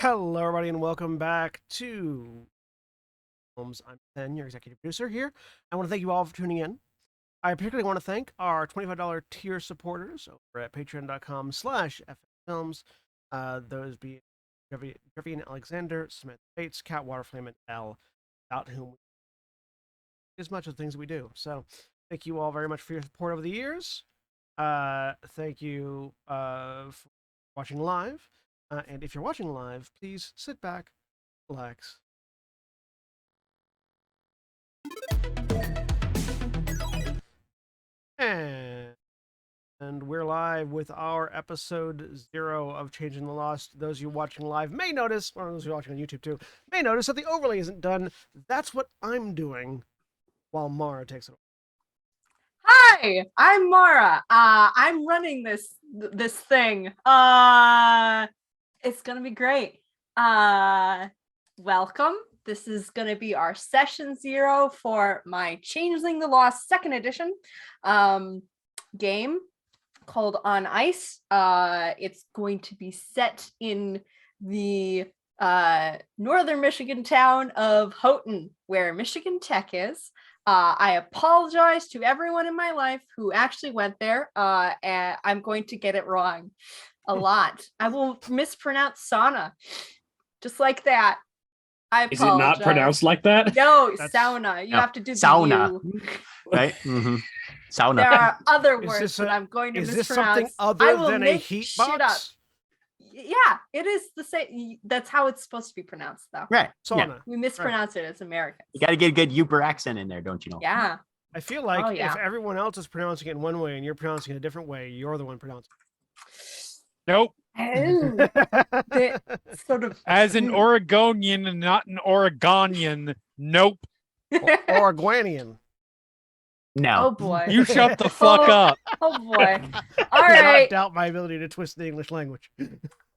Hello, everybody, and welcome back to Films. I'm Ken, your executive producer here. I want to thank you all for tuning in. I particularly want to thank our $25 tier supporters over at patreon.com/ffilms. Those be Griffin Alexander, Samantha Bates, Cat Waterflame, and L, without whom we as much of the things we do. So, thank you all very much for your support over the years. Thank you for watching live. And if you're watching live, please sit back, relax, and we're live with our episode 0 of Changing the Lost. Those of you watching live may notice, or those of you watching on YouTube too, may notice that the overlay isn't done. That's what I'm doing while Mara takes it over. Hi, I'm Mara. I'm running this thing. It's gonna be great. Welcome. This is gonna be our session 0 for my Changeling the Lost 2nd edition game called On Ice. It's going to be set in the northern Michigan town of Houghton, where Michigan Tech is. I apologize to everyone in my life who actually went there, and I'm going to get it wrong a lot. I will mispronounce sauna, just like that. I apologize. Is it not pronounced like that? No, sauna. You have to do the sauna, U. right? Mm-hmm. Sauna. There are other words that I'm going to Is mispronounce. this something other than a heat box? Yeah, it is the same. That's how it's supposed to be pronounced, though. Right. Sauna. Yeah. We mispronounce it as Americans. You got to get a good Uber accent in there, don't you know? Yeah. I feel like Oh, yeah. if everyone else is pronouncing it in one way and you're pronouncing it a different way, you're the one pronouncing Nope. Oh, it. the sort of As an Oregonian and not an Oregonian, nope. Oregonian. No. Oh boy. You shut the fuck up. Oh boy. All I do not right. doubt my ability to twist the English language.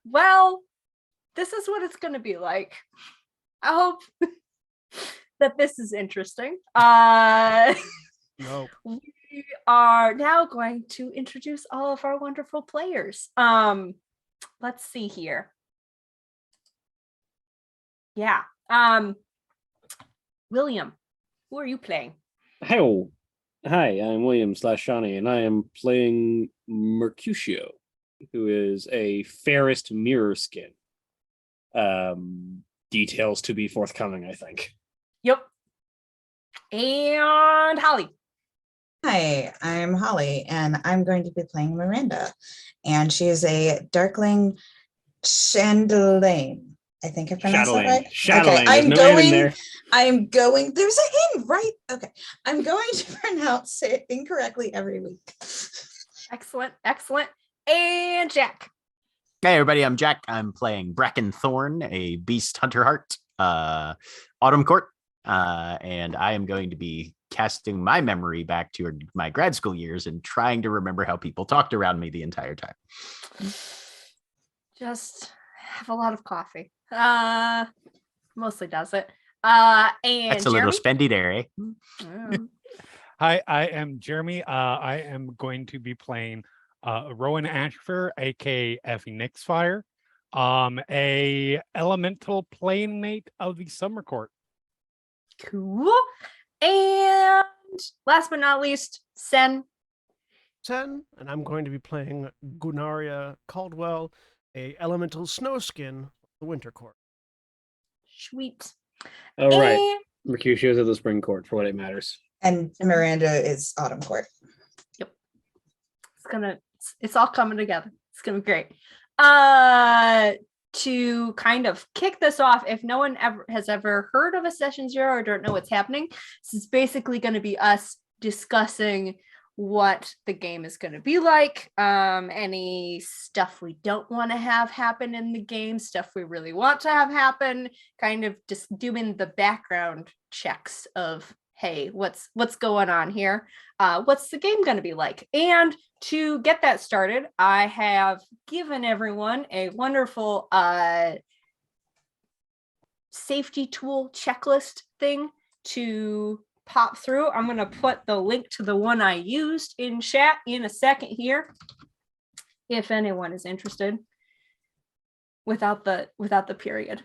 Well, this is what it's going to be like. I hope that this is interesting. Nope. We are now going to introduce all of our wonderful players. Let's see here. Yeah. William, who are you playing? Hello. Hi, I'm William /Shawnee, and I am playing Mercutio, who is a fairest mirror skin. Details to be forthcoming, I think. Yep. And Holly. Hi, I'm Holly, and I'm going to be playing Miranda, and she is a Darkling Changeling. I think I pronounced that right. Shadowling. Okay, There's no N in there. I'm going. There's an N, right? Okay, I'm going to pronounce it incorrectly every week. Excellent. Excellent. And Jack. Hey, everybody. I'm Jack. I'm playing Bracken Thorn, a beast hunter heart, Autumn Court. And I am going to be casting my memory back to my grad school years and trying to remember how people talked around me the entire time. Just have a lot of coffee. Mostly does it. And That's a Jeremy? little spendy there, eh? Mm. Hi, I am Jeremy. I am going to be playing Rowan Ashford, aka Effie Nixfire, a elemental planemate of the Summer Court. Cool. And last but not least, Sen. 10, and I'm going to be playing Gunaria Caldwell, a elemental snowskin of the Winter Court. Sweet. Oh, right. And Mercutio's at the Spring Court, for what it matters. And Miranda is Autumn Court. it's all coming together. It's gonna be great. To kind of kick this off, if no one has ever heard of a session 0 or don't know what's happening, this is basically going to be us discussing what the game is going to be like, any stuff we don't want to have happen in the game, stuff we really want to have happen, kind of just doing the background checks of, hey, what's going on here? What's the game going to be like? And to get that started, I have given everyone a wonderful safety tool checklist thing to pop through. I'm going to put the link to the one I used in chat in a second here, if anyone is interested. without the period.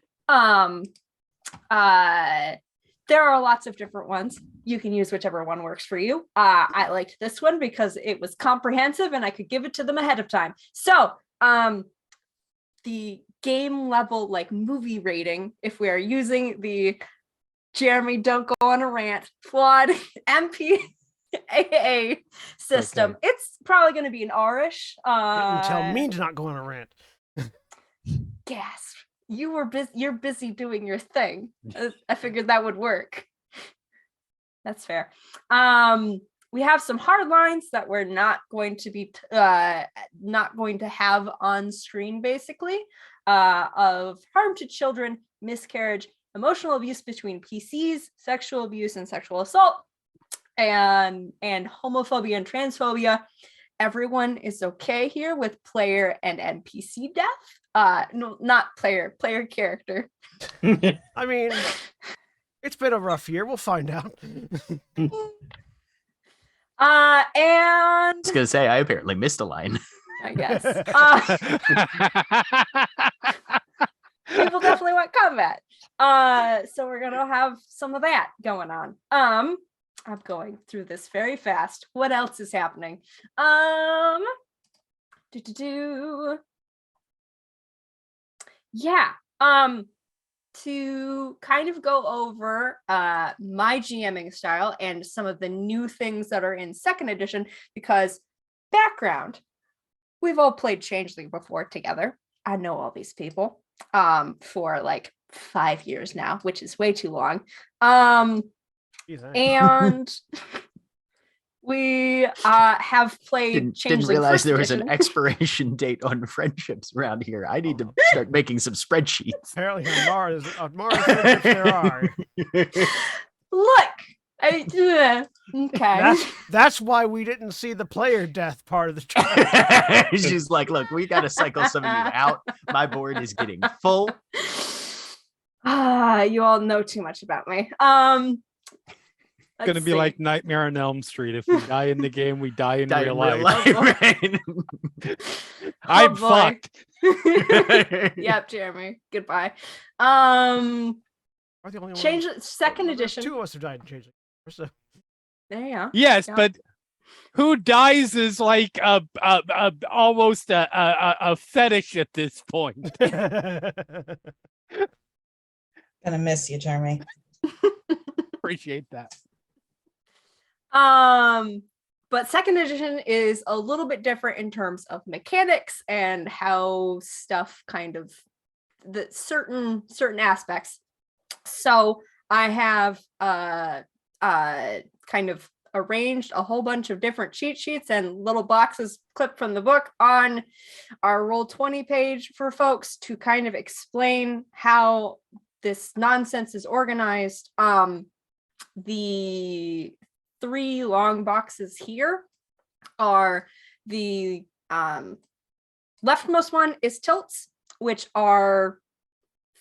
There are lots of different ones. You can use whichever one works for you. I liked this one because it was comprehensive and I could give it to them ahead of time. So the game level like movie rating, if we are using the Jeremy don't go on a rant flawed MPAA system, Okay. it's probably going to be an R-ish. Didn't tell me to not go on a rant. Gasp. You're busy doing your thing. I figured that would work. That's fair. We have some hard lines that we're not going to have on screen, basically, of harm to children, miscarriage, emotional abuse between PCs, sexual abuse and sexual assault, and homophobia and transphobia. Everyone is okay here with player and NPC death. No, not player character. I mean, it's been a rough year. We'll find out. And I was gonna say I apparently missed a line. I guess people definitely want combat. So we're gonna have some of that going on. I'm going through this very fast. What else is happening? Yeah. To kind of go over my GMing style and some of the new things that are in second edition, because background, we've all played Changeling before together. I know all these people for like 5 years now, which is way too long. And we have played Changeling. Didn't realize there was edition. an expiration date on friendships around here. I need to start making some spreadsheets. Apparently, on Mars friendships there are. Look, okay. That's why we didn't see the player death part of the trial. She's like, look, we got to cycle some of you out. My board is getting full. You all know too much about me. It's gonna be like Nightmare on Elm Street. If we die in the game, we die in real life. Right? I'm boy. fucked. Yep, Jeremy. Goodbye. Are the only Change ones? second There's edition. 2 of us who died in Changeling. So, There you go. Yes, Yeah. but who dies is like almost a fetish at this point. Gonna miss you, Jeremy. Appreciate that. But second edition is a little bit different in terms of mechanics and how stuff kind of the certain aspects. So I have kind of arranged a whole bunch of different cheat sheets and little boxes clipped from the book on our Roll20 page for folks to kind of explain how this nonsense is organized. The 3 long boxes here are the leftmost one is tilts, which are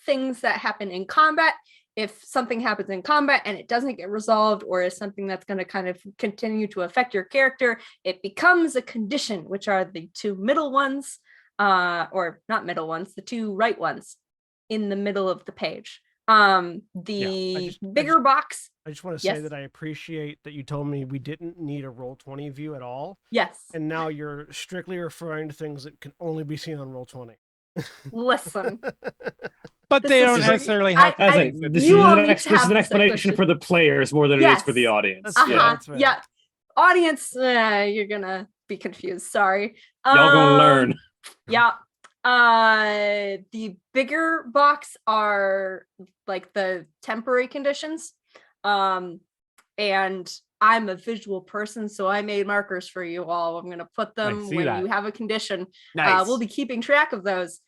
things that happen in combat. If something happens in combat and it doesn't get resolved, or is something that's going to kind of continue to affect your character, it becomes a condition, which are the 2 middle ones, or not middle ones, the 2 right ones in the middle of the page. Bigger box. I just want to say that I appreciate that you told me we didn't need a Roll20 view at all. Yes. And now you're strictly referring to things that can only be seen on Roll20. Listen. But they don't necessarily have to. This is an explanation for the players more than it is for the audience. That's fair. Yeah. Audience, you're gonna be confused. Sorry. Y'all gonna learn. Yeah. The bigger box are like the temporary conditions. And I'm a visual person, so I made markers for you all. I'm gonna put them when you have a condition. Nice. We'll be keeping track of those.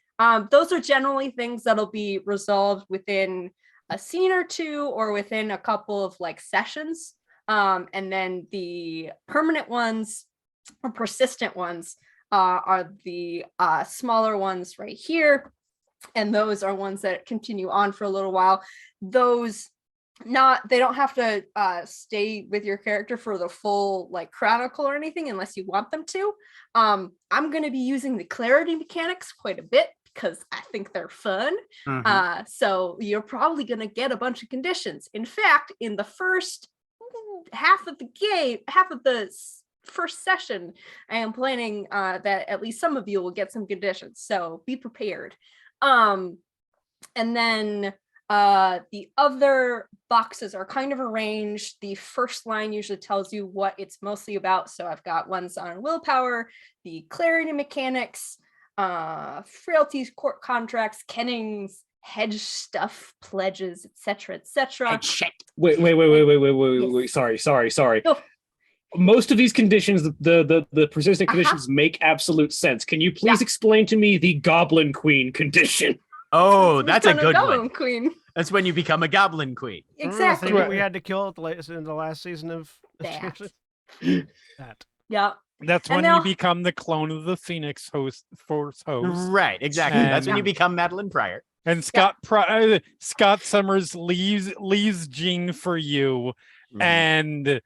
Those are generally things that'll be resolved within a scene or 2 or within a couple of like sessions. And then the permanent ones or persistent ones are the smaller ones right here. And those are ones that continue on for a little while. Those they don't have to stay with your character for the full like chronicle or anything unless you want them to. I'm going to be using the clarity mechanics quite a bit because I think they're fun. Mhm. So you're probably going to get a bunch of conditions. In fact, in the first half of the first session, I am planning that at least some of you will get some conditions. So be prepared. And then the other boxes are kind of arranged. The first line usually tells you what it's mostly about. So I've got ones on willpower, the clarity mechanics, frailties, court contracts, kennings, hedge stuff, pledges, etc., etc. And shit. Wait. Yes. Sorry. Oh. Most of these conditions, the persistent Uh-huh. conditions make absolute sense. Can you please Yeah. explain to me the Goblin Queen condition? Oh, that's a good Goblin one. Queen. That's when you become a goblin queen. Remember the Exactly. thing that we had to kill at in the last season of That. that. Yeah. That's And when they'll- you become the clone of the Phoenix Force host. Right, exactly. That's when And- you become Madeline Pryor. And Scott Summers leaves Jean for you, Mhm. and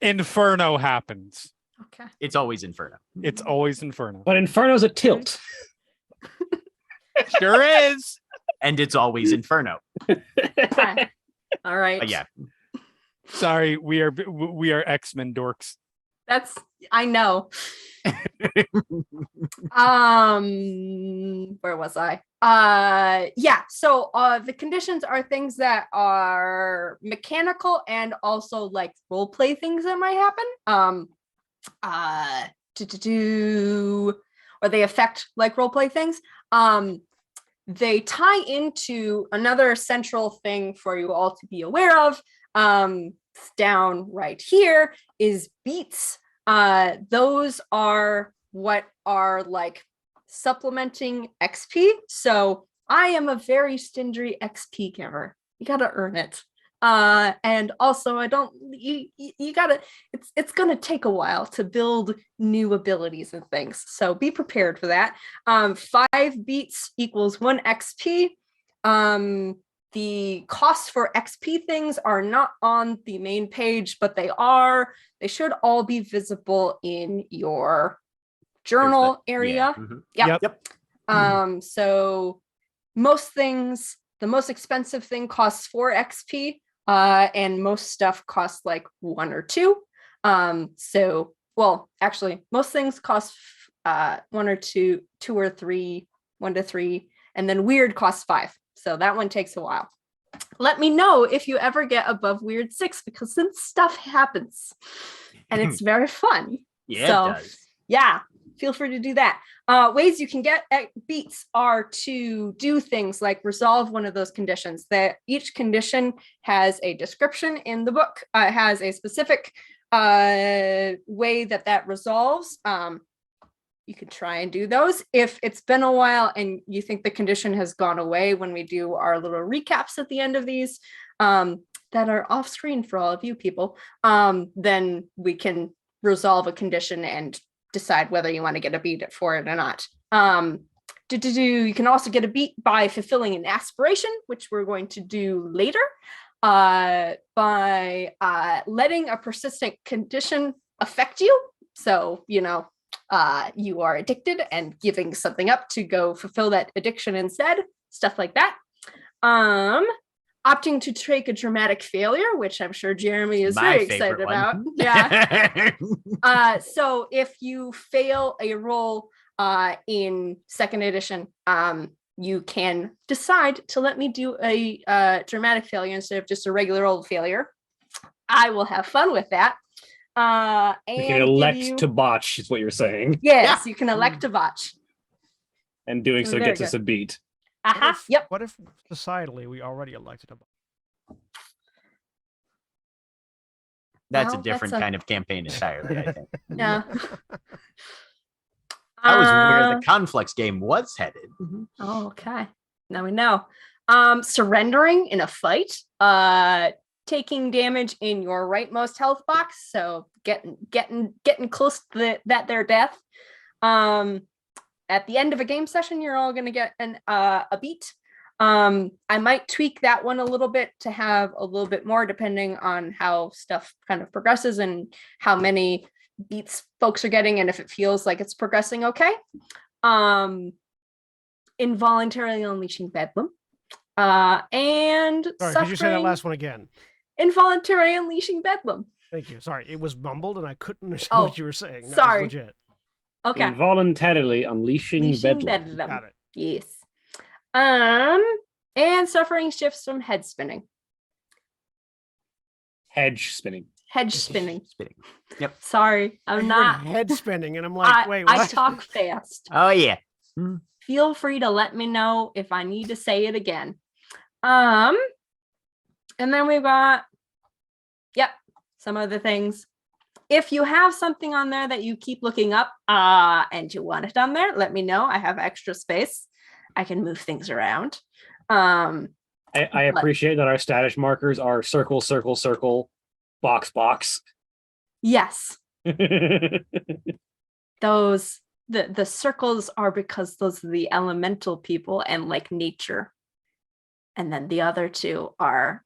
Inferno happens. Okay. It's always Inferno. It's always Inferno. But Inferno's a tilt. Sure is. And it's always Inferno. Okay. All right. But yeah. Sorry, we are X-Men dorks. That's I know. Where was I? Yeah, so the conditions are things that are mechanical and also like role play things that might happen. Or they affect like role play things. They tie into another central thing for you all to be aware of. It's down right here is beats. Those are what are like supplementing XP. So I am a very stingy XP giver. You gotta earn it. And also you gotta, it's gonna take a while to build new abilities and things. So be prepared for that. 5 beats equals 1 XP. The costs for XP things are not on the main page, but they should all be visible in your journal area. Yeah. Mhm. Yep. So most things, the most expensive thing costs 4 XP, and most stuff costs like 1 or 2. So, well, actually, most things cost 1 or 2, 2 or 3, 1 to 3, and then weird costs 5. So that one takes a while. Let me know if you ever get above weird 6, because then stuff happens and it's very fun. Yeah, So, it does. yeah, feel free to do that. Ways you can get beats are to do things like resolve one of those conditions. That each condition has a description in the book. It has a specific way that resolves. You can try and do those. If it's been a while and you think the condition has gone away when we do our little recaps at the end of these, that are off screen for all of you people, then we can resolve a condition and decide whether you want to get a beat for it or not. You can also get a beat by fulfilling an aspiration, which we're going to do later, by letting a persistent condition affect you. So, you are addicted and giving something up to go fulfill that addiction instead, stuff like that. Opting to take a dramatic failure, which I'm sure Jeremy is very excited about. Yeah. So if you fail a roll in 2nd edition, you can decide to let me do a dramatic failure instead of just a regular old failure. I will have fun with that. And You can elect to botch, is what you're saying. Yes, you can elect to botch. And doing so Very gets good. us a beat. Yep. What if societally we already elected him? That's Well, a different that's a- kind of campaign entirely, I think. Yeah. That was where the Conflux game was headed. Oh, okay. Now we know. Surrendering in a fight, taking damage in your rightmost health box, so getting close to their death. At the end of a game session, you're all gonna get a beat. I might tweak that one a little bit to have a little bit more, depending on how stuff kind of progresses and how many beats folks are getting, and if it feels like it's progressing okay. involuntarily unleashing bedlam, and Sorry, could you say that suffering last one again? involuntary unleashing bedlam. Thank you. Sorry, it was mumbled and I couldn't understand Oh, what you were saying. That sorry. was legit. Okay. Involuntarily unleashing Unleashing bedlam. Got it. Yes. And suffering shifts from head spinning. Hedge spinning. Hedge spinning. Spinning. Yep. Sorry, I I'm heard not. head spinning, and I'm like, wait, what? I talk fast. Oh yeah. Feel free to let me know if I need to say it again. And then we've got, some other things. If you have something on there that you keep looking up and you want it on there, let me know. I have extra space. I can move things around. I appreciate that our status markers are circle, circle, circle, box, box. Yes. Those the circles are because those are the elemental people and like nature. And then the other two are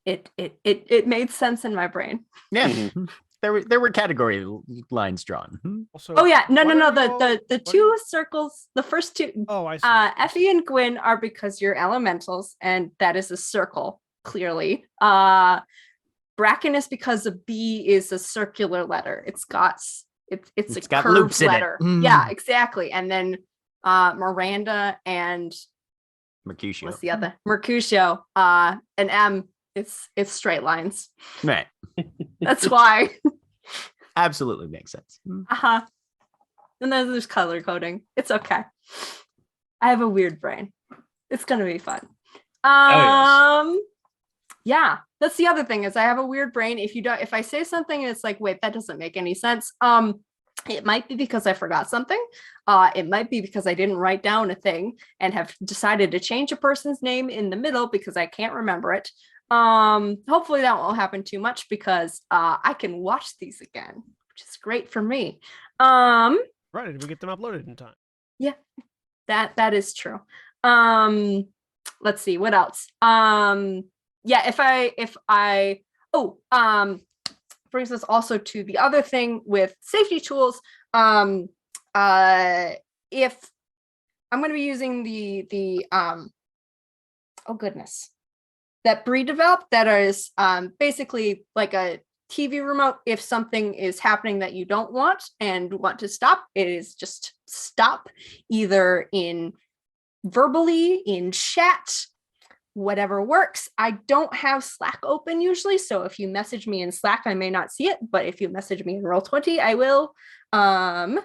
it made sense in my brain. Yeah. Mhm. There were category lines drawn. Also, Oh yeah, no. what are you all- The what are two you- circles, the first two, Oh, I see. Effie and Gwyn are because you're elementals, and that is a circle, clearly. Bracken is because a B is a circular letter. It's got a got curved loops in it. letter. Yeah, exactly. And then Miranda and Mercutio. what's the other? Mercutio. An M. It's straight lines. Right. That's why. Absolutely makes sense. Uh-huh. And then there's color coding. It's okay. I have a weird brain. It's gonna be fun. Yeah, that's the other thing is I have a weird brain. If I say something and it's like, wait, that doesn't make any sense. It might be because I forgot something. It might be because I didn't write down a thing and have decided to change a person's name in the middle because I can't remember it. Hopefully that won't happen too much because I can watch these again, which is great for me. Right, did we get them uploaded in time? Yeah, that is true. Let's see what else. Brings us also to the other thing with safety tools. If I'm going to be using the oh goodness, that Bree developed that is basically like a TV remote. If something is happening that you don't want and want to stop, it is just stop, either in verbally, in chat, whatever works. I don't have Slack open usually, so if you message me in Slack, I may not see it, but if you message me in Roll20, I will. And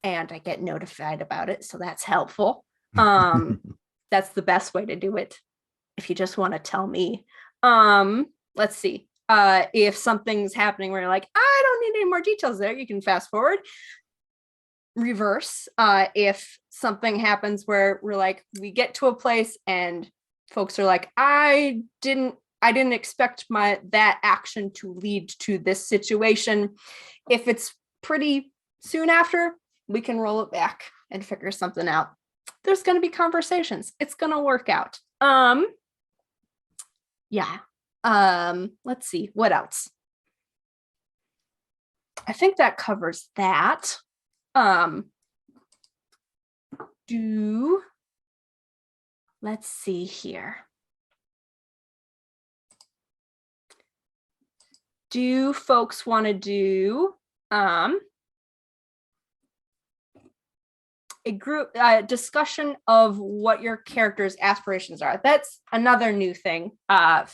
I get notified about it, so that's helpful. That's the best way to do it if you just want to tell me. Let's see. If something's happening where you're like, I don't need any more details there, you can fast forward. Reverse. If something happens where we're like, we get to a place and folks are like, I didn't expect that action to lead to this situation. If it's pretty soon after, we can roll it back and figure something out. There's going to be conversations. It's going to work out. Yeah. Let's see what else. I think that covers that. Let's see here. Do folks want to do a group discussion of what your character's aspirations are? That's another new thing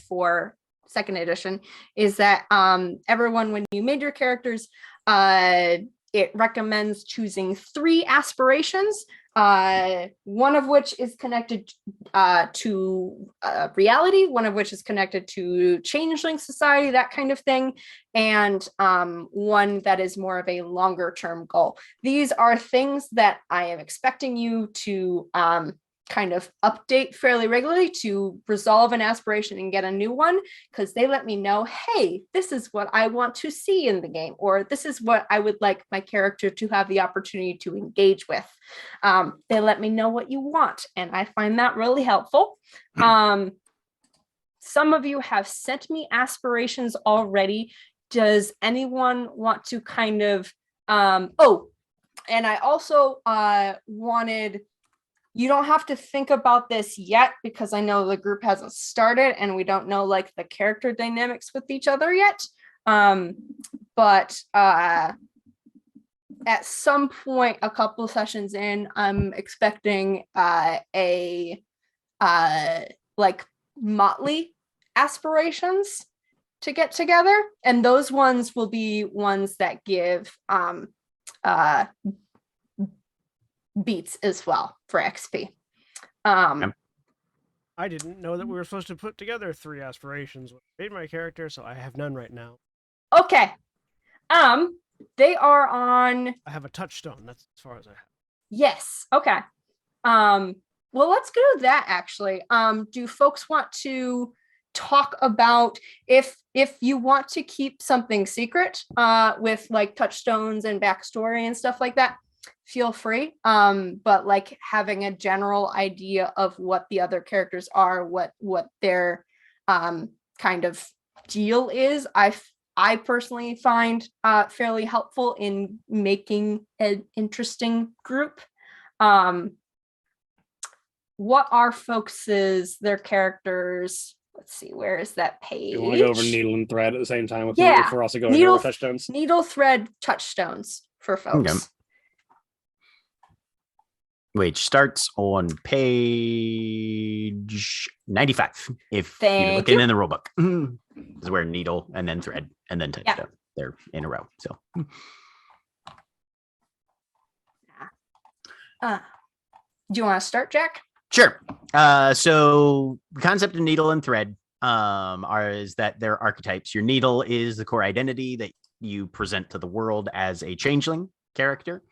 for second edition, is that everyone, when you made your characters, it recommends choosing 3 aspirations, one of which is connected to reality, one of which is connected to Changeling society, that kind of thing, and one that is more of a longer term goal. These are things that I am expecting you to kind of update fairly regularly to resolve an aspiration and get a new one, because they let me know, hey, this is what I want to see in the game, or this is what I would like my character to have the opportunity to engage with. They let me know what you want, and I find that really helpful. Some of you have sent me aspirations already. Does anyone want to kind of and I also wanted you don't have to think about this yet because I know the group hasn't started and we don't know like the character dynamics with each other yet. But at some point, a couple sessions in, I'm expecting a like motley aspirations to get together, and those ones will be ones that give beats as well for XP. I didn't know that we were supposed to put together 3 aspirations when I made my character, so I have none right now. Okay. They are on. I have a touchstone. That's as far as I have. Yes. Okay. Well, let's go to that actually. Do folks want to talk about if you want to keep something secret with like touchstones and backstory and stuff like that, feel free. But like having a general idea of what the other characters are, what their kind of deal is, I personally find fairly helpful in making an interesting group. What are their characters? Let's see, where is that page? You want to go over needle and thread at the same time with Yeah. if we're also going over touchstones? Needle, thread, touchstones for folks. Okay. Which starts on page 95. If you're looking in the rule book, this is where needle and then thread and then touchstone. They're in a row. So, do you want to start, Jack? Sure. So the concept of needle and thread is that they're archetypes. Your needle is the core identity that you present to the world as a changeling character.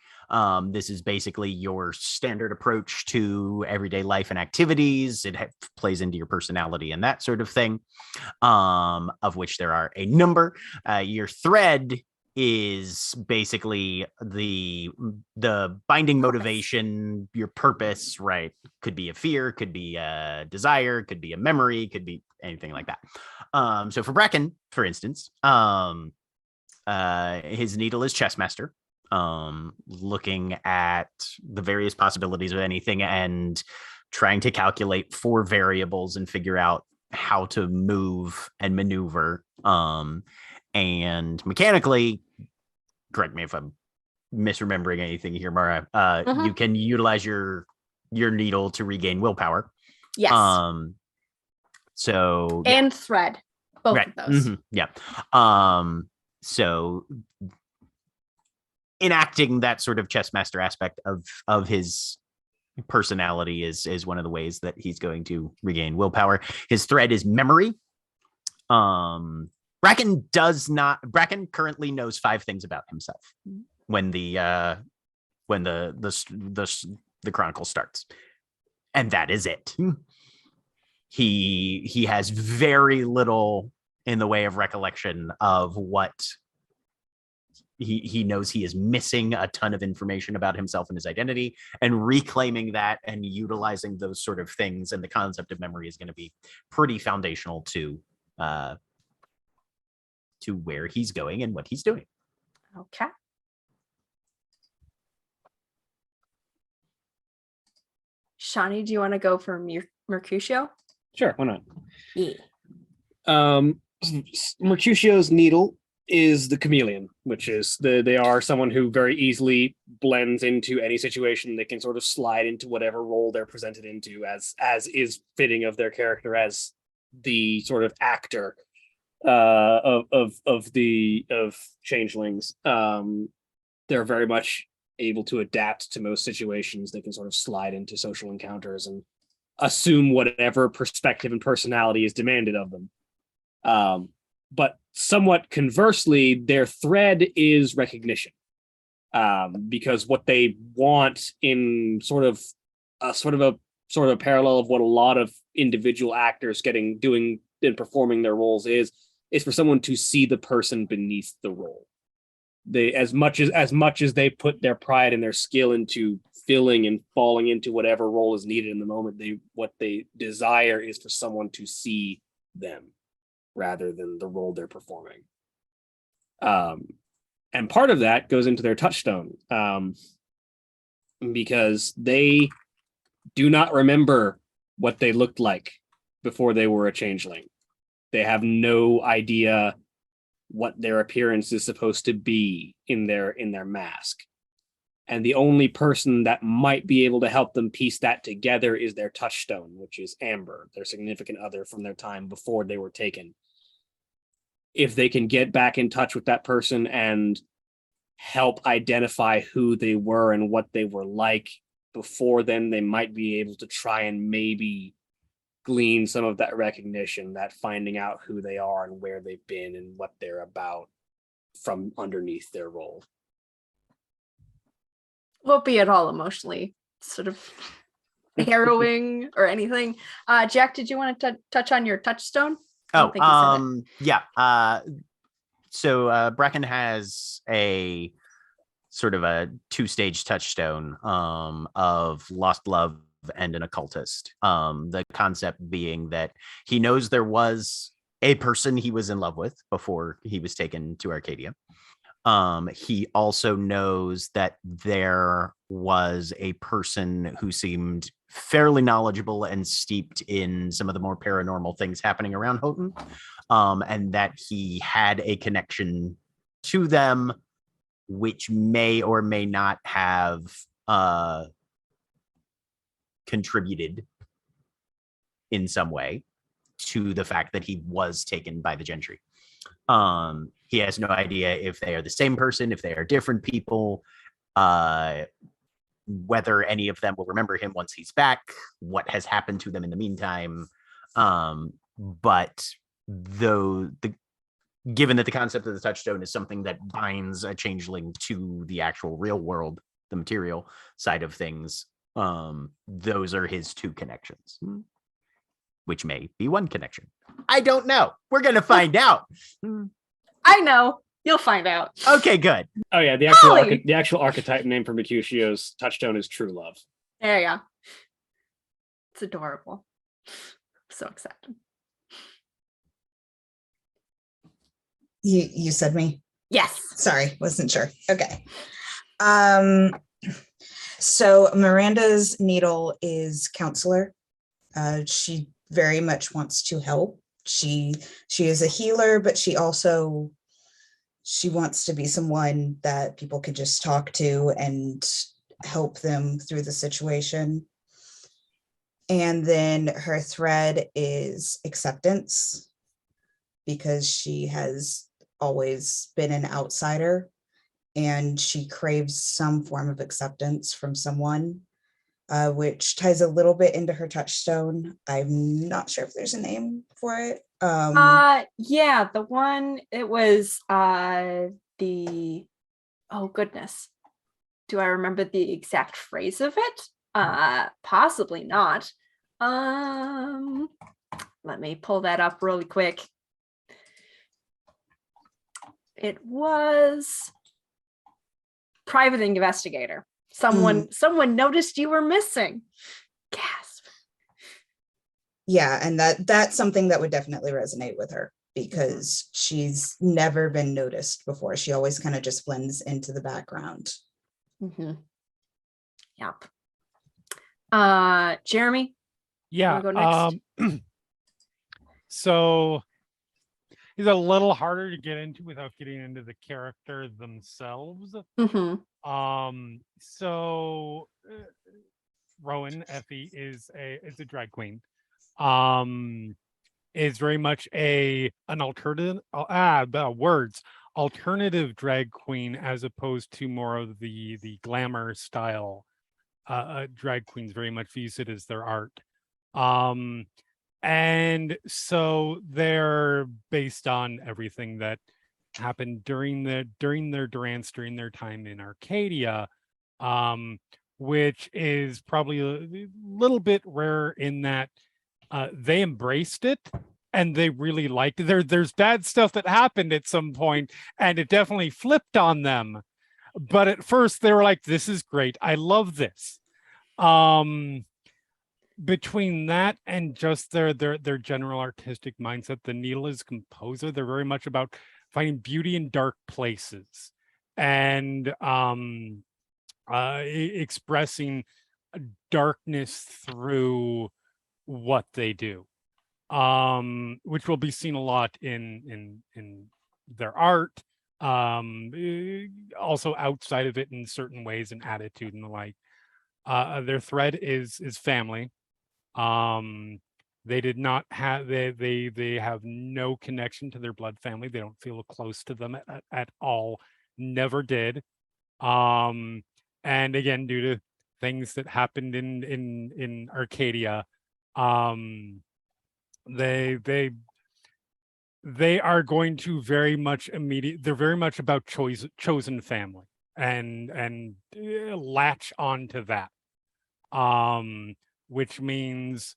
This is basically your standard approach to everyday life and activities. It plays into your personality and that sort of thing, of which there are a number. Your thread is basically the binding motivation, your purpose, right? Could be a fear, could be a desire, could be a memory, could be anything like that. So for Bracken, for instance, his needle is Chessmaster, looking at the various possibilities of anything and trying to calculate 4 variables and figure out how to move and maneuver. And mechanically, correct me if I'm misremembering anything here, Mara. You can utilize your needle to regain willpower. Yes. So and thread, both of those. Yeah. So enacting that sort of chessmaster aspect of his personality is one of the ways that he's going to regain willpower. His thread is memory. Bracken currently knows 5 things about himself when the chronicle starts, and that is it. He has very little in the way of recollection of what he knows. He is missing a ton of information about himself and his identity, and reclaiming that and utilizing those sort of things and the concept of memory is going to be pretty foundational to where he's going and what he's doing. Okay. Shawnee, do you want to go for Mercutio? Sure, why not? Yeah. Mercutio's needle is the chameleon, which is they are someone who very easily blends into any situation. They can sort of slide into whatever role they're presented into as is fitting of their character as the sort of actor of changelings. They're very much able to adapt to most situations. They can sort of slide into social encounters and assume whatever perspective and personality is demanded of them. But somewhat conversely, their thread is recognition, because what they want in sort of a parallel of what a lot of individual actors doing and performing their roles is for someone to see the person beneath the role. They as much as they put their pride and their skill into filling and falling into whatever role is needed in the moment, what they desire is for someone to see them rather than the role they're performing. And part of that goes into their touchstone, because they do not remember what they looked like before they were a changeling. They have no idea what their appearance is supposed to be in their mask. And the only person that might be able to help them piece that together is their touchstone, which is Amber, their significant other from their time before they were taken. If they can get back in touch with that person and help identify who they were and what they were like before then, they might be able to try and maybe glean some of that recognition, that finding out who they are and where they've been and what they're about from underneath their role. Won't be at all emotionally sort of harrowing or anything. Jack, did you want to touch on your touchstone? I don't think you said it. Yeah. So Bracken has a sort of a 2-stage touchstone of lost love and an occultist. The concept being that he knows there was a person he was in love with before he was taken to Arcadia. He also knows that there was a person who seemed fairly knowledgeable and steeped in some of the more paranormal things happening around Houghton, and that he had a connection to them, which may or may not have contributed in some way to the fact that he was taken by the Gentry. He has no idea if they are the same person, if they are different people, whether any of them will remember him once he's back, what has happened to them in the meantime. But though given that the concept of the touchstone is something that binds a changeling to the actual real world, the material side of things, those are his 2 connections, which may be 1 connection. I don't know. We're going to find out. I know. You'll find out. Okay, good. Oh yeah, the actual archetype name for Mercutio's touchstone is true love. There you go. It's adorable. So excited. You said me? Yes. Sorry, wasn't sure. Okay. So Miranda's needle is counselor. She very much wants to help. She is a healer, but she wants to be someone that people could just talk to and help them through the situation. And then her thread is acceptance, because she has always been an outsider and she craves some form of acceptance from someone, which ties a little bit into her touchstone. I'm not sure if there's a name for it. Yeah, the one, it was the, oh goodness, do I remember the exact phrase of it? Possibly not. Let me pull that up really quick. It was private investigator. Someone noticed you were missing. Gasp. Yeah, and that's something that would definitely resonate with her, because she's never been noticed before. She always kind of just blends into the background. Yep. Jeremy? Yeah. Go next? So he's a little harder to get into without getting into the character themselves. So Rowan Effie is a drag queen. Is very much an alternative alternative drag queen, as opposed to more of the glamour style drag queens. Very much views it as their art. And so they're based on everything that happened during their durance, during their time in Arcadia, which is probably a little bit rare in that they embraced it and they really liked it. There's bad stuff that happened at some point, and it definitely flipped on them. But at first they were like, "This is great. I love this." Between that and just their general artistic mindset, the needle is composer. They're very much about finding beauty in dark places and expressing darkness through what they do, which will be seen a lot in their art, also outside of it in certain ways and attitude and the like. Their thread is family. They did not have they have no connection to their blood family. They don't feel close to them at all. Never did. And again, due to things that happened in Arcadia, they are going to very much they're very much about chosen family and latch onto that, which means,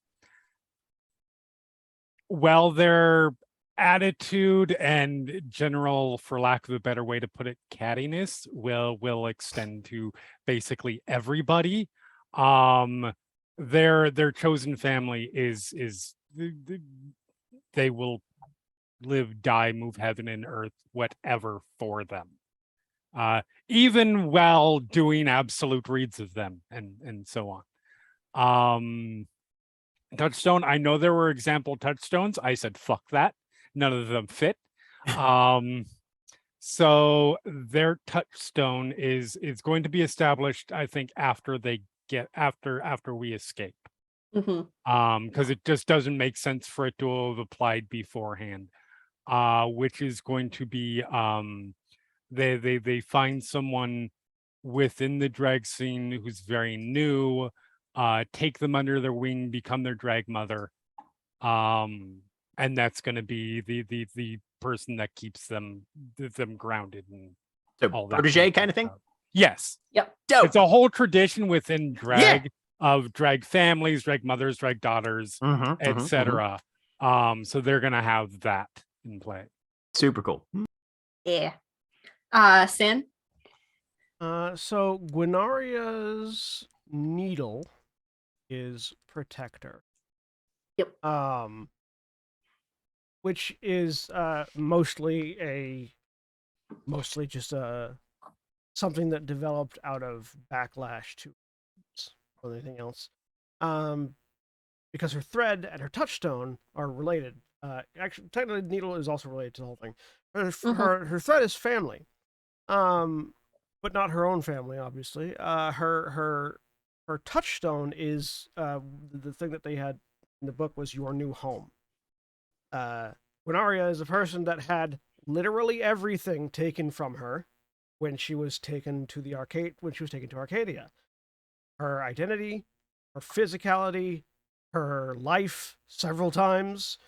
well, their attitude and general, for lack of a better way to put it, cattiness will extend to basically everybody. Their chosen family is they will live, die, move heaven and earth, whatever for them. Even while doing absolute reads of them and so on. Touchstone, I know there were example touchstones. I said, fuck that. None of them fit. So their touchstone is going to be established, I think, after they get after we escape. Because it just doesn't make sense for it to have applied beforehand. Which is going to be they find someone within the drag scene who's very new, take them under their wing, become their drag mother, and that's going to be the person that keeps them grounded and So all that protege kind of thing. Yes. Yep. Dope. It's a whole tradition within drag of drag families, drag mothers, drag daughters, etc. So they're gonna have that in play. Super cool. Yeah. Sin? So Guinaria's needle is protector. Yep. Which is mostly just something that developed out of backlash to or anything else. Because her thread and her touchstone are related. Actually, technically, needle is also related to the whole thing. Her thread is family, but not her own family, obviously. Her touchstone is the thing that they had in the book was your new home. Guinaria is a person that had literally everything taken from her when she was taken to Arcadia. Her identity, her physicality, her life several times,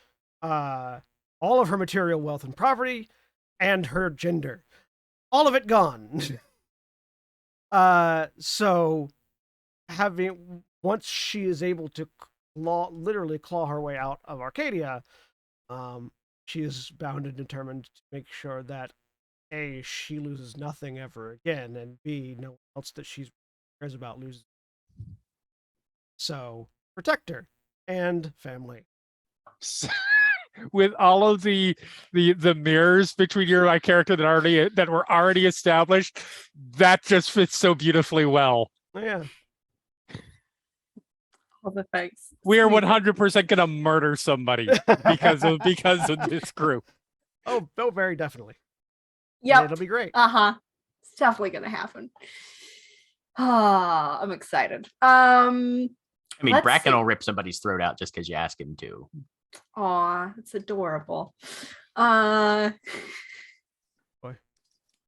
all of her material wealth and property, and her gender. All of it gone. So once she is able to literally claw her way out of Arcadia, she is bound and determined to make sure that A, she loses nothing ever again, and B, no one else that she cares about loses. So protect her and family. With all of the mirrors between your my character that were already established, that just fits so beautifully well. Yeah. All the thanks. We are 100% gonna murder somebody because of this group. Oh, very definitely. Yep. It'll be great. It's definitely gonna happen. I'm excited. I mean, Bracken will see. rip somebody's throat out just because you ask him to. Aw, it's adorable.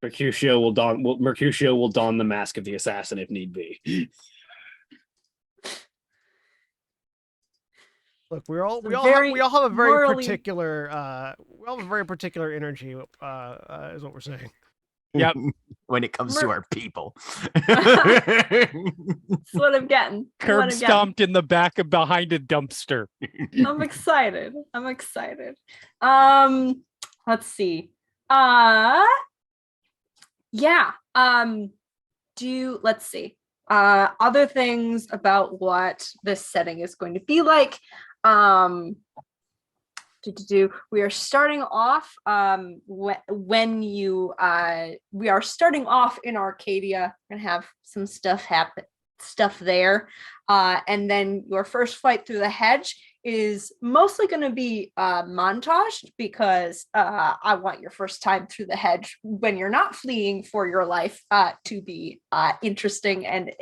Mercutio will don the mask of the assassin if need be. Look, we all have a very particular energy. Is what we're saying. Yep. When it comes to our people. That's what I'm getting. Curb stomped in the back of behind a dumpster. I'm excited. Let's see. Yeah. Let's see. Other things about what this setting is going to be like. We are starting off we are starting off in Arcadia. We're gonna have some stuff happen, stuff there. And then your first fight through the hedge is mostly going to be montaged because I want your first time through the hedge when you're not fleeing for your life to be interesting and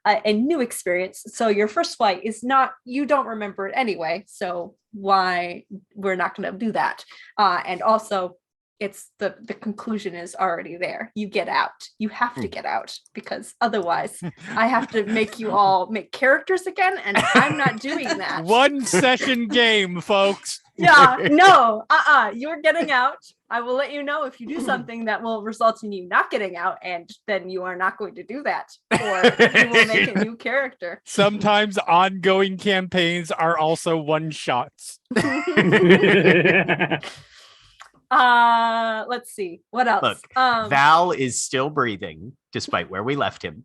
a new experience. So your first fight is not, you don't remember it anyway. So why we're not going to do that. And also it's the conclusion is already there. You get out. You have to get out because otherwise I have to make you all make characters again, and I'm not doing that. One session game, folks. Yeah, no, you're getting out. I will let you know if you do something that will result in you not getting out, and then you are not going to do that, or you will make a new character. Sometimes ongoing campaigns are also one shots. Let's see what else. Look, Val is still breathing despite where we left him.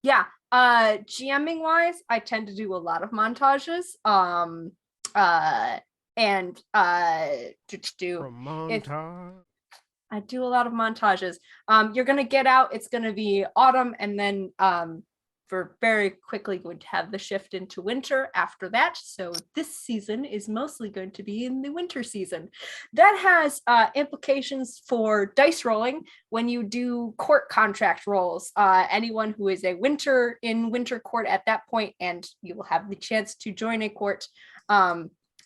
Yeah, GMing wise, I tend to do a lot of montages. And I do a lot of montages. You're gonna get out, it's gonna be autumn, and then we're very quickly going to have the shift into winter after that. So this season is mostly going to be in the winter season. That has implications for dice rolling when you do court contract rolls. Anyone who is a winter court at that point, and you will have the chance to join a court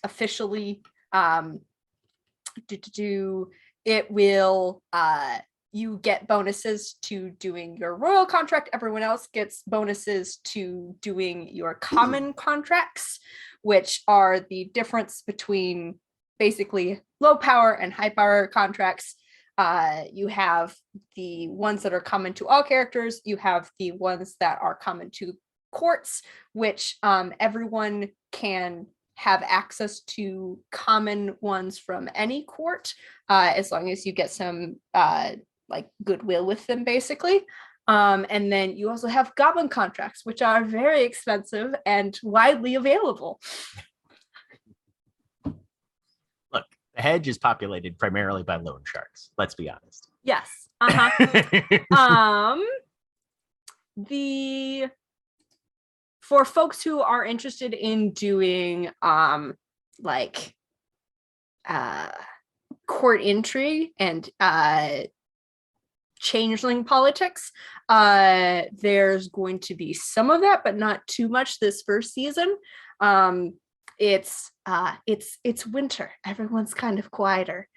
officially. It will you get bonuses to doing your royal contract. Everyone else gets bonuses to doing your common contracts, which are the difference between basically low power and high power contracts. You have the ones that are common to all characters. You have the ones that are common to courts, which everyone can have access to common ones from any court, as long as you get some like goodwill with them, basically. And then you also have goblin contracts, which are very expensive and widely available. Look, the hedge is populated primarily by loan sharks. Let's be honest. Yes. For folks who are interested in doing court intrigue and changeling politics, there's going to be some of that, but not too much this first season. It's winter. Everyone's kind of quieter.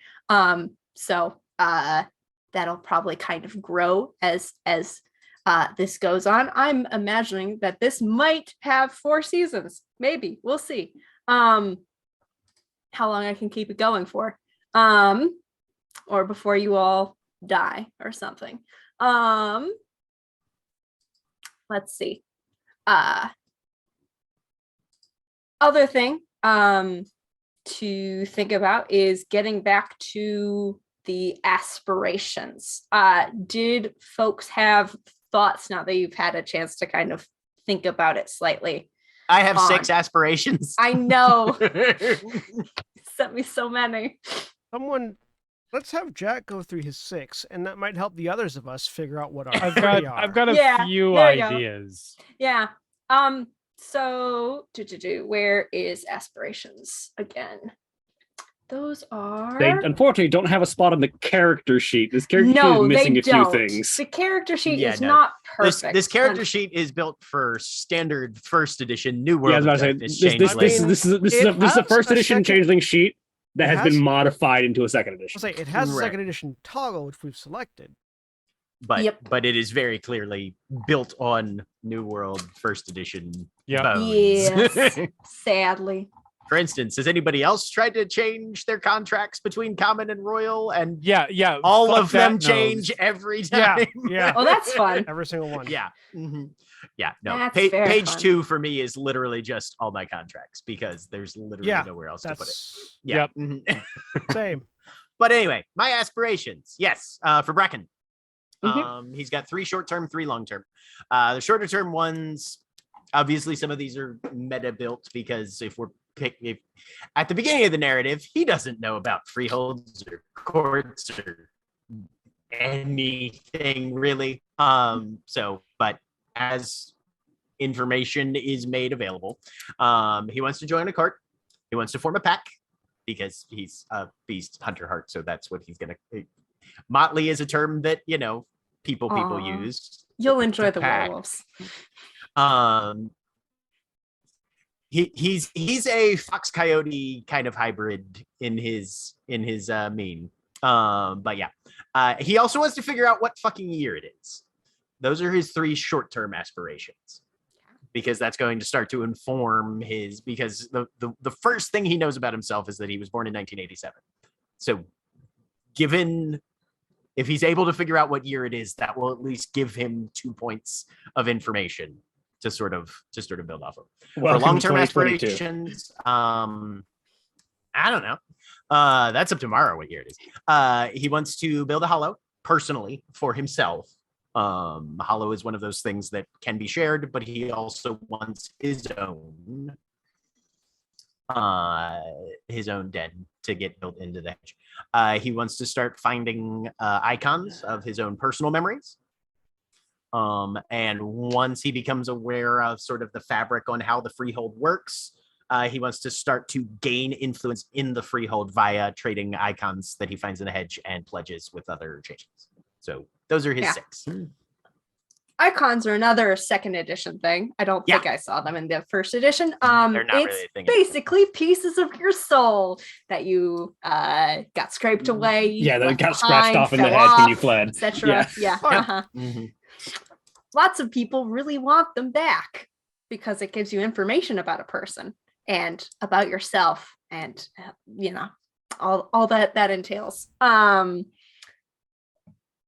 So that'll probably kind of grow as this goes on. I'm imagining that this might have 4 seasons. Maybe. We'll see. How long I can keep it going for. Or before you all die or something. Let's see. Other thing to think about is getting back to the aspirations. Did folks have thoughts now that you've had a chance to kind of think about it slightly? I have 6 aspirations. I know. Sent me so many. Let's have Jack go through his 6, and that might help the others of us figure out what our I've are. got a few ideas. Yeah. So where is aspirations again? Those are. They unfortunately don't have a spot on the character sheet. This character sheet is missing a few things. The character sheet is not perfect. This character sheet is built for standard first edition New World. Yeah, I was about to say this is a first edition Changeling sheet that has been modified into a second edition. I'll say it has a second edition toggle, which we've selected. But it is very clearly built on New World first edition bones. Yes, sadly. For instance, has anybody else tried to change their contracts between common and royal? And all of them change every time. Yeah. Oh, that's fun. Every single one. Yeah. Mm-hmm. Yeah. No. Page fun. 2 for me is literally just all my contracts because there's literally nowhere else to put it. Yeah. Yep. Same. But anyway, my aspirations. Yes. For Brecken. Mm-hmm. He's got 3 short-term, 3 long-term. The shorter-term ones, obviously, some of these are meta built because if we're at the beginning of the narrative, he doesn't know about freeholds or courts or anything really. But as information is made available, he wants to join a cart. He wants to form a pack because he's a beast hunter heart. So that's what he's gonna. Motley is a term that people Aw. use. You'll It's enjoy a the pack. werewolves. He's a fox coyote kind of hybrid in his mean. But yeah, he also wants to figure out what fucking year it is. Those are his 3 short-term aspirations, because that's going to start to inform his. Because the first thing he knows about himself is that he was born in 1987. So, given if he's able to figure out what year it is, that will at least give him 2 points of information to sort of build off of. Welcome For long-term 2022. aspirations, I don't know. That's up to tomorrow what year it is. He wants to build a hollow personally for himself. Hollow is one of those things that can be shared, but he also wants his own den to get built into the hedge. He wants to start finding icons of his own personal memories. And once he becomes aware of sort of the fabric on how the freehold works, he wants to start to gain influence in the freehold via trading icons that he finds in the hedge and pledges with other changelings. So those are his 6. Icons are another 2nd edition thing. I don't think I saw them in the 1st edition. They're not It's really a thing basically pieces of your soul that you got scraped away. Yeah, that left got scratched behind, off in the fell head when you off, fled. etc. Yeah. Oh, yeah. Uh-huh. Mhm. Lots of people really want them back because it gives you information about a person and about yourself, and all that entails.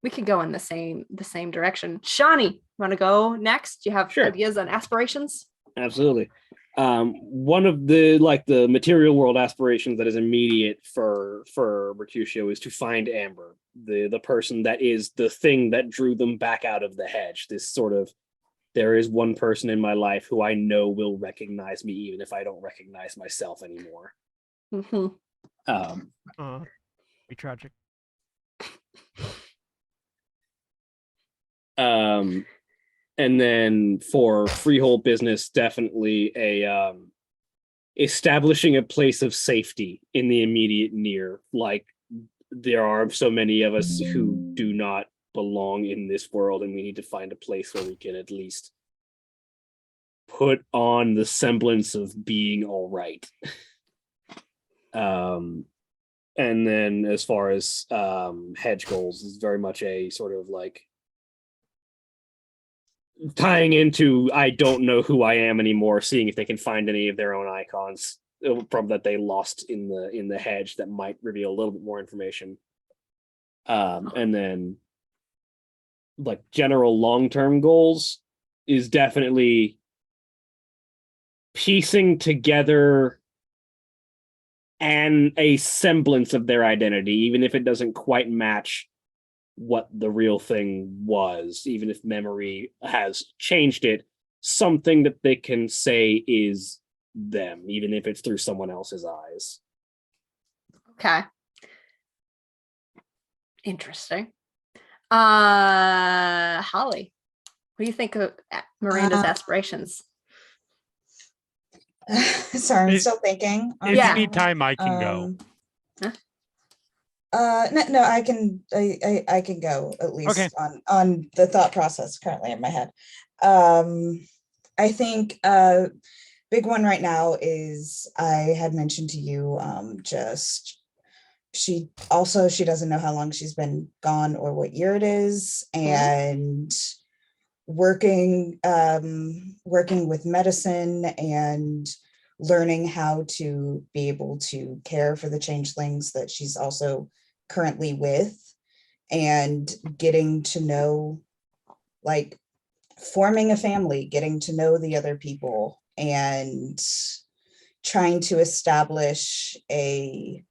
We could go in the same direction. Shawnee, want to go next? Do you have Sure. ideas on aspirations? Absolutely. One of the material world aspirations that is immediate for Mercutio is to find Amber, the person that is the thing that drew them back out of the hedge. This sort of, there is one person in my life who I know will recognize me even if I don't recognize myself anymore. Mm-hmm. Be tragic. And then for freehold business, definitely a establishing a place of safety in the immediate near. Like, there are so many of us who do not belong in this world, and we need to find a place where we can at least put on the semblance of being all right. And then as far as hedge goals, is very much a sort of like tying into I don't know who I am anymore, seeing if they can find any of their own icons from that they lost in the hedge that might reveal a little bit more information. And then like general long-term goals is definitely piecing together a semblance of their identity, even if it doesn't quite match what the real thing was, even if memory has changed it, something that they can say is them, even if it's through someone else's eyes. Okay. Interesting. Holly, what do you think of Miranda's aspirations? Sorry, I'm still thinking. If Yeah. you need time, I can go. No, I can go at least Okay. on the thought process currently in my head. I think big one right now is, I had mentioned to you, just she doesn't know how long she's been gone or what year it is, and working with medicine and learning how to be able to care for the changelings that she's also currently with, and getting to know, like, forming a family, getting to know the other people, and trying to establish a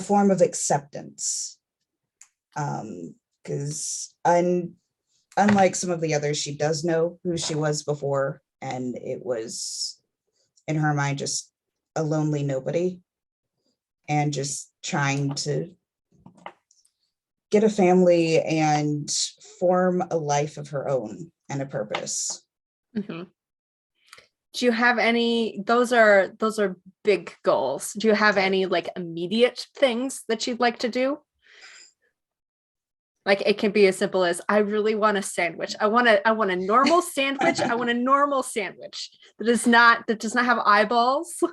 form of acceptance. Because unlike some of the others, she does know who she was before, and it was in her mind just a lonely nobody and just trying to get a family and form a life of her own and a purpose. Mm-hmm. Do you have any, those are big goals. Do you have any like immediate things that you'd like to do? Like it can be as simple as, I really want a sandwich. I want a normal sandwich. I want a normal sandwich that does not have eyeballs,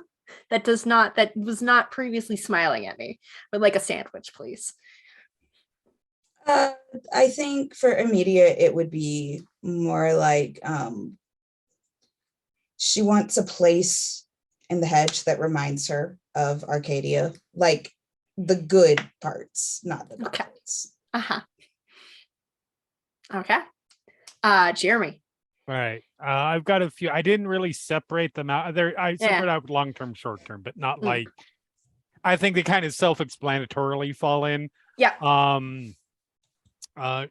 that was not previously smiling at me, but like a sandwich, please. I think for immediate, it would be more like she wants a place in the hedge that reminds her of Arcadia, like the good parts, not the bad Okay. parts. Uh-huh. Okay. Jeremy. Right. I've got a few. I didn't really separate them out. I separate out long-term, short-term, but not like. I think they kind of self-explanatorily fall in. Yeah.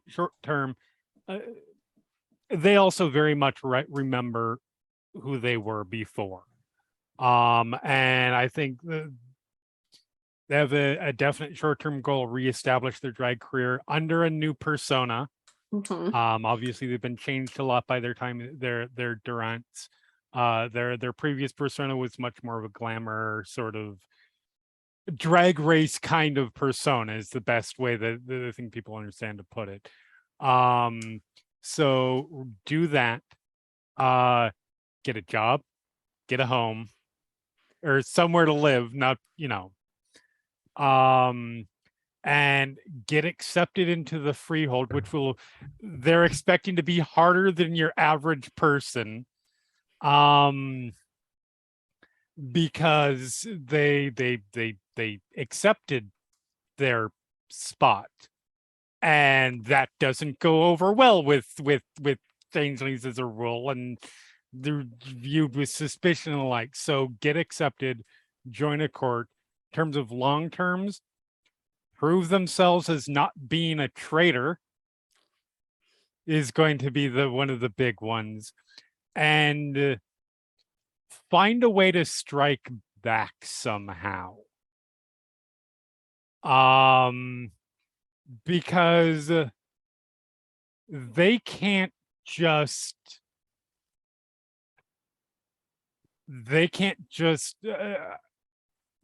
Short-term. They also very much remember who they were before. And I think they have a definite short-term goal: reestablish their drag career under a new persona. Mm-hmm. Obviously they've been changed a lot by their time, their durants. Their previous persona was much more of a glamour sort of drag race kind of persona, is the best way that I think people understand to put it. So do that. Get a job, get a home, or somewhere to live, not, and get accepted into the freehold, which they're expecting to be harder than your average person, because they accepted their spot, and that doesn't go over well with changelings as a rule, and they're viewed with suspicion and the like. So get accepted, join a court. In terms of long terms, prove themselves as not being a traitor is going to be one of the big ones, and find a way to strike back somehow. Because they can't just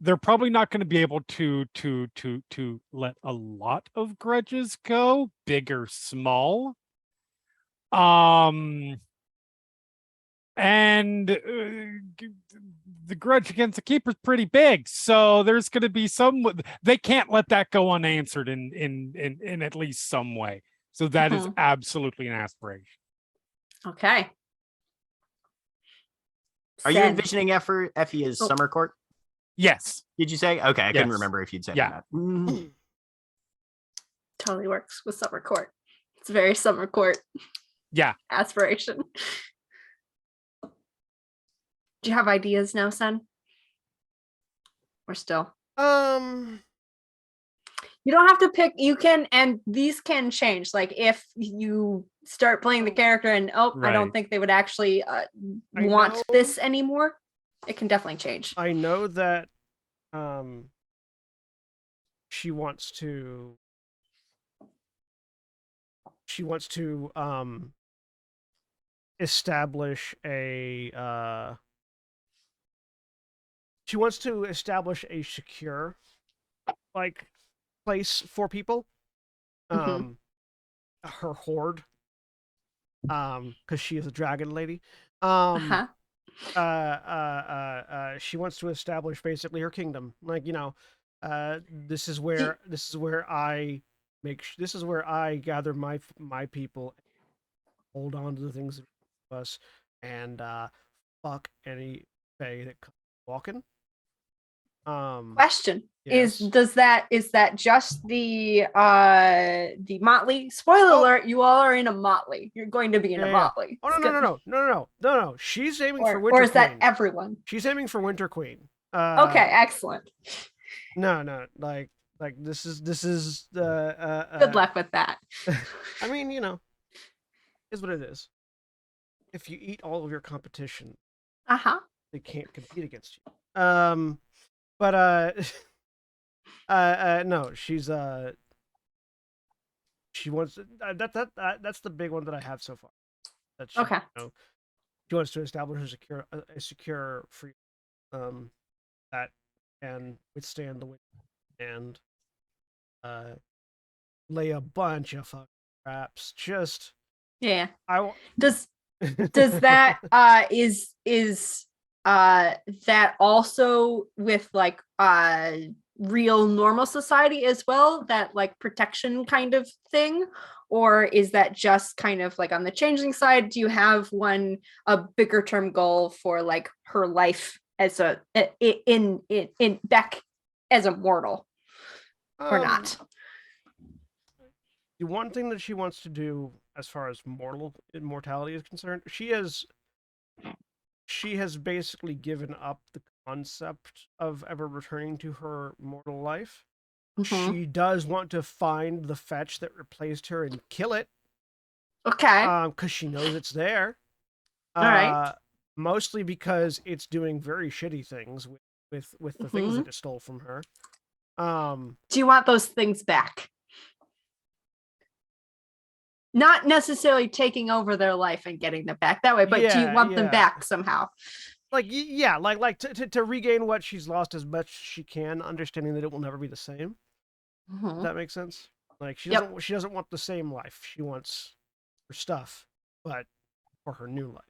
they're probably not going to be able to let a lot of grudges go, big or small. And the grudge against the keeper is pretty big, so there's going to be they can't let that go unanswered in at least some way. So that is absolutely an aspiration. Okay. Are you envisioning Effie as Summer Court? Yes. Did you say? Okay, I couldn't remember if you'd said that. Totally works with Summer Court. It's very Summer Court. Yeah. Aspiration. Do you have ideas now, son? Or still? Um, You don't have to pick. You can, and these can change. Like if you start playing the character and I don't think they would actually want this anymore, it can definitely change. I know that she wants to establish a secure like place for people. Her horde. Because she is a dragon lady. She wants to establish basically her kingdom. Like, this is where I gather my people, hold on to the things of us, and fuck any fae that comes walking. Question yes. is that just the motley? Spoiler alert, you all are in a motley. You're going to be in a motley. Oh no. She's aiming for Winter Queen. Or is that everyone? She's aiming for Winter Queen. Okay, excellent. No, like this is good luck with that. I mean, is what it is. If you eat all of your competition, they can't compete against you. But no, she wants that's the big one that I have so far. That she, Okay. she wants to establish a secure free that can withstand the wind and lay a bunch of fucking traps. Just Yeah. I Does that is that also with like real normal society as well, that like protection kind of thing, or is that just kind of like on the Changeling side? Do you have a bigger term goal for like her life as a in back as a mortal or not? The one thing that she wants to do as far as mortal immortality is concerned, she has basically given up the concept of ever returning to her mortal life. Mhm. She does want to find the fetch that replaced her and kill it, Okay. because she knows it's there. All right. Mostly because it's doing very shitty things with the things that it stole from her. Do you want those things back? Not necessarily taking over their life and getting them back that way, but do you want them back somehow? Like to regain what she's lost as much as she can, understanding that it will never be the same. Does that make sense? Like she doesn't want the same life. She wants her stuff, but for her new life.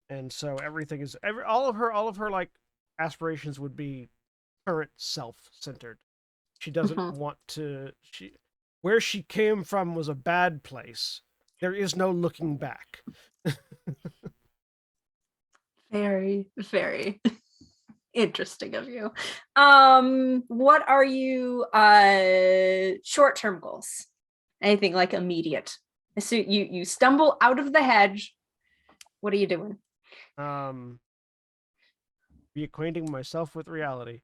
And so everything is all of her like aspirations would be current self-centered. She doesn't want to where she came from was a bad place. There is no looking back. Very, very interesting of you. What are you short-term goals? Anything like immediate? So you stumble out of the hedge. What are you doing? Reacquainting myself with reality.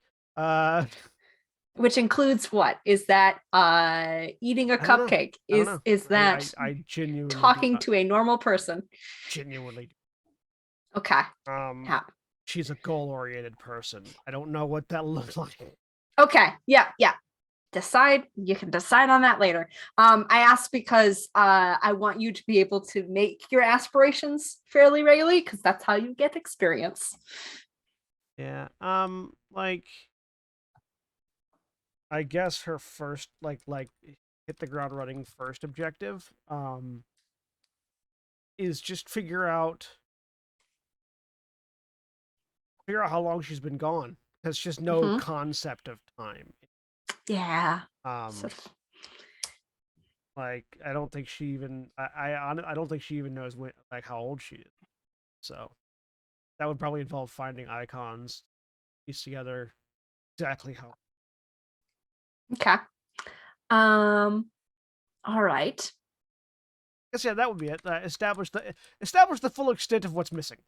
Which includes what? Is that eating a cupcake? Is that I genuinely talking to a normal person? Genuinely. Okay. She's a goal-oriented person. I don't know what that looks like. Okay. Yeah. You can decide on that later. I asked because I want you to be able to make your aspirations fairly regularly, because that's how you get experience. Yeah. Like I guess her first like hit the ground running first objective is just figure out how long she's been gone. There's just no concept of time. Yeah. Like I don't think she even I don't think she even knows like how old she is. So that would probably involve finding icons, piece together exactly how. Okay. All right. I guess that would be it. Establish the full extent of what's missing.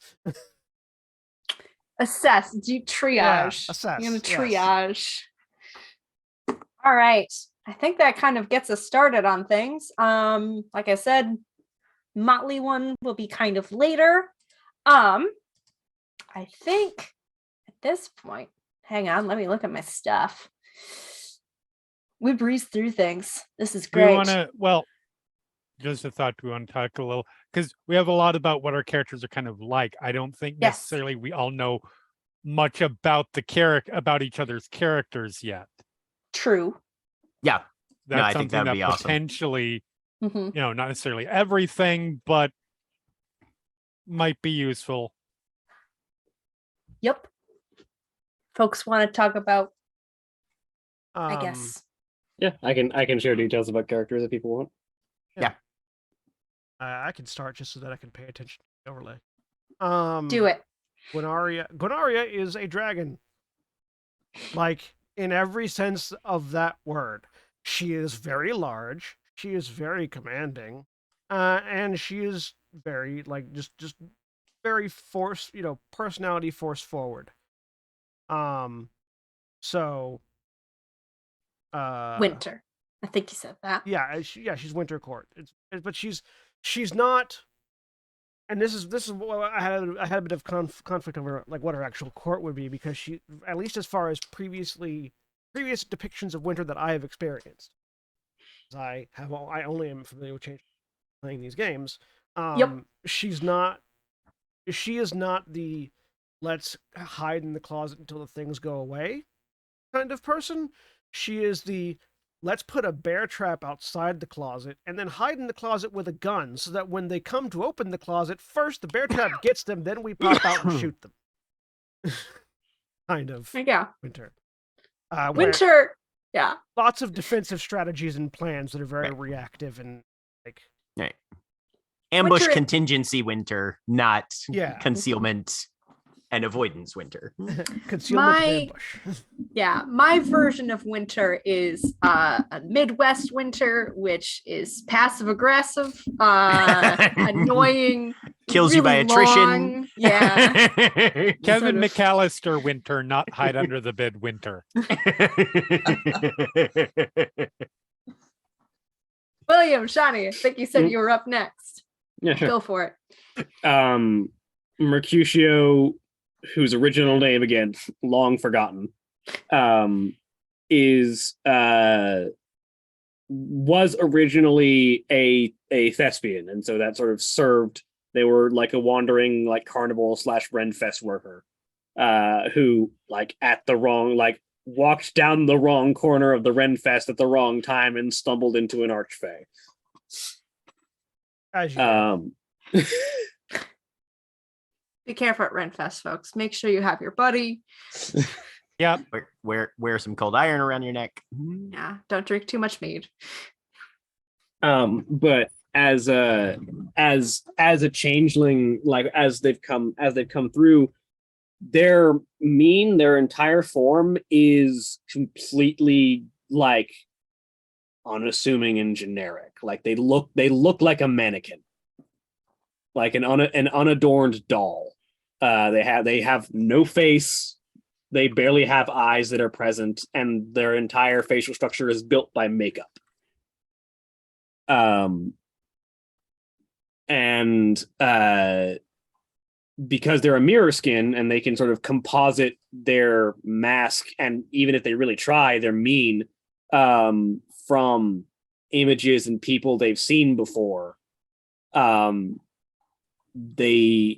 Assess. Do triage. Yeah, assess. You're gonna triage. Yes. All right. I think that kind of gets us started on things. Like I said, Motley one will be kind of later. I think at this point, hang on, let me look at my stuff. We breezed through things. This is great. We want to, just a thought, we want to talk a little, because we have a lot about what our characters are kind of like. I don't think necessarily we all know much about about each other's characters yet. True. Yeah. That's I think something that'd be that awesome. Potentially, not necessarily everything, but might be useful. Yep. Folks want to talk about, I guess. Yeah, I can share details about characters if people want. Yeah. I can start just so that I can pay attention to the overlay. Do it. Gwynaria is a dragon. Like, in every sense of that word. She is very large. She is very commanding. And she is very, like, just very personality force forward. So... Winter. I think you said that. Yeah, she's Winter Court. But she's not and this is what I had a bit of conflict over like what her actual court would be, because she, at least as far as previous depictions of winter that I have experienced, I only am familiar with playing these games. Yep. She is not the let's hide in the closet until the things go away kind of person. She is the let's put a bear trap outside the closet and then hide in the closet with a gun so that when they come to open the closet, first the bear trap gets them, then we pop out and shoot them. Kind of Yeah. winter. Winter. Yeah. Lots of defensive strategies and plans that are very reactive and like. Right. Ambush Winter- contingency winter, not Yeah. concealment and avoidance winter. Concealment and ambush. Yeah, my version of winter is a Midwest winter, which is passive aggressive, annoying, Kills you by really attrition. long. Yeah. Kevin Sort of. McAllister winter, not hide under the bed winter. William, Shani, I think you said you were up next. Yeah, sure. Go for it. Mercutio, whose original name again long forgotten, is was originally a thespian, and so that sort of served. They were like a wandering like carnival / Renfest worker, who like at the wrong walked down the wrong corner of the Renfest at the wrong time and stumbled into an archfey. As you Be careful at Renfest, folks. Make sure you have your buddy. Yep. Wear some cold iron around your neck. Yeah, don't drink too much mead. But as a changeling, like as they've come through, their entire form is completely like unassuming and generic. Like they look like a mannequin, like an unadorned doll. They have no face. They barely have eyes that are present, and their entire facial structure is built by makeup. Because they're a mirror skin and they can sort of composite their mask, and even if they really try, they're mean from images and people they've seen before. They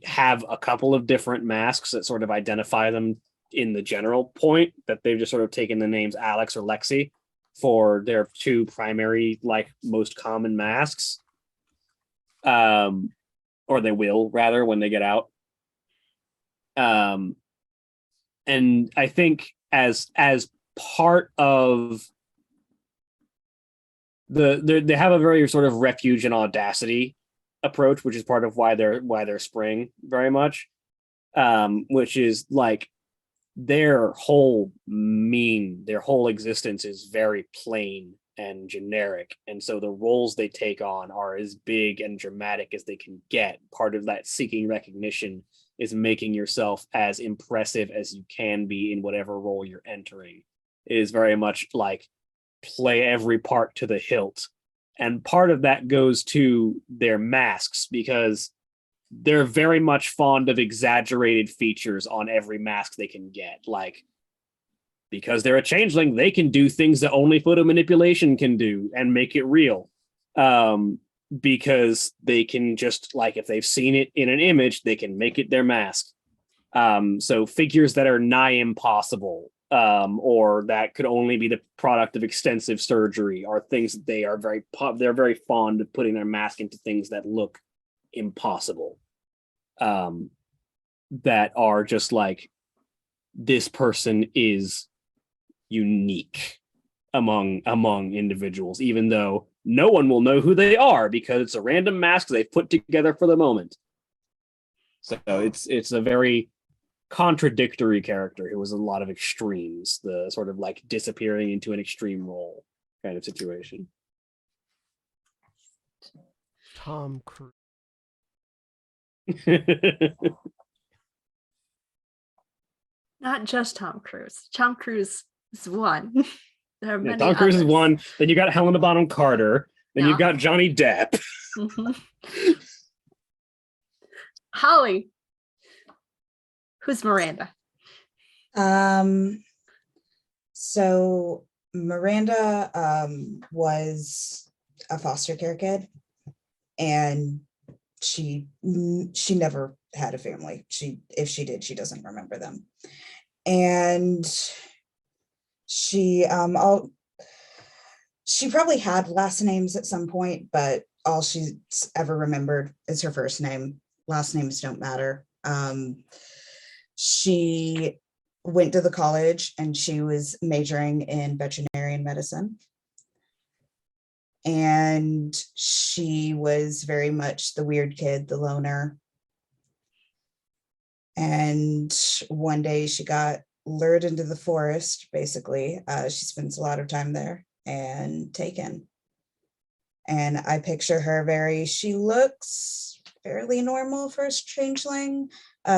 have a couple of different masks that sort of identify them in the general point, that they've just sort of taken the names Alex or Lexi for their two primary, like, most common masks. Or they will, rather, when they get out. And I think as part of they have a very sort of refuge and audacity approach, which is part of why they're spring very much, which is like their whole existence is very plain and generic, and so the roles they take on are as big and dramatic as they can get. Part of that seeking recognition is making yourself as impressive as you can be in whatever role you're entering. It is very much like play every part to the hilt. And part of that goes to their masks, because they're very much fond of exaggerated features on every mask they can get. Like, because they're a changeling, they can do things that only photo manipulation can do and make it real. Because they can just, like, if they've seen it in an image, they can make it their mask. So figures that are nigh impossible, or that could only be the product of extensive surgery, are things that they're very fond of putting their mask into things that look impossible. That are just like, this person is unique among individuals, even though no one will know who they are because it's a random mask they've put together for the moment. So it's a very contradictory character who was a lot of extremes, the sort of like disappearing into an extreme role kind of situation. Tom Cruise. Not just Tom Cruise. Tom Cruise is one. There are many Tom Cruise is others. one. Then you got Helena Bonham Carter. Then Yeah. you've got Johnny Depp. Mhm. Holly. Who's Miranda? So Miranda was a foster care kid, and she never had a family. If she did, she doesn't remember them. And she probably had last names at some point, but all she's ever remembered is her first name. Last names don't matter. She went to the college and she was majoring in veterinarian medicine. And she was very much the weird kid, the loner. And one day she got lured into the forest, basically. She spends a lot of time there and taken. And I picture her she looks fairly normal for a changeling.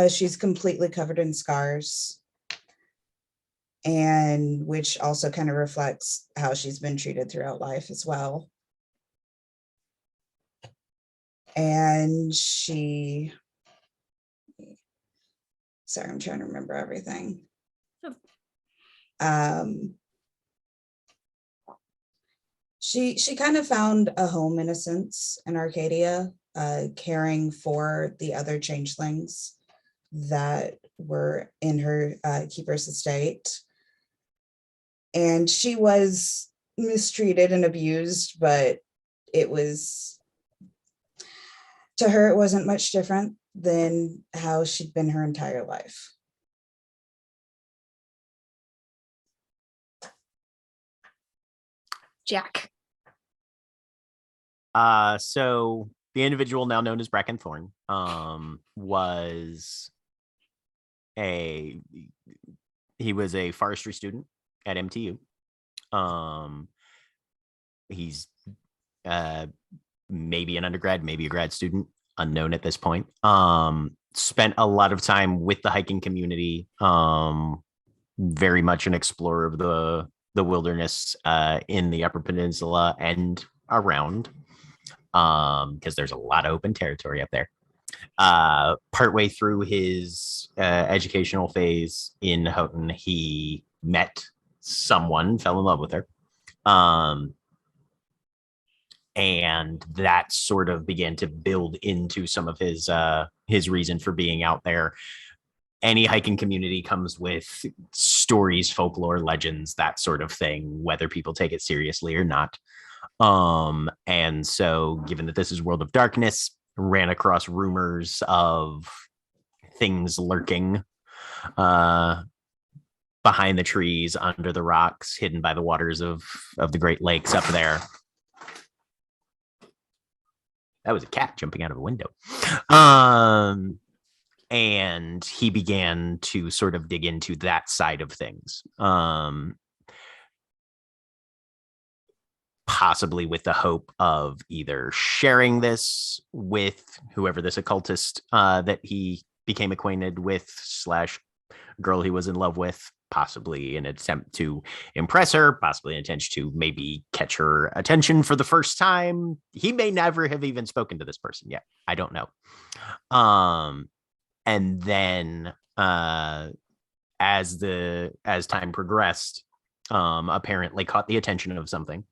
She's completely covered in scars, and which also kind of reflects how she's been treated throughout life as well. And sorry, I'm trying to remember everything. She kind of found a home in a sense in Arcadia, caring for the other changelings that were in her keeper's estate. And she was mistreated and abused, but to her, it wasn't much different than how she'd been her entire life. Jack. So the individual now known as Bracken Thorn was a forestry student at MTU. He's maybe an undergrad, maybe a grad student, unknown at this point. Spent a lot of time with the hiking community, very much an explorer of the wilderness in the Upper Peninsula and around, because there's a lot of open territory up there. Partway through his educational phase in Houghton, he met someone, fell in love with her. And that sort of began to build into some of his reason for being out there. Any hiking community comes with stories, folklore, legends, that sort of thing, whether people take it seriously or not. And so, given that this is World of Darkness, ran across rumors of things lurking behind the trees, under the rocks, hidden by the waters of the Great Lakes up there. That was a cat jumping out of a window. And he began to sort of dig into that side of things. Possibly with the hope of either sharing this with whoever this occultist that he became acquainted with / girl he was in love with, possibly an attempt to impress her, possibly an attempt to maybe catch her attention for the first time. He may never have even spoken to this person yet. I don't know. And then as time progressed, apparently caught the attention of something.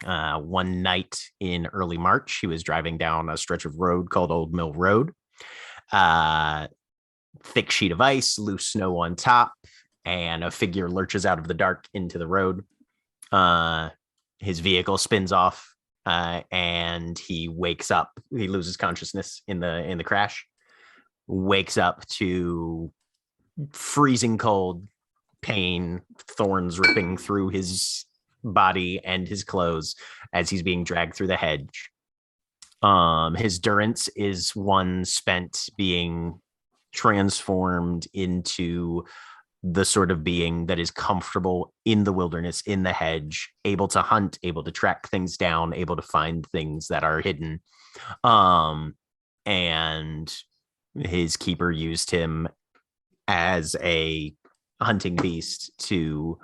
One night in early March, he was driving down a stretch of road called Old Mill Road. Thick sheet of ice, loose snow on top, and a figure lurches out of the dark into the road. His vehicle spins off, and he wakes up. He loses consciousness in the crash. Wakes up to freezing cold, pain, thorns ripping through his body and his clothes as he's being dragged through the hedge. His durance is one spent being transformed into the sort of being that is comfortable in the wilderness, in the hedge, able to hunt, able to track things down, able to find things that are hidden. And his keeper used him as a hunting beast to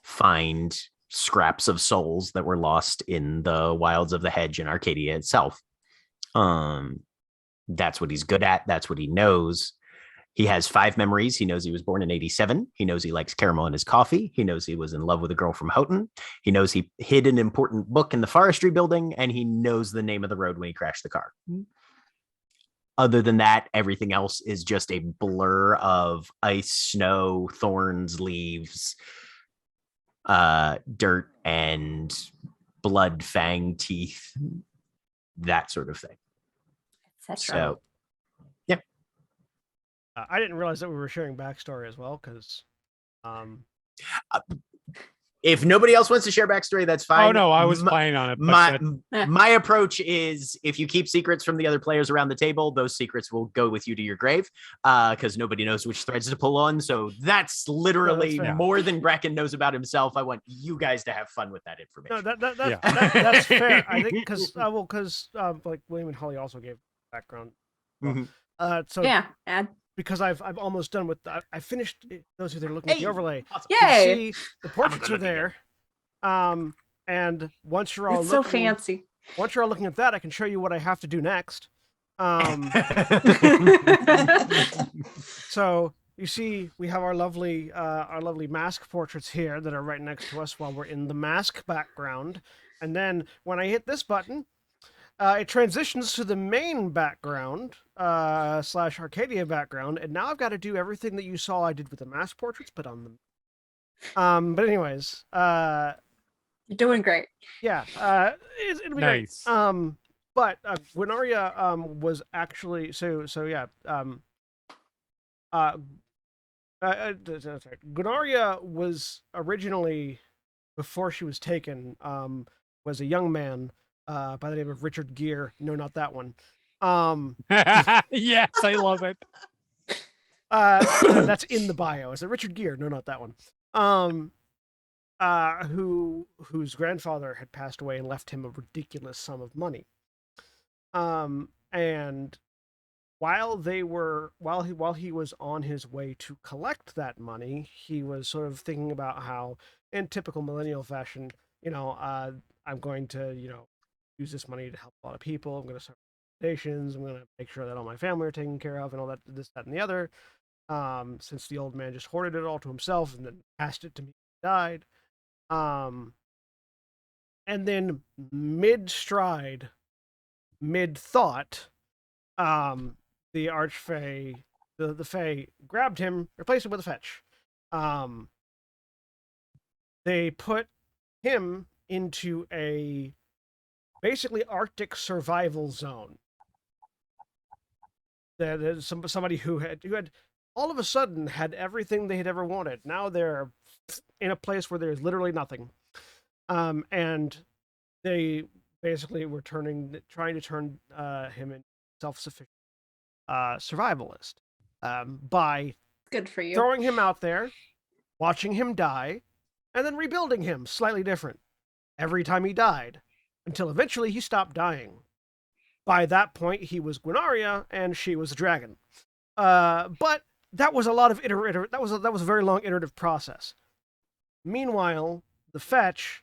find scraps of souls that were lost in the wilds of the hedge in Arcadia itself. That's what he's good at. That's what he knows. He has 5 memories. He knows he was born in 87. He knows he likes caramel in his coffee. He knows he was in love with a girl from Houghton. He knows he hid an important book in the forestry building, and he knows the name of the road when he crashed the car. Other than that, everything else is just a blur of ice, snow, thorns, leaves, dirt, and blood, fang, teeth, that sort of thing. Etc. So, yeah. I didn't realize that we were sharing backstory as well, because If nobody else wants to share backstory, that's fine. Oh no, I was playing on it. My approach is, if you keep secrets from the other players around the table, those secrets will go with you to your grave, because nobody knows which threads to pull on. So that's literally more than Bracken knows about himself. I want you guys to have fun with that information. No, that's fair. I think because like William and Holly also gave background. So yeah, and because I've almost done with I finished those who are looking at the overlay. Awesome. You can yay! see the portraits are there. And once you're all It's looking, so fancy. once you're all looking at that, I can show you what I have to do next. So you see, we have our lovely mask portraits here that are right next to us while we're in the mask background. And then when I hit this button, it transitions to the main background / Arcadia background, and now I've got to do everything that you saw I did with the mask portraits, but on them. But anyways, You're doing great. yeah, it'll be Nice. great. But Guinaria was actually Guinaria was originally, before she was taken, was a young man by the name of Richard Gere. No, not that one. Yes, I love it. That's in the bio. Is it Richard Gere? No, not that one. Whose grandfather had passed away and left him a ridiculous sum of money. And while he was on his way to collect that money, he was sort of thinking about how, in typical millennial fashion, I'm going to, use this money to help a lot of people. I'm going to start foundations. I'm going to make sure that all my family are taken care of and all that, this, that, and the other. Since the old man just hoarded it all to himself and then passed it to me, died. And then mid-stride, mid-thought, the Archfey, the Fey grabbed him, replaced him with a fetch. They put him into a basically Arctic survival zone. There's somebody who had all of a sudden had everything they had ever wanted. Now they're in a place where there's literally nothing. And they basically were trying to turn him into self-sufficient survivalist by Good for you. throwing him out there, watching him die, and then rebuilding him slightly different every time he died, until eventually he stopped dying. By that point, he was Guinaria and she was a dragon. But that was a lot of that was a very long iterative process. Meanwhile, the fetch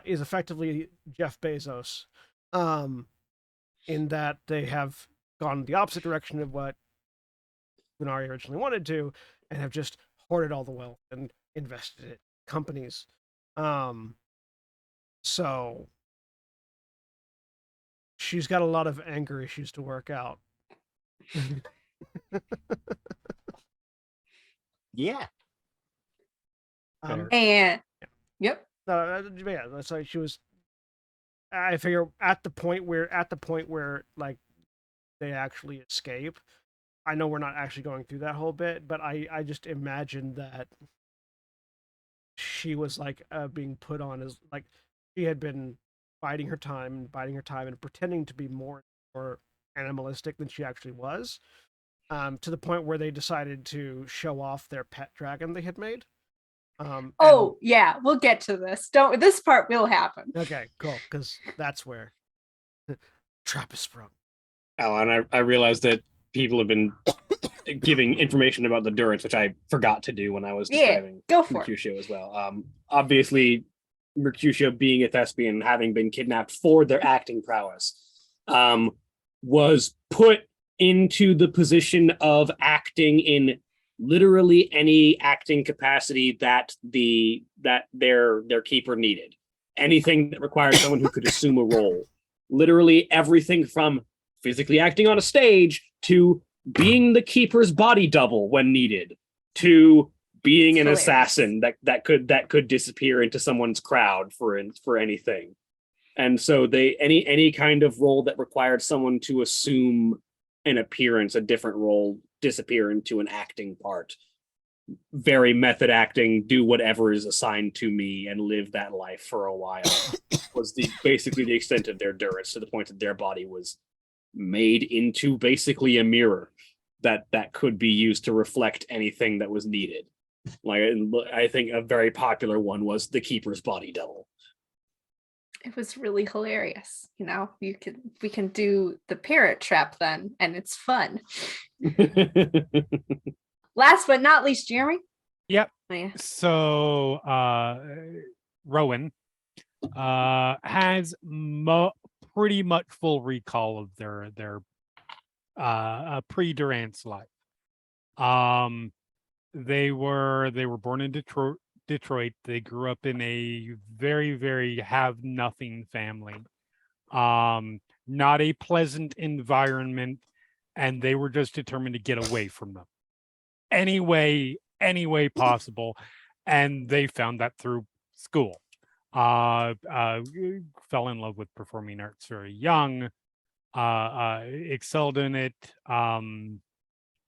is effectively Jeff Bezos, in that they have gone the opposite direction of what Guinaria originally wanted to, and have just hoarded all the wealth and invested it in companies. So she's got a lot of anger issues to work out. Yeah. And yep. Yeah, that's like she was. I figure at the point where like they actually escape. I know we're not actually going through that whole bit, but I just imagined that she was like being put on as like she had been biding her time and pretending to be more animalistic than she actually was, to the point where they decided to show off their pet dragon they had made. Yeah, we'll get to this. This part will happen. Okay, cool, because that's where the trap is sprung. Alan, I realized that people have been giving information about the Durance, which I forgot to do when I was describing go for Mercutio as well. Obviously, Mercutio being a thespian, having been kidnapped for their acting prowess, was put into the position of acting in literally any acting capacity that their keeper needed. Anything that required someone who could assume a role. Literally everything from physically acting on a stage to being the keeper's body double when needed to being an assassin that could disappear into someone's crowd for anything. And so they any kind of role that required someone to assume an appearance, a different role, disappear into an acting part. Very method acting, do whatever is assigned to me and live that life for a while was basically the extent of their durance, to the point that their body was made into basically a mirror that could be used to reflect anything that was needed. Like, I think a very popular one was the keeper's body double. It was really hilarious. You know, we can do the parrot trap then, and it's fun. Last but not least, Jeremy. Yep. Oh, yeah. So Rowan has pretty much full recall of their pre-Durant's life. They were born in Detroit. They grew up in a very, very have-nothing family. Not a pleasant environment, and they were just determined to get away from them any way possible. And they found that through school. Fell in love with performing arts very young. Excelled in it.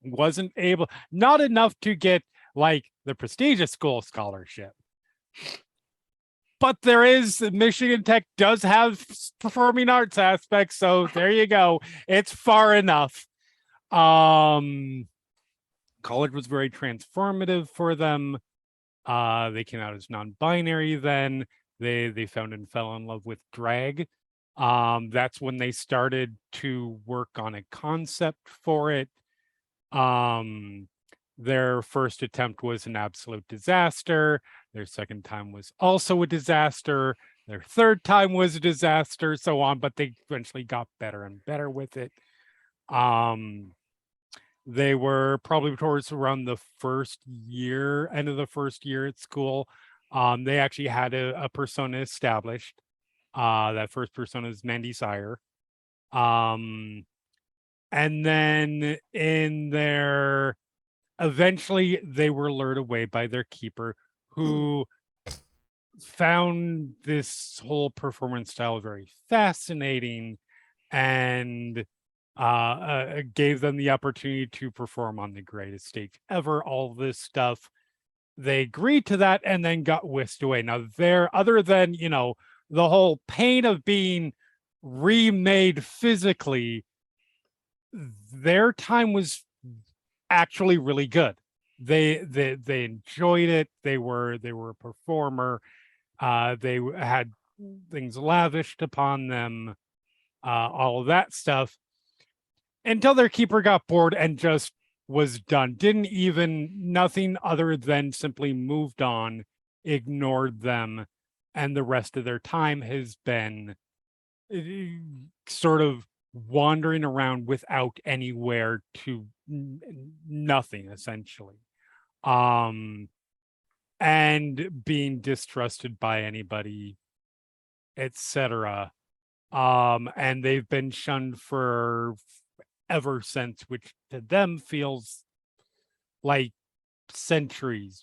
Wasn't able, not enough to get like the prestigious school scholarship, but there is, Michigan Tech does have performing arts aspects, so there you go, it's far enough. College was very transformative for them. They came out as non-binary. Then they found and fell in love with drag. That's when they started to work on a concept for it. Their first attempt was an absolute disaster. Their second time was also a disaster. Their third time was a disaster, so on, but they eventually got better and better with it. They were probably towards around the end of the first year at school. They actually had a persona established. That first persona is Mandy Sire. And then eventually they were lured away by their keeper, who found this whole performance style very fascinating and gave them the opportunity to perform on the greatest stage ever, all this stuff. They agreed to that and then got whisked away. Now, other than, the whole pain of being remade physically, their time was actually really good. They enjoyed it. They were a performer. They had things lavished upon them, all of that stuff, until their keeper got bored and just was done. Nothing other than simply moved on, ignored them, and the rest of their time has been sort of wandering around without anywhere to nothing, essentially, and being distrusted by anybody, etc. And they've been shunned for ever since, which to them feels like centuries,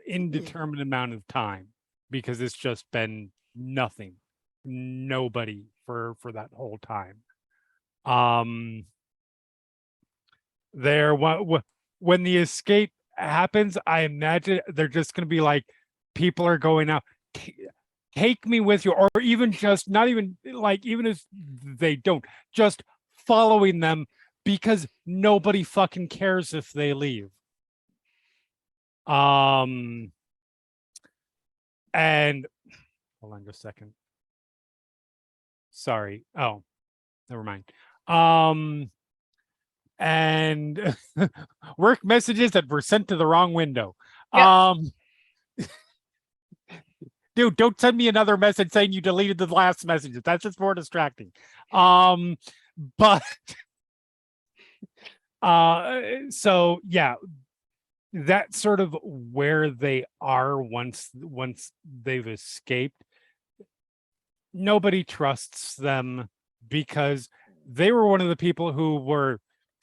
indeterminate amount of time, because it's just been nothing, nobody for that whole time. When the escape happens, I imagine they're just going to be like, people are going out, take me with you, or even just not even like, even if they don't, just following them, because nobody fucking cares if they leave. And hold on just a second. Sorry. Oh, never mind. And work messages that were sent to the wrong window. Yep. Dude, don't send me another message saying you deleted the last message. That's just more distracting. But So yeah, that's sort of where they are once they've escaped. Nobody trusts them because they were one of the people who were,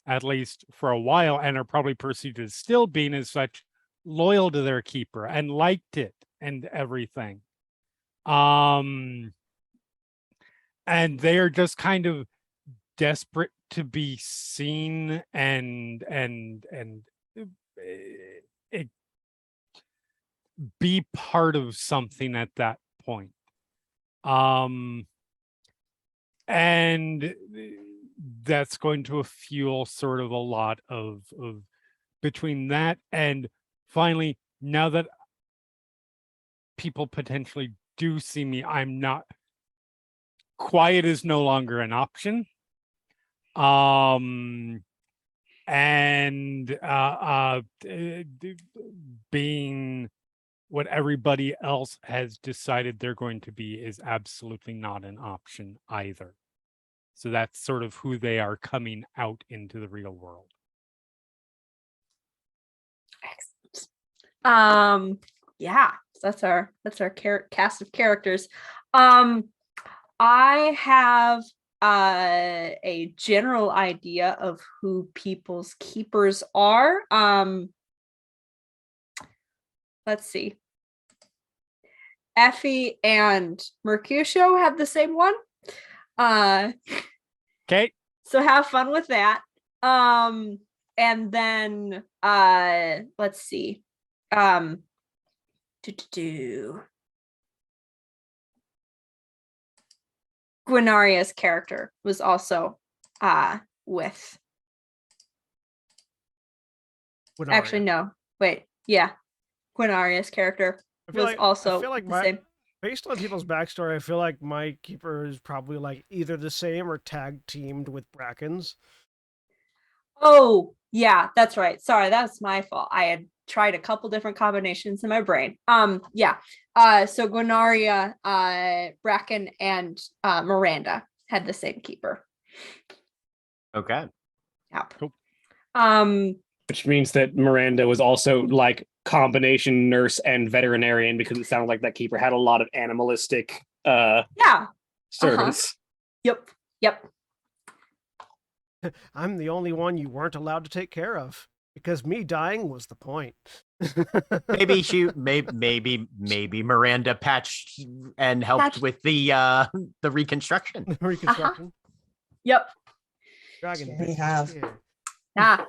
at least for a while, and are probably perceived as still being as such, loyal to their keeper and liked it and everything. And they are just kind of desperate to be seen and it, be part of something at that point. And that's going to fuel sort of a lot of between that and finally, now that people potentially do see me, I'm not, quiet is no longer an option. And being what everybody else has decided they're going to be is absolutely not an option either. So that's sort of who they are coming out into the real world. Excellent. Yeah, so that's our cast of characters. I have a general idea of who people's keepers are. Let's see. Effie and Mercutio have the same one. Okay. So have fun with that. And then let's see. Guinaria's character was also with. Guinaria. Actually, no. Wait. Yeah. Guinaria's character was also I feel like the same. Based on people's backstory, I feel like my keeper is probably like either the same or tag teamed with Bracken's. Oh, yeah, that's right. Sorry, that's my fault. I had tried a couple different combinations in my brain. Yeah. So Guinaria, Bracken, and Miranda had the same keeper. Okay. Yep. Cool. Which means that Miranda was also like combination nurse and veterinarian because it sounded like that keeper had a lot of animalistic Yeah. service. Yep. I'm the only one you weren't allowed to take care of because me dying was the point. maybe Miranda patched and helped with the reconstruction. Reconstruction. Yep. Dragon. We have. Yeah.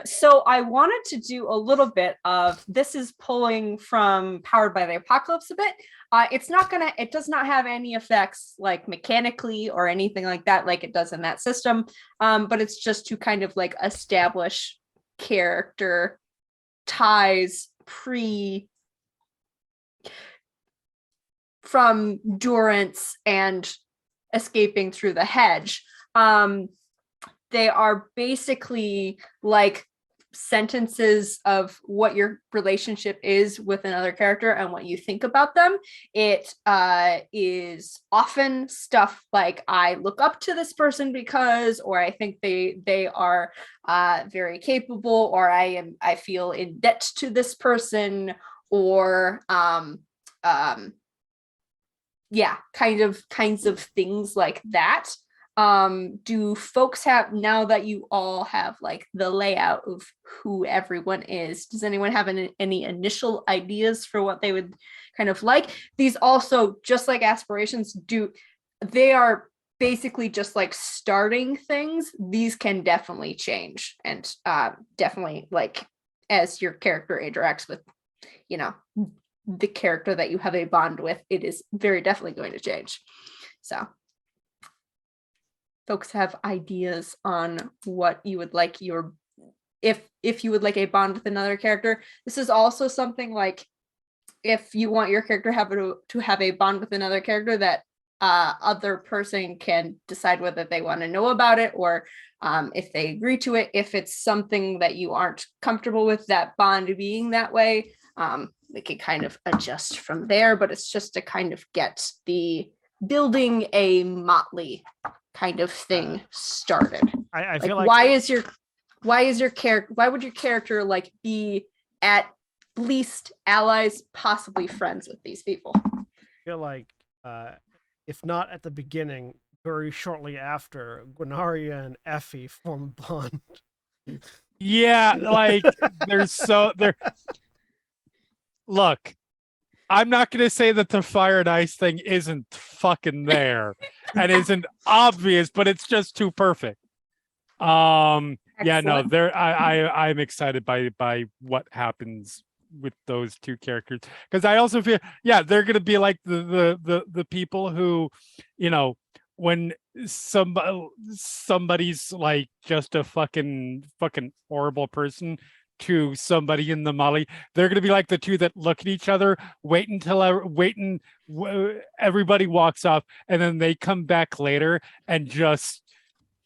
So I wanted to do a little bit of, this is pulling from Powered by the Apocalypse a bit. It does not have any effects like mechanically or anything like that, like it does in that system. But it's just to kind of like establish character ties from Durance and escaping through the hedge. They are basically like sentences of what your relationship is with another character and what you think about them. It is often stuff like, I look up to this person because, or I think they are very capable, or I feel in debt to this person, or yeah, kinds of things like that. Do folks have, now that you all have like the layout of who everyone is, does anyone have any initial ideas for what they would kind of like? These also, just like aspirations, they are basically just like starting things. These can definitely change, and definitely, like, as your character interacts with, the character that you have a bond with, it is very definitely going to change. So folks have ideas on what you would like if you would like a bond with another character. This is also something like, if you want your character to have a bond with another character, that other person can decide whether they want to know about it, or if they agree to it. If it's something that you aren't comfortable with that bond being that way, they can kind of adjust from there, but it's just to kind of get the building a motley kind of thing started. I feel like why is your Why would your character like be at least allies, possibly friends with these people? I feel like, if not at the beginning, very shortly after, Gwynaria and Effie form a bond. Yeah, like there. Look, I'm not going to say that the fire and ice thing isn't fucking there and isn't obvious, but it's just too perfect. Yeah, no, Excellent. I'm excited by what happens with those two characters, because I also feel, yeah, they're going to be like the people who, you know, when somebody's like just a fucking horrible person to somebody in the Molly, they're going to be like the two that look at each other, wait until everybody walks off, and then they come back later and just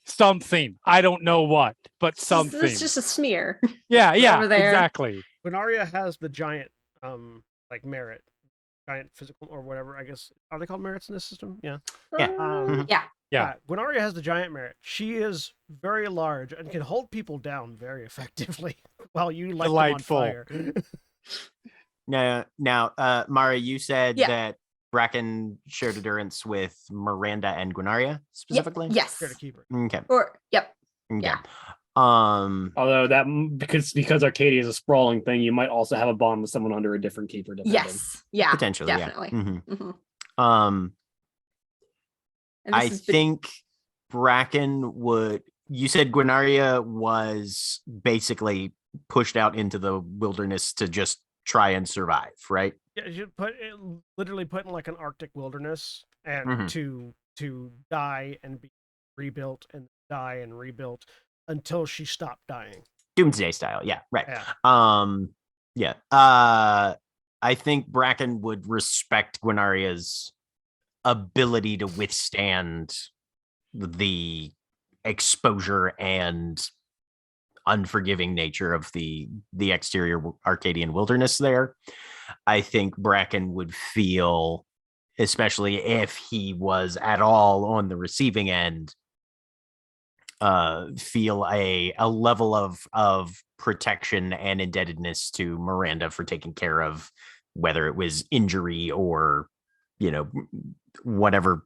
something, I don't know what, but something. It's just a smear. Yeah, over there. exactly. Gwynaria has the giant, like merit, giant physical or whatever. I guess are they called merits in this system? Yeah. Mhm. Yeah. Gwynaria has the giant merit. She is very large and can hold people down very effectively while you light Delightful. them on fire. Now, Mara, you said Yeah. that Bracken shared endurance with Miranda and Gwynaria specifically. Yes. Here to keep her. Okay. Or yep. Okay. Yeah. Although that because Arcadia is a sprawling thing, you might also have a bond with someone under a different keeper. Depending. Yes. Yeah. Potentially, Definitely. yeah. Mhm. Mhm. And I this is think Bracken would. You said Gwynaria was basically pushed out into the wilderness to just try and survive, right? Yeah, you literally put in like an Arctic wilderness and Mhm. to die and be rebuilt and die and rebuilt until she stopped dying. Doomsday style, yeah, right. Yeah. Yeah. I think Bracken would respect Gwenaria's ability to withstand the exposure and unforgiving nature of the exterior Arcadian wilderness there. I think Bracken would feel, especially if he was at all on the receiving end, feel a level of protection and indebtedness to Miranda for taking care of whether it was injury or, you know, whatever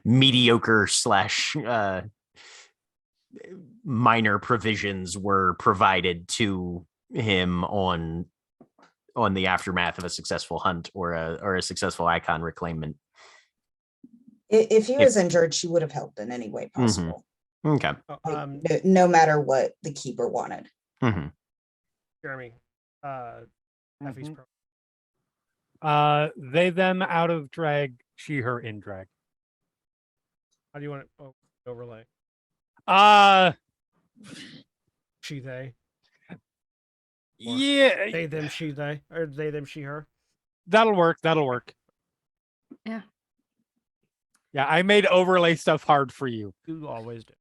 mediocre slash minor provisions were provided to him on the aftermath of a successful hunt or a successful icon reclaimment. If he was injured, she would have helped in any way possible. Okay. Like, no matter what the keeper wanted. Jeremy, Effie's They them out of drag, she her in drag. How do you want it overlay? She they. Or Yeah. They them she they, or they them she her. That'll work. Yeah. Yeah, I made overlay stuff hard for you. You always do.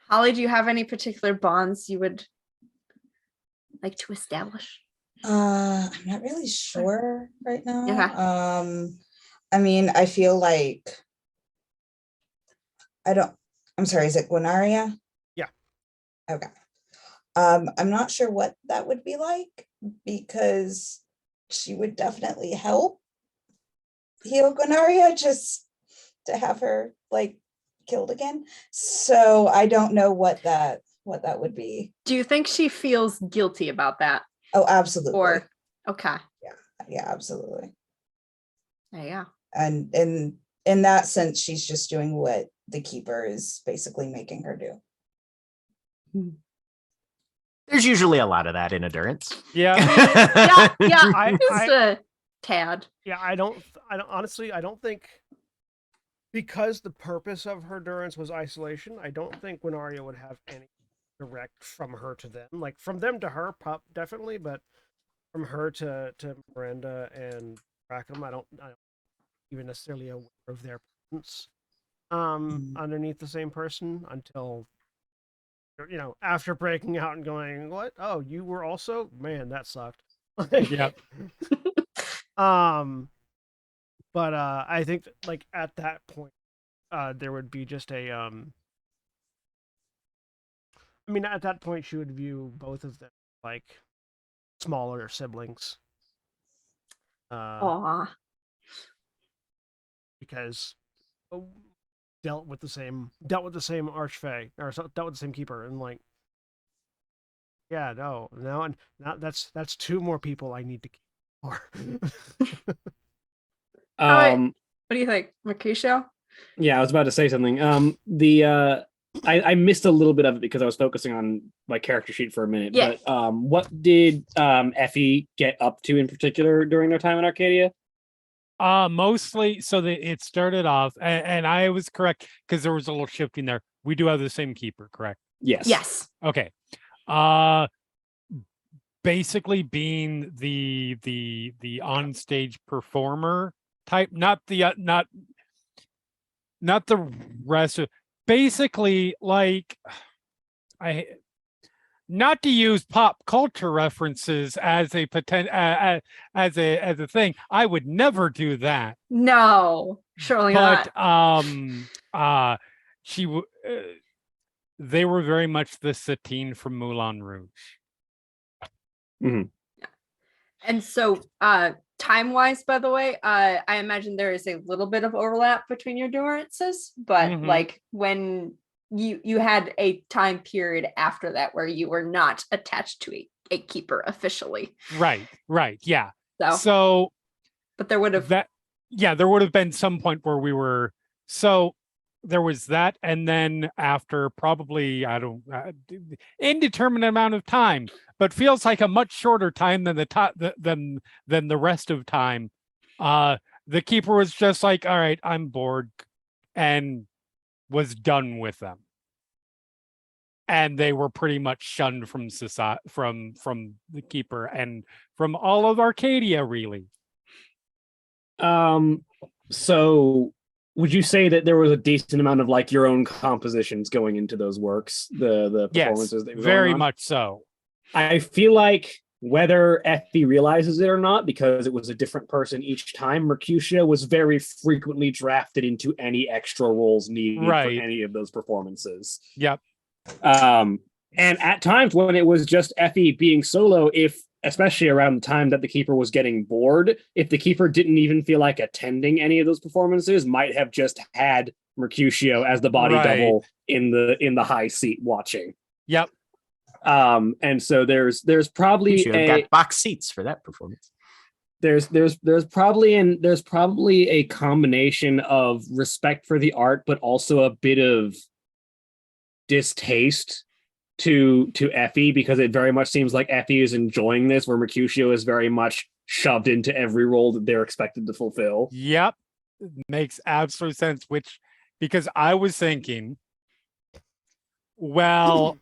Holly, do you have any particular bonds you would like to establish? I'm not really sure right now. Okay. I mean, I feel like I'm sorry, is it Gwynaria? Yeah. Okay. I'm not sure what that would be like because she would definitely help heal Gwynaria just to have her like killed again. So I don't know what that would be. Do you think she feels guilty about that? Oh, absolutely. Or okay. Yeah, absolutely. Yeah. And in that sense, she's just doing what the keeper is basically making her do. There's usually a lot of that in endurance. Yeah. Yeah. Just a tad. Yeah, I don't honestly, I don't think, because the purpose of her endurance was isolation, I don't think Gwynaria would have any direct from her to them. Like from them to her, definitely, but from her to Miranda and Rackham, I don't even necessarily aware of their presence underneath the same person until, you know, after breaking out and going, what? Oh, you were also? Man, that sucked. Yeah. But I think like at that point, there would be just a I mean, at that point, she would view both of them like smaller siblings. Aw. Because dealt with the same archfey, or dealt with the same keeper, and like, yeah, no, and now that's two more people I need to keep more. right. Um, What do you think, Mercutio? yeah, I was about to say something. I missed a little bit of it because I was focusing on my character sheet for a minute. Yeah. But what did Effie get up to in particular during their time in Arcadia? Mostly so that it started off, and I was correct because there was a little shifting there. We do have the same keeper, correct? Yes. Yes. Okay. Basically being the onstage performer type, not the not the rest of, basically, like, I, not to use pop culture references as a as a thing. I would never do that. No, surely But not. she they were very much the Satine from Moulin Rouge. Mm-hmm. And so, time-wise, by the way, I imagine there is a little bit of overlap between your durances, but Mhm. like when you had a time period after that where you were not attached to a keeper officially. Right, yeah. So, So but there would have there would have been some point where we were, so there was that, and then after probably, I don't, indeterminate amount of time, but feels like a much shorter time than than the rest of time. The keeper was just like, all right, I'm bored, and was done with them. And they were pretty much shunned from society, from the keeper, and from all of Arcadia, really. So would you say that there was a decent amount of like your own compositions going into those works, the performances that were very going on? much so. I feel like whether Effie realizes it or not, because it was a different person each time, Mercutio was very frequently drafted into any extra roles needed for Right. any of those performances. Yep. And at times when it was just Effie being solo, if especially around the time that the keeper was getting bored, if the keeper didn't even feel like attending any of those performances, might have just had Mercutio as the body Right. double in the high seat watching. Yep. And so there's probably You should have got box seats for that performance. there's probably a combination of respect for the art, but also a bit of distaste to Effie, because it very much seems like Effie is enjoying this, where Mercutio is very much shoved into every role that they're expected to fulfill. Yep. Makes absolute sense, which, because I was thinking, well,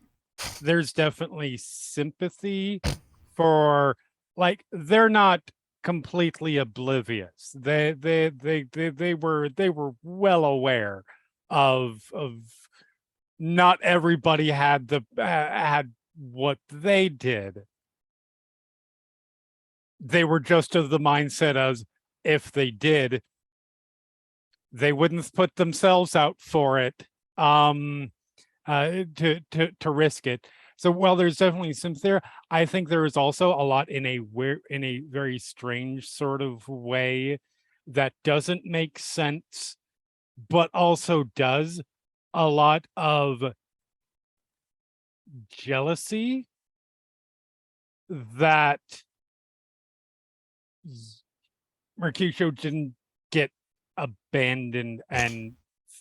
there's definitely sympathy for, like, they're not completely oblivious. They were well aware of not everybody had had what they did. They were just of the mindset as, if they did, they wouldn't put themselves out for it, to risk it. So while there's definitely some there, I think there is also a lot in a very strange sort of way that doesn't make sense, but also does, a lot of jealousy that Mercutio didn't get abandoned and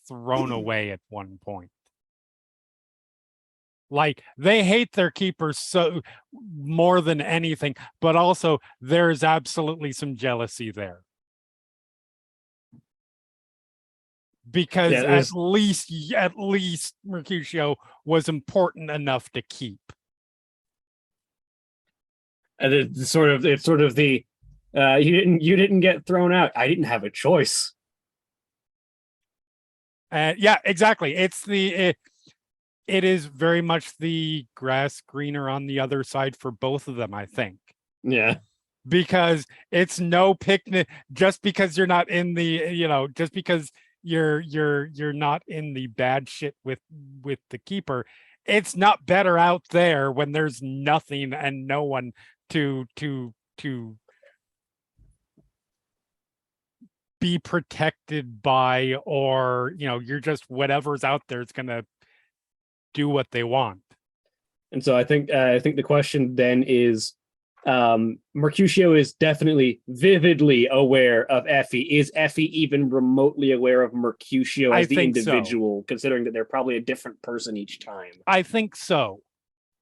thrown away at one point. Like, they hate their keepers so more than anything, but also there's absolutely some jealousy there. Because Yeah, at least Mercutio was important enough to keep. And it's sort of the you didn't get thrown out. I didn't have a choice. Yeah, exactly. It is very much the grass greener on the other side for both of them, I think. Yeah. Because it's no picnic, just because you're not in the, just because you're not in the bad shit with the keeper, it's not better out there when there's nothing and no one to be protected by, or you're just whatever's out there is gonna do what they want. And so I think the question then is, Mercutio is definitely vividly aware of Effie. Is Effie even remotely aware of Mercutio I as the think so. individual, considering that they're probably a different person each time? I think so.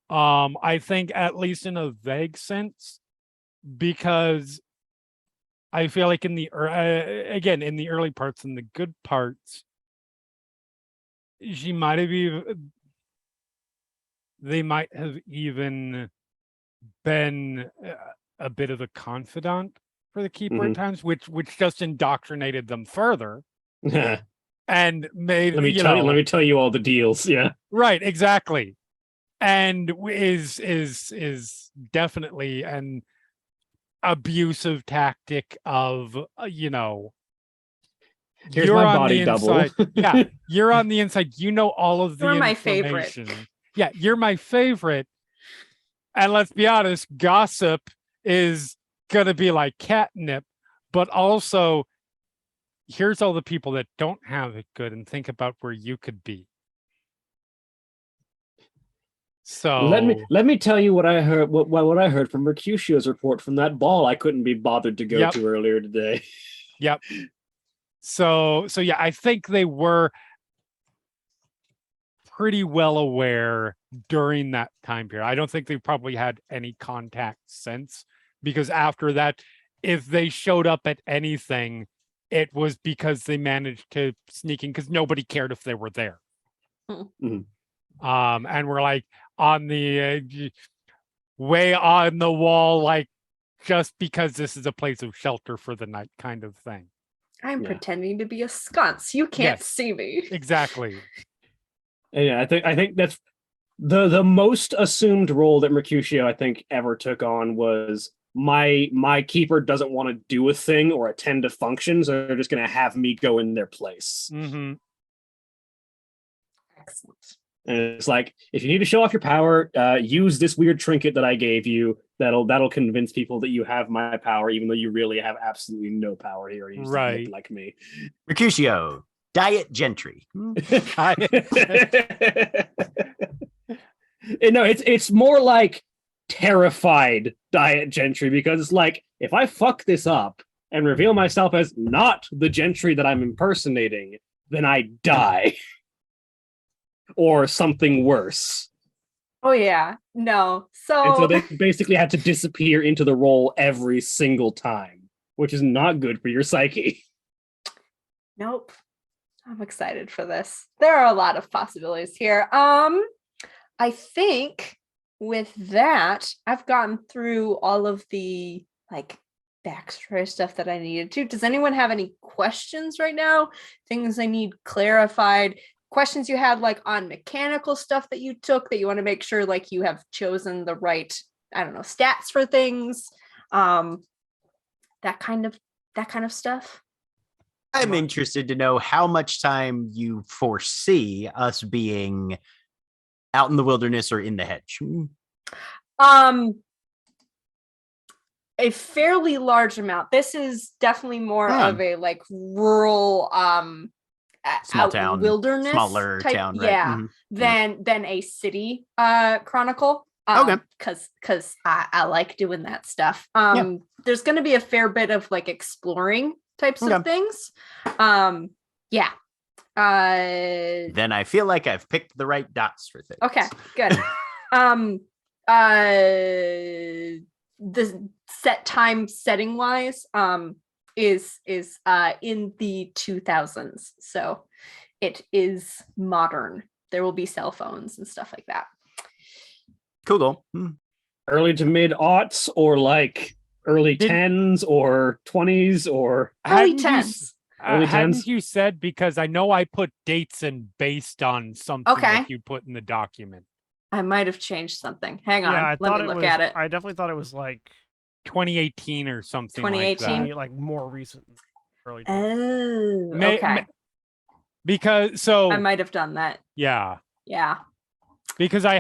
I think at least in a vague sense, because I feel like in the again in the early parts and the good parts, she might have even they might have even been a bit of a confidant for the keeper at times, which just indoctrinated them further and made let me tell you all the deals. Yeah, right, exactly, and is definitely an abusive tactic of here's you're my on body the double. inside. Yeah, you're on the inside. You know all of the You're my favorite. information. Yeah, you're my favorite. And let's be honest, gossip is gonna be like catnip, but also here's all the people that don't have it good and think about where you could be. So let me tell you what I heard. What I heard from Mercutio's report from that ball I couldn't be bothered to go to earlier today. Yep. So yeah, I think they were pretty well aware during that time period. I don't think they probably had any contact since, because after that, if they showed up at anything, it was because they managed to sneak in because nobody cared if they were there. Mm-hmm. And we're like on the way on the wall, like just because this is a place of shelter for the night kind of thing. I'm pretending to be a sconce. You can't see me. Exactly. And yeah, I think that's the most assumed role that Mercutio I think ever took on was my keeper doesn't want to do a thing or attend to functions, or they're just going to have me go in their place. Mm-hmm. Excellent. And it's like, if you need to show off your power, use this weird trinket that I gave you. That'll convince people that you have my power, even though you really have absolutely no power here. You just look like me. Mercutio, diet gentry. No, it's more like terrified diet gentry, because it's like, if I fuck this up and reveal myself as not the gentry that I'm impersonating, then I die. Or something worse. Oh yeah, no. And so they basically had to disappear into the role every single time, which is not good for your psyche. Nope. I'm excited for this. There are a lot of possibilities here. I think with that, I've gotten through all of the backstory stuff that I needed to. Does anyone have any questions right now? Things I need clarified? Questions you had on mechanical stuff that you took that you want to make sure you have chosen the right, I don't know, stats for things, that kind of stuff. I'm interested to know how much time you foresee us being out in the wilderness or in the hedge. A fairly large amount. This is definitely more of a rural small town, wilderness smaller type, town, right? than a city chronicle. Okay, because I like doing that stuff. There's going to be a fair bit of exploring types of things. Then I feel like I've picked the right dots for things. Okay, good. The set time setting wise is in the 2000s, so it is modern. There will be cell phones and stuff like that. Cool. Early to mid aughts, or early 10s or 20s, or early 10s. Early 10s. Hadn't you said, because I know I put dates in based on something that you put in the document. I might have changed something. Hang on. Yeah, Let me look at it. I definitely thought it was 2018 or something 2018? like that. More recent. Early. Oh, okay. Because I might have done that. Yeah. Yeah. because they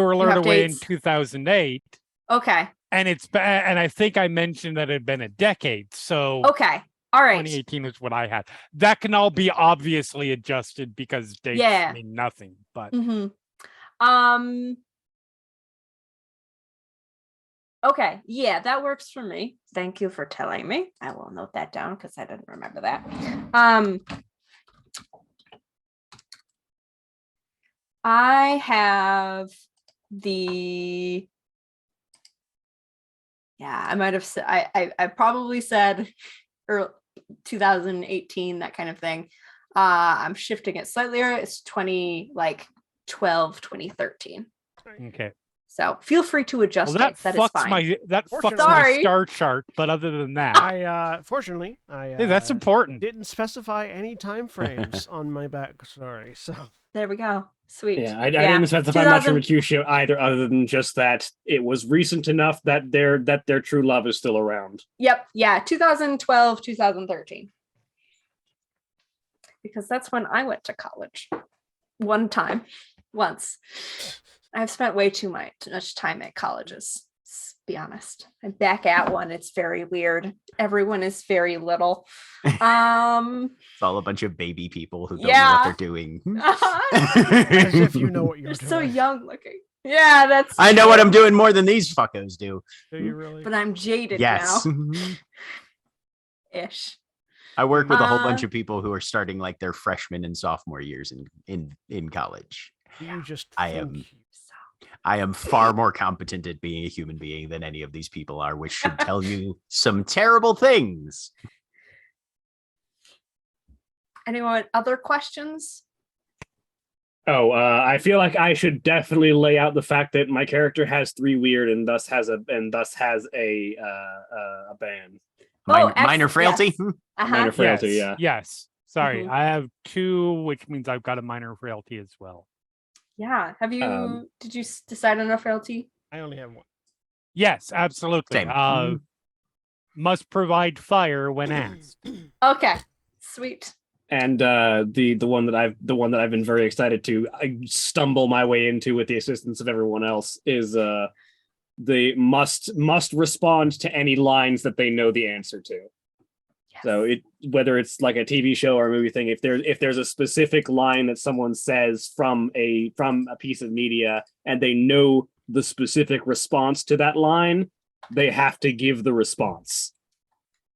were You lured have away in dates? 2008, Okay. and and I think I mentioned that it had been a decade. So Okay. All right. 2018 is what I had. That can all be obviously adjusted because dates Yeah. mean nothing. But Okay, yeah, that works for me. Thank you for telling me. I will note that down because I didn't remember that. I have I might have said I probably said 2018, that kind of thing. I'm shifting it slightly. It's 2013. okay. So feel free to adjust Well, that dates. That is fucks fine. my Sorry. star chart. But other than that, Fortunately, hey, that's important. didn't specify any time frames on my backstory, so There we go. Sweet. Yeah, I didn't specify much for 2000 Mercutio either, other than just that it was recent enough that their true love is still around. Yep. Yeah. 2012, 2013. Because that's when I went to college. Once. I've spent way too much time at colleges. Let's be honest. I'm back at one. It's very weird. Everyone is very little. It's all a bunch of baby people who don't know Yeah. what they're doing. as if you know what you're They're doing. so young looking. Yeah, that's I know true. what I'm doing more than these fuckos do. Do you really? But I'm jaded Yes. now. Ish. I work with a whole bunch of people who are starting like their freshman and sophomore years in college. You just I am far more competent at being a human being than any of these people are, which should tell you some terrible things. Anyone other questions? Oh, I feel like I should definitely lay out the fact that my character has 3 weird and thus has a ban. Minor frailty. Yes. Minor frailty, yeah. Yes. Sorry, Mhm. I have 2, which means I've got a minor frailty as well. Yeah. Have you did you decide on a frailty? I only have one. Yes, absolutely. Same. Must provide fire when asked. Okay. Sweet. And the one that I've been very excited to stumble my way into with the assistance of everyone else is they must respond to any lines that they know the answer to. Yes. So whether it's like a TV show or a movie thing, if there's a specific line that someone says from a piece of media and they know the specific response to that line, they have to give the response.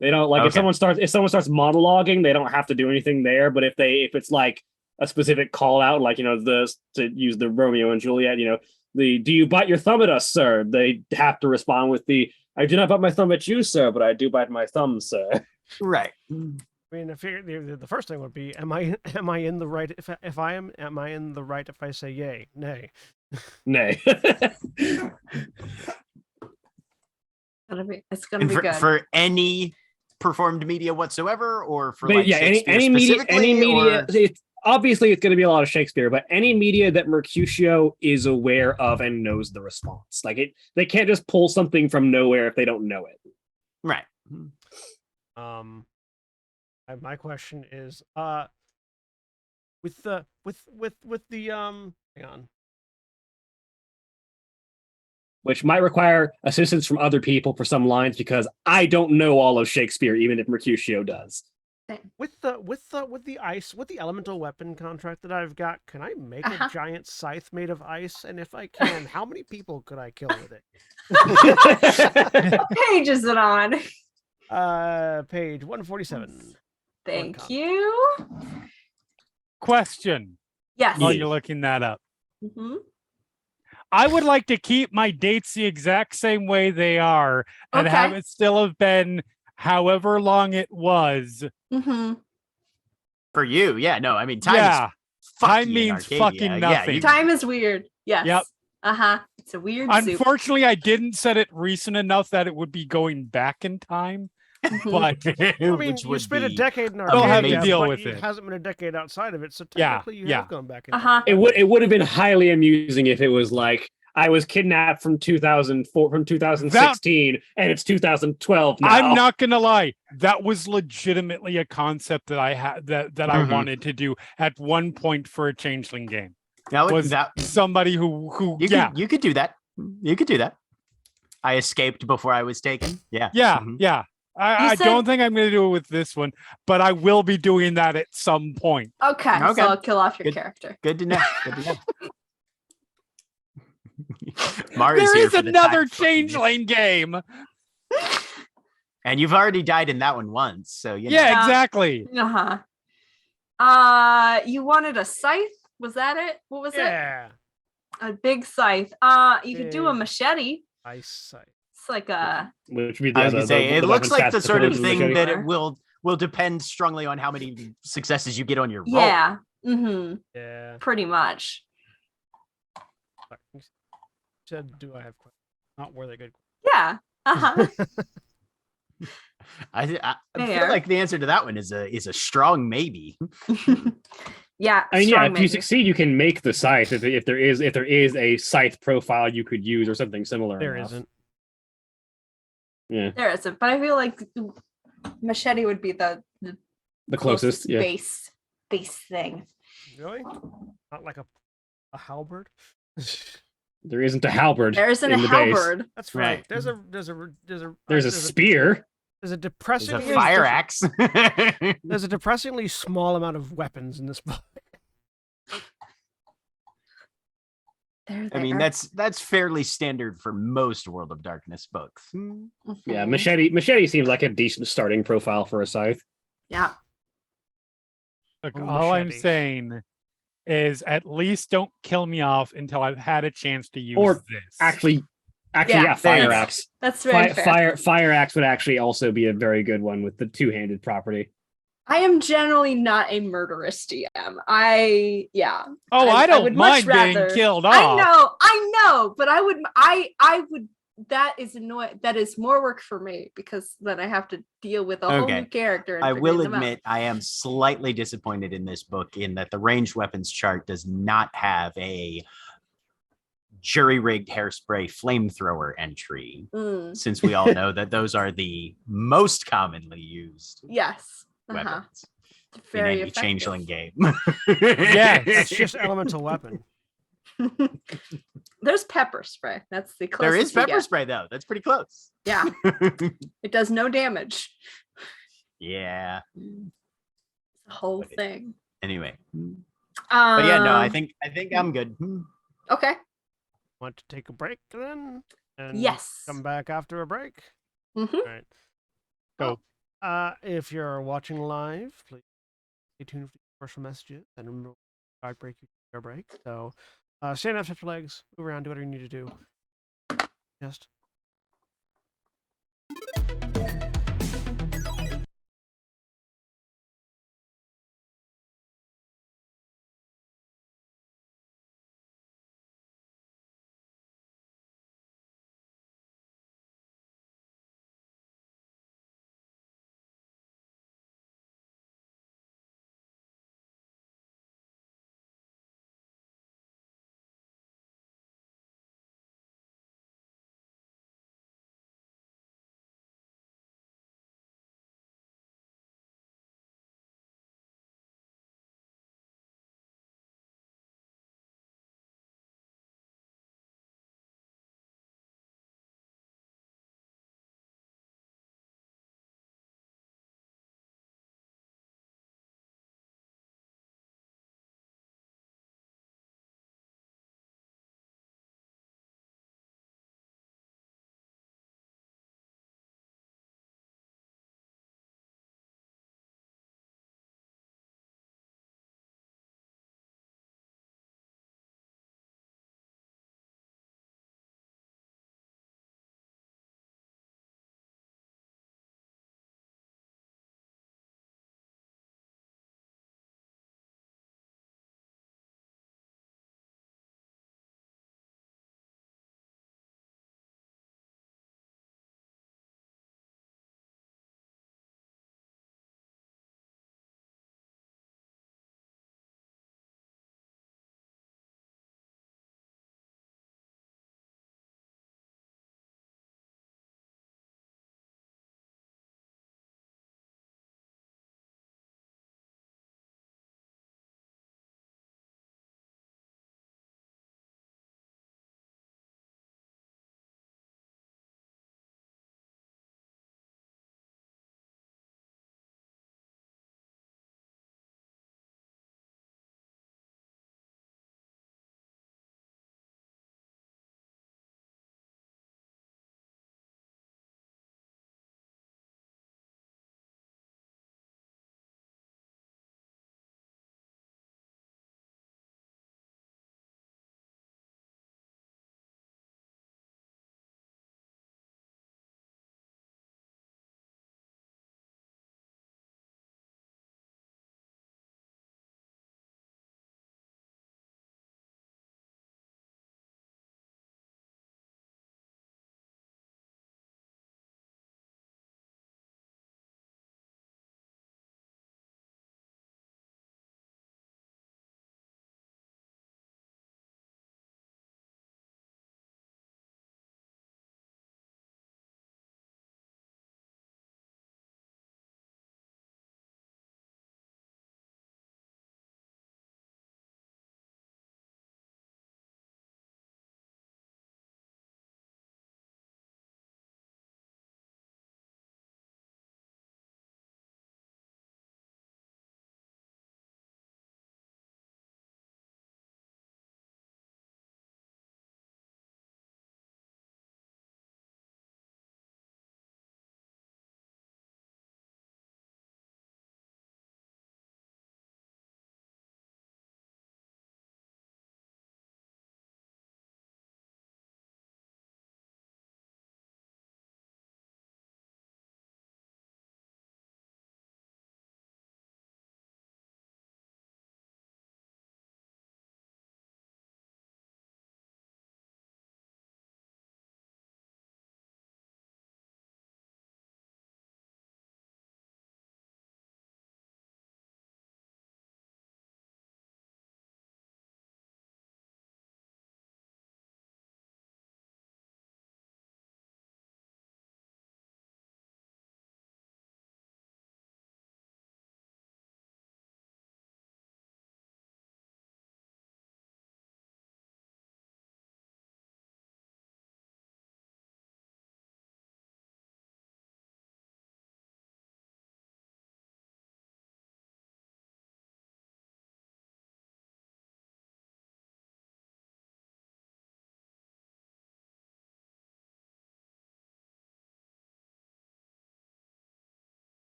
They don't like if someone starts monologuing, they don't have to do anything there. But if it's like a specific call out, like to use the Romeo and Juliet, do you bite your thumb at us, sir? They have to respond with I do not bite my thumb at you, sir, but I do bite my thumb, sir. Right. I mean, I figured the first thing would be, am I in the right? If I am I in the right if I say yay, nay? Nay. It's gonna be good. For any performed media whatsoever, or for But like yeah, Shakespeare any media, or... obviously it's going to be a lot of Shakespeare, but any media that Mercutio is aware of and knows the response. Like they can't just pull something from nowhere if they don't know it. Right. My question is, with the hang on. Which might require assistance from other people for some lines because I don't know all of Shakespeare, even if Mercutio does. With the elemental weapon contract that I've got, can I make a giant scythe made of ice? And if I can, how many people could I kill with it? What page is it on? Page 147. Thank you. Question. Yes. While you're looking that up. Mm-hmm. I would like to keep my dates the exact same way they are and have it still have been however long it was. Mm-hmm. For you, yeah. No, I mean, time means fucking nothing. Time is weird. Yes. Yep. It's a weird Unfortunately, soup. I didn't set it recent enough that it would be going back in time. But I mean, you spent a decade in our I'll have to deal with it. It hasn't been a decade outside of it, so technically you have gone back in time. It would have been highly amusing if it was like I was kidnapped from 2016 and it's 2012 now. I'm not gonna lie, that was legitimately a concept that I had that I wanted to do at one point for a Changeling game. was somebody who you could do that. You could do that. I escaped before I was taken. Yeah. Yeah, Mhm. yeah. I don't think I'm going to do it with this one, but I will be doing that at some point. Okay, Okay. so I'll kill off your Good. character. Good to know. Good to know. Mara's There here is for the another time fucking Changeling game. and you've already died in that one once, so you know. Yeah, Yeah. exactly. You wanted a scythe? Was that it? What was Yeah. it? A big scythe. You could do a Big. machete. Eyesight. It's like a Which would be I was gonna say it looks weapon like stats the sort of equivalent to thing machete. that it will depend strongly on how many successes you get on your roll. yeah. Mm-hmm. Yeah. Pretty much. Sorry. You said, do I have questions? Not were they good? Yeah. Uh-huh. I feel Fair. like the answer to that one is a strong maybe. Yeah. I mean, strong if you maybe. succeed, you can make the scythe. If there is a scythe profile you could use or something similar. There enough. isn't. Yeah, There isn't, but I feel like machete would be the closest. Yeah, base thing. Really? Not like a halberd? there isn't a halberd. There isn't in a the base. halberd. That's right. Right. There's a There's a spear. There's a It's depressingly a fire axe. There's a depressingly small amount of weapons in this book. There I they mean, are. that's fairly standard for most World of Darkness books. Yeah, Mhm. machete seems like a decent starting profile for a scythe. Yeah. Look, Oh, all I'm machete. saying is at least don't kill me off until I've had a chance to use Or this. Actually, Yeah, yeah, fire there you go. axe. That's very fair. Fire axe would actually also be a very good one with the two-handed property. I am generally not a murderous DM. Yeah. Oh, I don't would much mind being rather- killed off. I know, but I would that is annoying. That is more work for me because then I have to deal with a whole Okay. new character. And I will figuring them out. admit I am slightly disappointed in this book in that the ranged weapons chart does not have a jury-rigged hairspray flamethrower entry, Mm, since we all know that those are the most commonly used yes. weapons in Very any effective. changeling game. Yes. That's just elemental weapon. There's pepper spray. That's the closest. There is you pepper get. spray though. That's pretty close. Yeah, it does no damage. Yeah. The whole Okay. thing. Anyway. But yeah, no, I Um, think I'm good. Okay. Want to take a break then? And Yes. come back after a break? Mm-hmm. All right. Go. If you're watching live, please stay tuned for the commercial messages and remember, dog break, you take a break. So stand up, stretch your legs, move around, do whatever you need to do. Just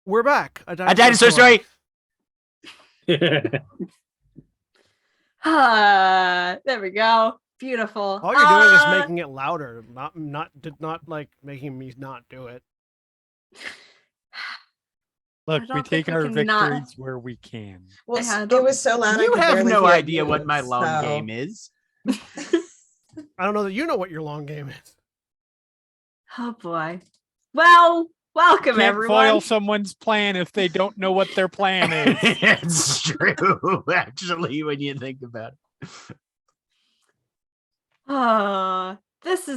We're back. A dinosaur story. There we go. Beautiful. All you're doing is making it louder, not like making me not do it. Look, don't we think take we our can not- victories where we can. Well, Yeah, I it don't- was so loud. I You could have barely no hear idea what you, my long so- game is. I don't know that you know what your long game is. Oh boy. Well, welcome Can't everyone. foil someone's plan if they don't know what their plan is. It's true, actually, when you think about it. This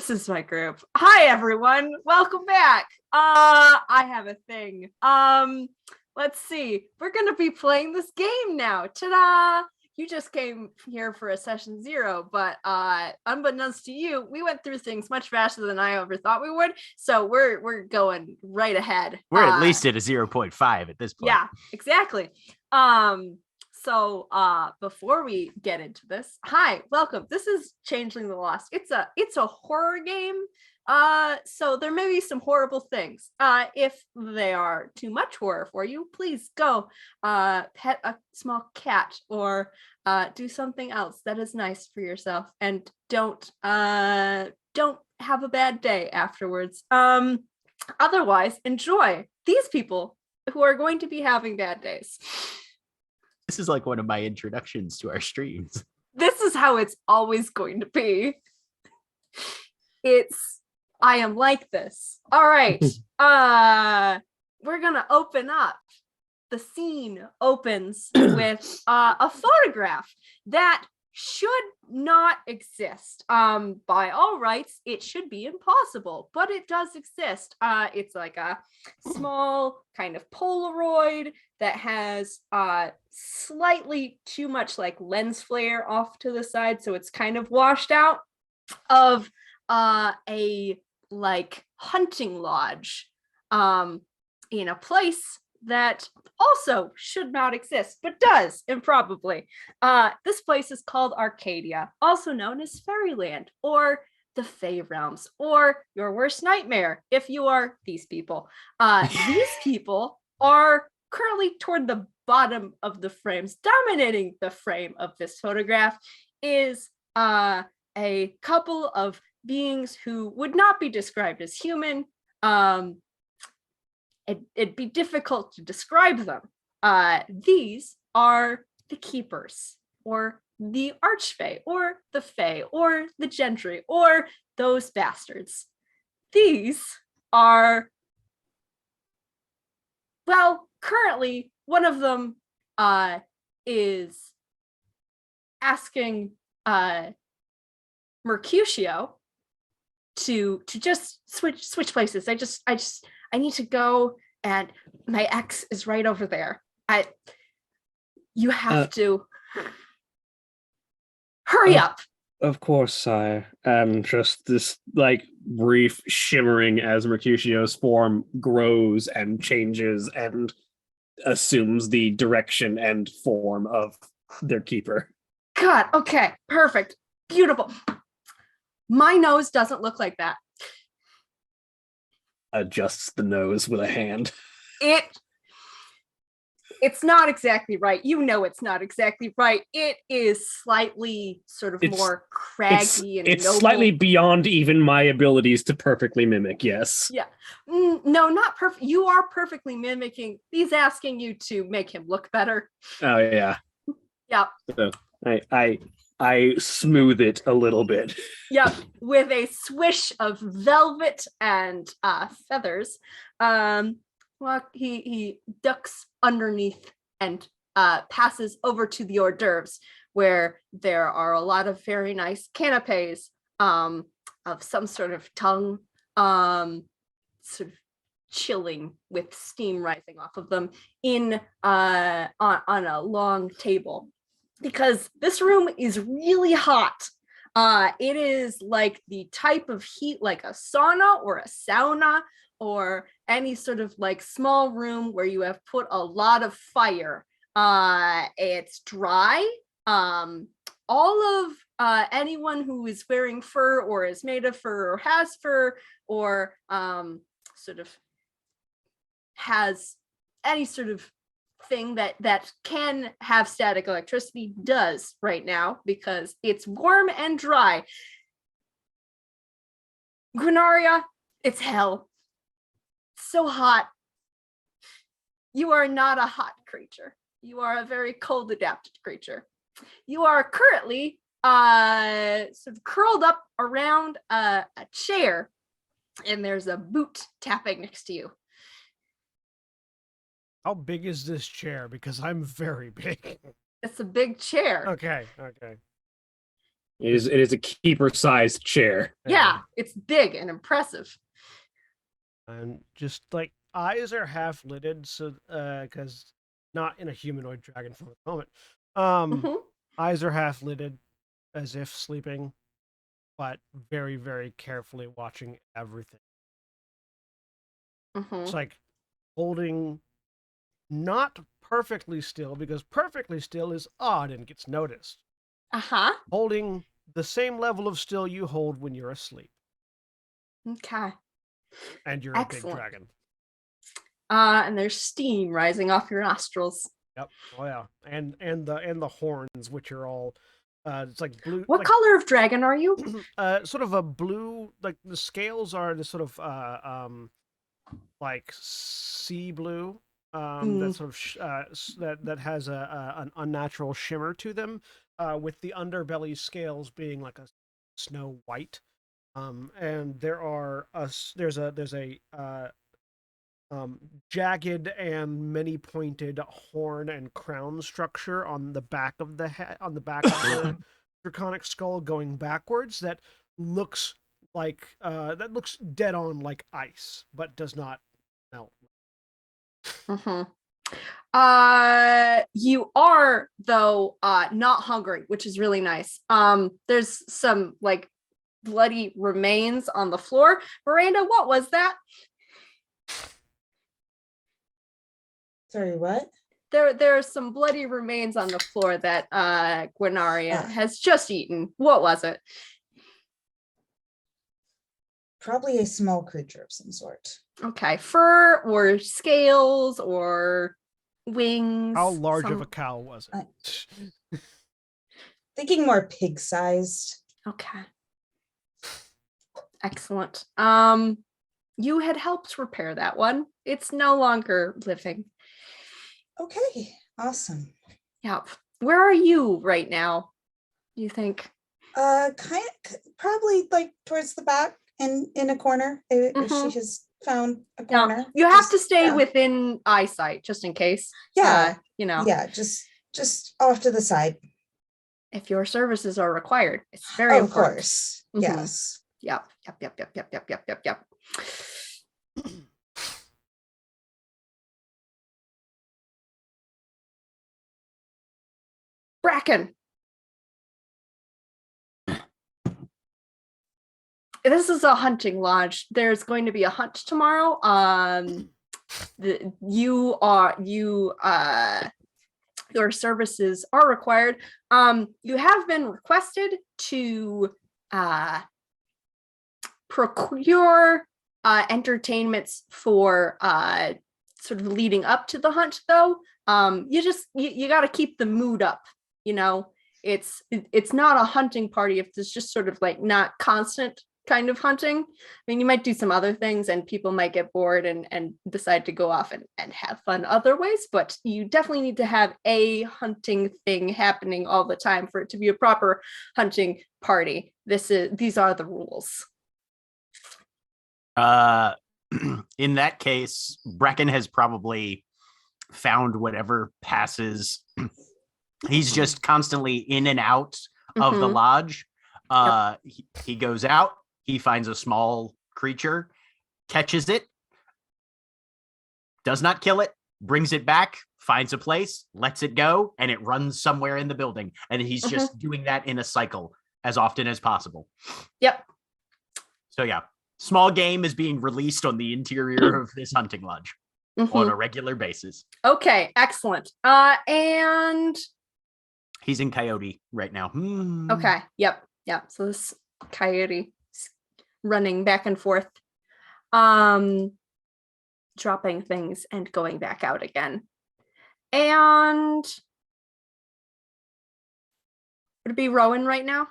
is my group. Hi everyone. Welcome back. I have a thing. Let's see. We're gonna be playing this game now. Ta-da! You just came here for a session 0, but unbeknownst to you, we went through things much faster than I ever thought we would. So we're going right ahead. We're at least at a 0.5 at this point. Yeah, exactly. So before we get into this, hi, welcome. This is Changeling the Lost. It's a horror game. So there may be some horrible things. If they are too much horror for you, please go pet a small cat or do something else that is nice for yourself, and don't have a bad day afterwards. Otherwise, enjoy these people who are going to be having bad days. This is like one of my introductions to our streams. This is how it's always going to be. I am like this. All right. We're gonna open up. The scene opens with a photograph that should not exist. By all rights, it should be impossible, but it does exist. It's like a small kind of Polaroid that has slightly too much like lens flare off to the side, so it's kind of washed out, of a like hunting lodge in a place that also should not exist, but does improbably. This place is called Arcadia, also known as Fairyland, or the Fey Realms, or your worst nightmare if you are these people. These people are currently toward the bottom of the frames. Dominating the frame of this photograph is a couple of beings who would not be described as human. It'd be difficult to describe them. These are the keepers, or the archfey, or the fey, or the gentry, or those bastards. These are, well, currently one of them is asking Mercutio to just switch places. I need to go, and my ex is right over there. You have to hurry up. Of course, sire. And just this like brief shimmering as Mercutio's form grows and changes and assumes the direction and form of their keeper. God, okay, perfect, beautiful. My nose doesn't look like that. Adjusts the nose with a hand. It's not exactly right. You know it's not exactly right. It is slightly sort of more craggy and it's noble. slightly beyond even my abilities to perfectly mimic, yes. Yeah. No, not perfect. You are perfectly mimicking. He's asking you to make him look better. Oh yeah. Yeah. So I smooth it a little bit. Yep, with a swish of velvet and feathers. Well, he ducks underneath and passes over to the hors d'oeuvres, where there are a lot of very nice canapes of some sort of tongue, sort of chilling with steam rising off of them in on a long table. Because this room is really hot. It is like the type of heat like a sauna or a sauna or any sort of like small room where you have put a lot of fire. It's dry. All of anyone who is wearing fur or is made of fur or has fur or sort of has any sort of thing that can have static electricity does right now because it's warm and dry. Granaria, it's hell. It's so hot. You are not a hot creature. You are a very cold adapted creature. You are currently sort of curled up around a chair, and there's a boot tapping next to you. How big is this chair? Because I'm very big. It's a big chair. Okay. It is a keeper-sized chair. Yeah, it's big and impressive. And just like eyes are half lidded, so because not in a humanoid dragon form at the moment. Mhm. Eyes are half lidded, as if sleeping, but very, very carefully watching everything. Mhm. It's like holding not perfectly still, because perfectly still is odd and gets noticed. Uh-huh. Holding the same level of still you hold when you're asleep, Okay. and you're a big Excellent. dragon. And there's steam rising off your nostrils. Yep. Oh yeah. And the horns, which are all it's like blue. What like, color of dragon are you? sort of a blue, like the scales are the sort of like sea blue. That sort of that has an unnatural shimmer to them, with the underbelly scales being like a snow white. And there's a jagged and many pointed horn and crown structure on the back of the on the back of the draconic skull going backwards that looks like that looks dead on like ice, but does not melt. Mm-hmm. You are though not hungry, which is really nice. There's some like bloody remains on the floor. Miranda, what was that? Sorry, what? There are some bloody remains on the floor that Gwenaria has just eaten. What was it? Probably a small creature of some sort. Okay, fur or scales or wings. How large of a cow was I- it? Thinking more pig-sized. Okay. Excellent. You had helped repair that one. It's no longer living. Okay, awesome. Yep. Where are you right now? You think? Kind of, probably like towards the back and in a corner. If Mhm. she has found a No, corner. you have Just- to stay yeah. within eyesight just in case. Yeah. You know, Yeah, just off to the side. if your services are required, it's very Of important. course. Mhm. Yes. Yep. Bracken. This is a hunting lodge. There's going to be a hunt tomorrow. Your services are required. You have been requested to procure entertainments for sort of leading up to the hunt, though. You got to keep the mood up. You know, it's not a hunting party if it's just sort of like not constant kind of hunting. I mean, you might do some other things and people might get bored and decide to go off and have fun other ways, but you definitely need to have a hunting thing happening all the time for it to be a proper hunting party. These are the rules. In that case, Bracken has probably found whatever passes. He's just constantly in and out of the Mhm. lodge. He goes out, he finds a small creature, catches it, does not kill it, brings it back, finds a place, lets it go, and it runs somewhere in the building. And he's just doing that in a cycle as often as possible. Yep. So yeah, small game is being released on the interior of this hunting lodge on a regular basis. Okay, excellent. And He's in Coyote right now. okay, yep. So this coyote is running back and forth. dropping things and going back out again. And would it be Rowan right now?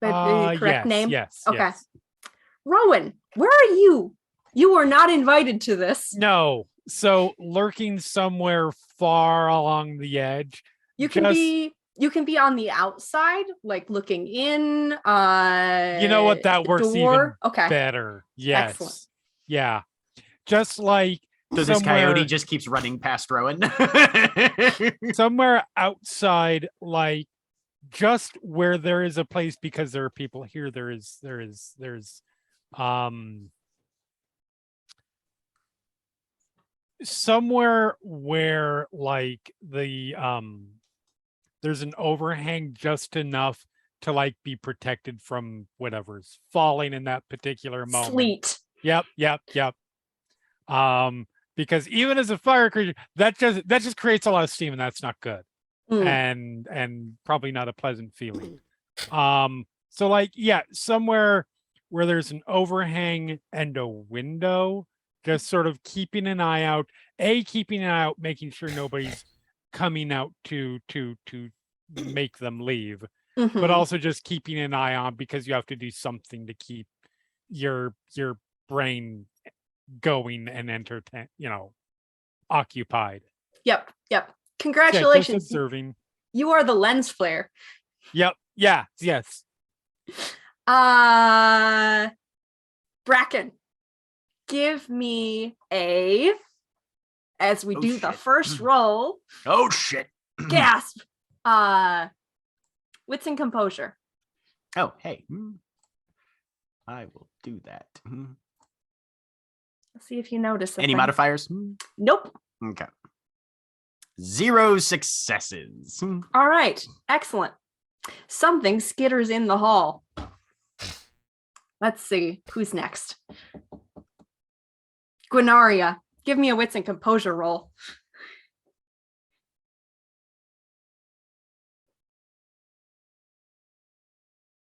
The correct name? Yes. Okay. Yes. Rowan, where are you? You were not invited to this. No. So lurking somewhere far along the edge. You can be on the outside, like looking in. You know what? That works door. even Okay. better. Yes. Excellent. Yeah. Just like So this coyote just keeps running past Rowan. somewhere outside, like just where there is a place, because there are people here. There's somewhere where like there's an overhang just enough to like be protected from whatever's falling in that particular moment. Sleet. Yep. Because even as a fire creature, that just creates a lot of steam, and that's not good. And probably not a pleasant feeling. So like, yeah, somewhere where there's an overhang and a window, just sort of keeping an eye out, making sure nobody's coming out to make them leave, but also just keeping an eye on, because you have to do something to keep your brain going and entertain, occupied. Yep. Yeah, Congratulations. just observing. You are the lens flare. Yep. Yeah. Yes. Bracken, give me as we do the first roll. Oh shit. Gasp. Wits and composure. Oh, hey. I will do that. Let's see if you notice Any something. modifiers? Nope. Okay. 0 successes. All right. Excellent. Something skitters in the hall. Let's see. Who's next? Gwynaria, give me a wits and composure roll.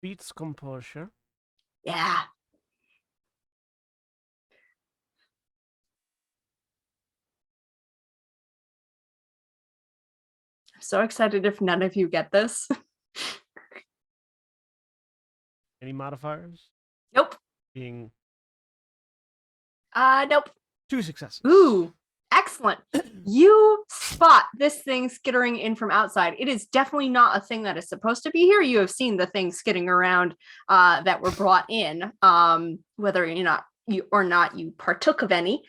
Beats composure. Yeah. I'm so excited if none of you get this. Any modifiers? Nope. Being Nope. 2 successes. Ooh, excellent. You spot this thing skittering in from outside. It is definitely not a thing that is supposed to be here. You have seen the things skidding around that were brought in, whether or not you partook of any.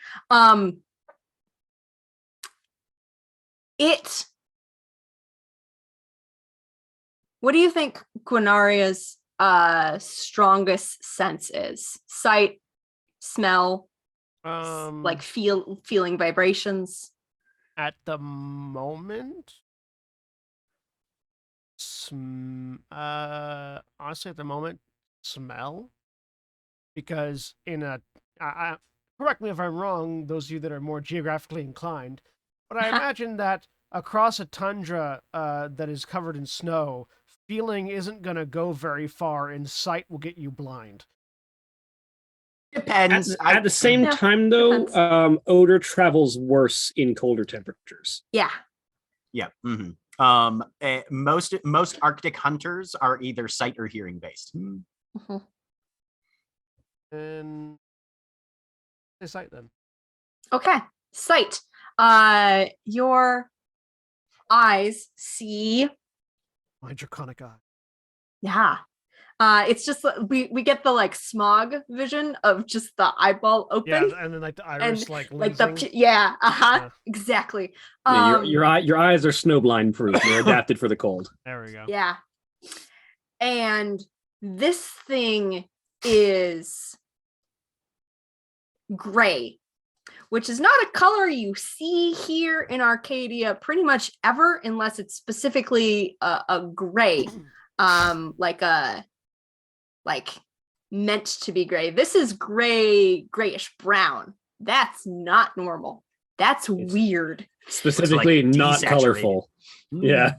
What do you think Gwenaria's strongest sense is? Sight, smell, like feeling vibrations? At the moment, honestly, at the moment, smell. Because correct me if I'm wrong, those of you that are more geographically inclined, but I imagine that across a tundra that is covered in snow, feeling isn't going to go very far, and sight will get you blind. Depends. At the same time, though, odor travels worse in colder temperatures. Yeah. Yeah. Most Arctic hunters are either sight or hearing based. And say sight then. Okay. Sight. Your eyes see. My draconic eye. Yeah. It's just we get the like smog vision of just the eyeball open. Yeah, and then like the iris and, like like losing. yeah, exactly. Yeah, your eyes are snowblind proof. They're adapted for the cold. There we go. Yeah. And this thing is gray, which is not a color you see here in Arcadia pretty much ever, unless it's specifically a gray, like meant to be gray. This is grayish brown. That's not normal. That's weird. Specifically, like not colorful. Yeah.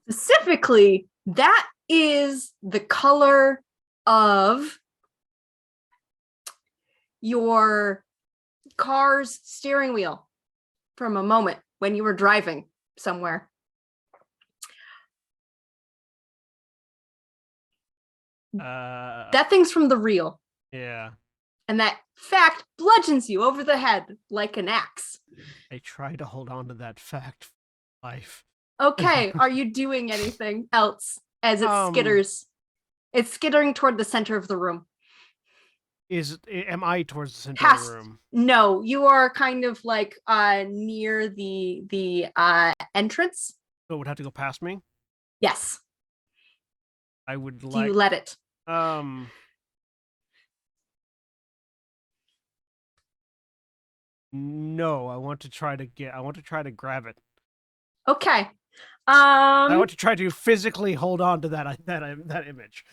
Specifically, that is the color of your car's steering wheel from a moment when you were driving somewhere. That thing's from the real. Yeah. And that fact bludgeons you over the head like an axe. I try to hold on to that fact for life. Okay, are you doing anything else as it skitters? It's skittering toward the center of the room. Am I towards the center of the room? No, you are kind of like near the entrance. So it would have to go past me? Yes. I would Do like you let it? No, I want to try to grab it. Okay. I want to try to physically hold on to that image.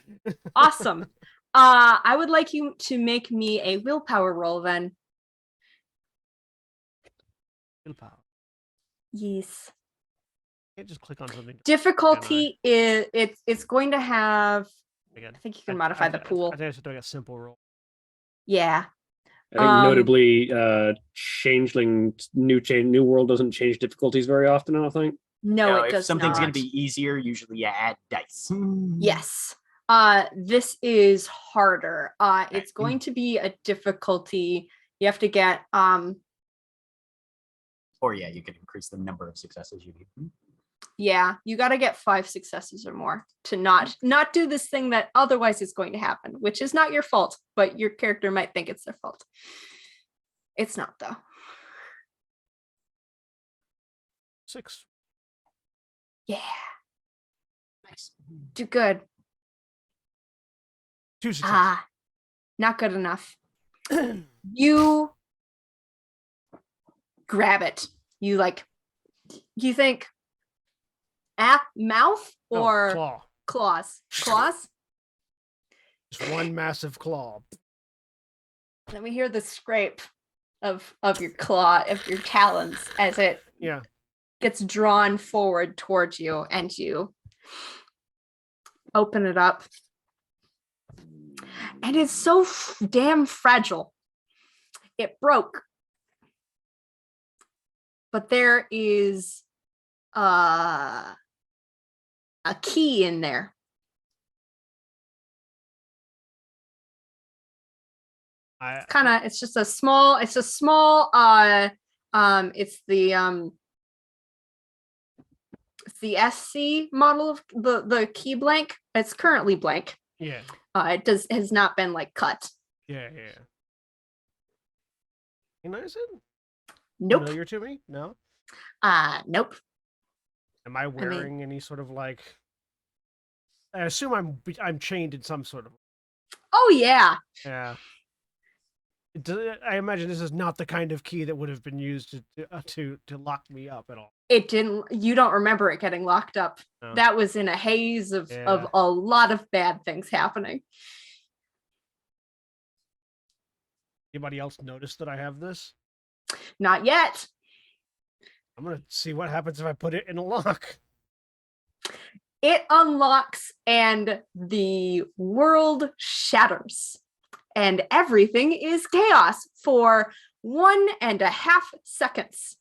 Awesome. I would like you to make me a willpower roll then. Willpower. Yes. Can't just click on something. Difficulty is it's going to have. Again, I think you can modify the pool. I think I should do a simple roll. Yeah. I think notably, Changeling New World doesn't change difficulties very often. I don't think. No, it if does something's not. going to be easier, usually you add dice. Yes. This is harder. It's going to be a difficulty. You have to get Or yeah, you can increase the number of successes you need. Yeah, you got to get 5 successes or more to not do this thing that otherwise is going to happen, which is not your fault, but your character might think it's their fault. It's not though. 6. Yeah. Nice. Do good. 2 successes. Not good enough. You grab it. You think mouth or claw. claws? Claws? Just one massive claw. Let me hear the scrape of your claw, of your talons as it gets drawn forward towards you, and you open it up. And it's so damn fragile. It broke. But there is a key in there. It's just a small, it's the SC model of the key blank. It's currently blank. Yeah. It has not been like cut. Yeah. Recognize it? Nope. Familiar to me? No. Nope. Am I wearing any sort of like? I assume I'm chained in some sort of. Oh yeah. Yeah. I imagine this is not the kind of key that would have been used to lock me up at all. It didn't. You don't remember it getting locked up. No. That was in a haze of a lot of bad things happening. Anybody else notice that I have this? Not yet. I'm gonna see what happens if I put it in a lock. It unlocks and the world shatters. And everything is chaos for 1.5 seconds.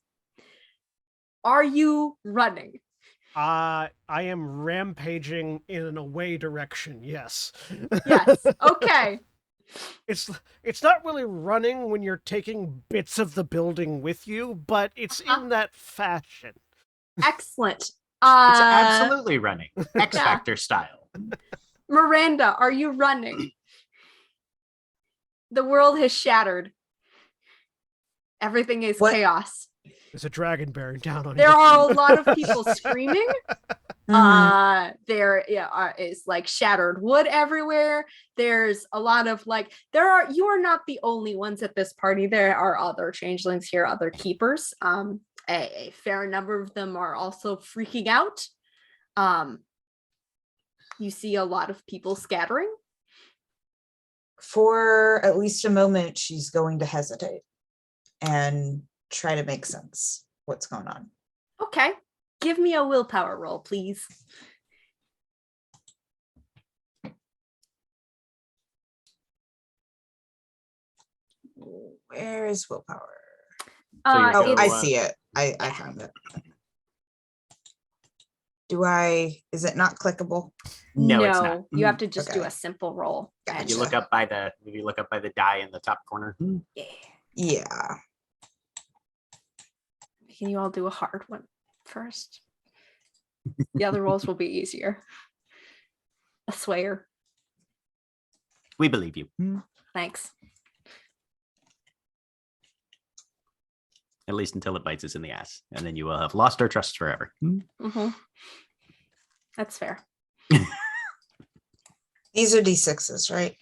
Are you running? I am rampaging in an away direction, yes. Yes, okay. It's not really running when you're taking bits of the building with you, but it's in that fashion. Excellent. It's absolutely running. X Factor style. Miranda, are you running? The world has shattered. Everything is chaos. There's a dragon bearing down on you. There are a lot of people screaming. There is like shattered wood everywhere. There's a lot of you are not the only ones at this party. There are other changelings here, other keepers. A fair number of them are also freaking out. You see a lot of people scattering. For at least a moment, she's going to hesitate and try to make sense what's going on. Okay. Give me a willpower roll, please. Where is willpower? you're Oh, I it's- see it. I found it. Is it not clickable? No, it's not. You have to just do Okay. a simple roll. Gotcha. You look up by the die in the top corner. Yeah. Yeah. Can you all do a hard one first? The other rolls will be easier. I swear. We believe you. Thanks. At least until it bites us in the ass. And then you will have lost our trust forever. Mm-hmm. That's fair. These are D6s, right?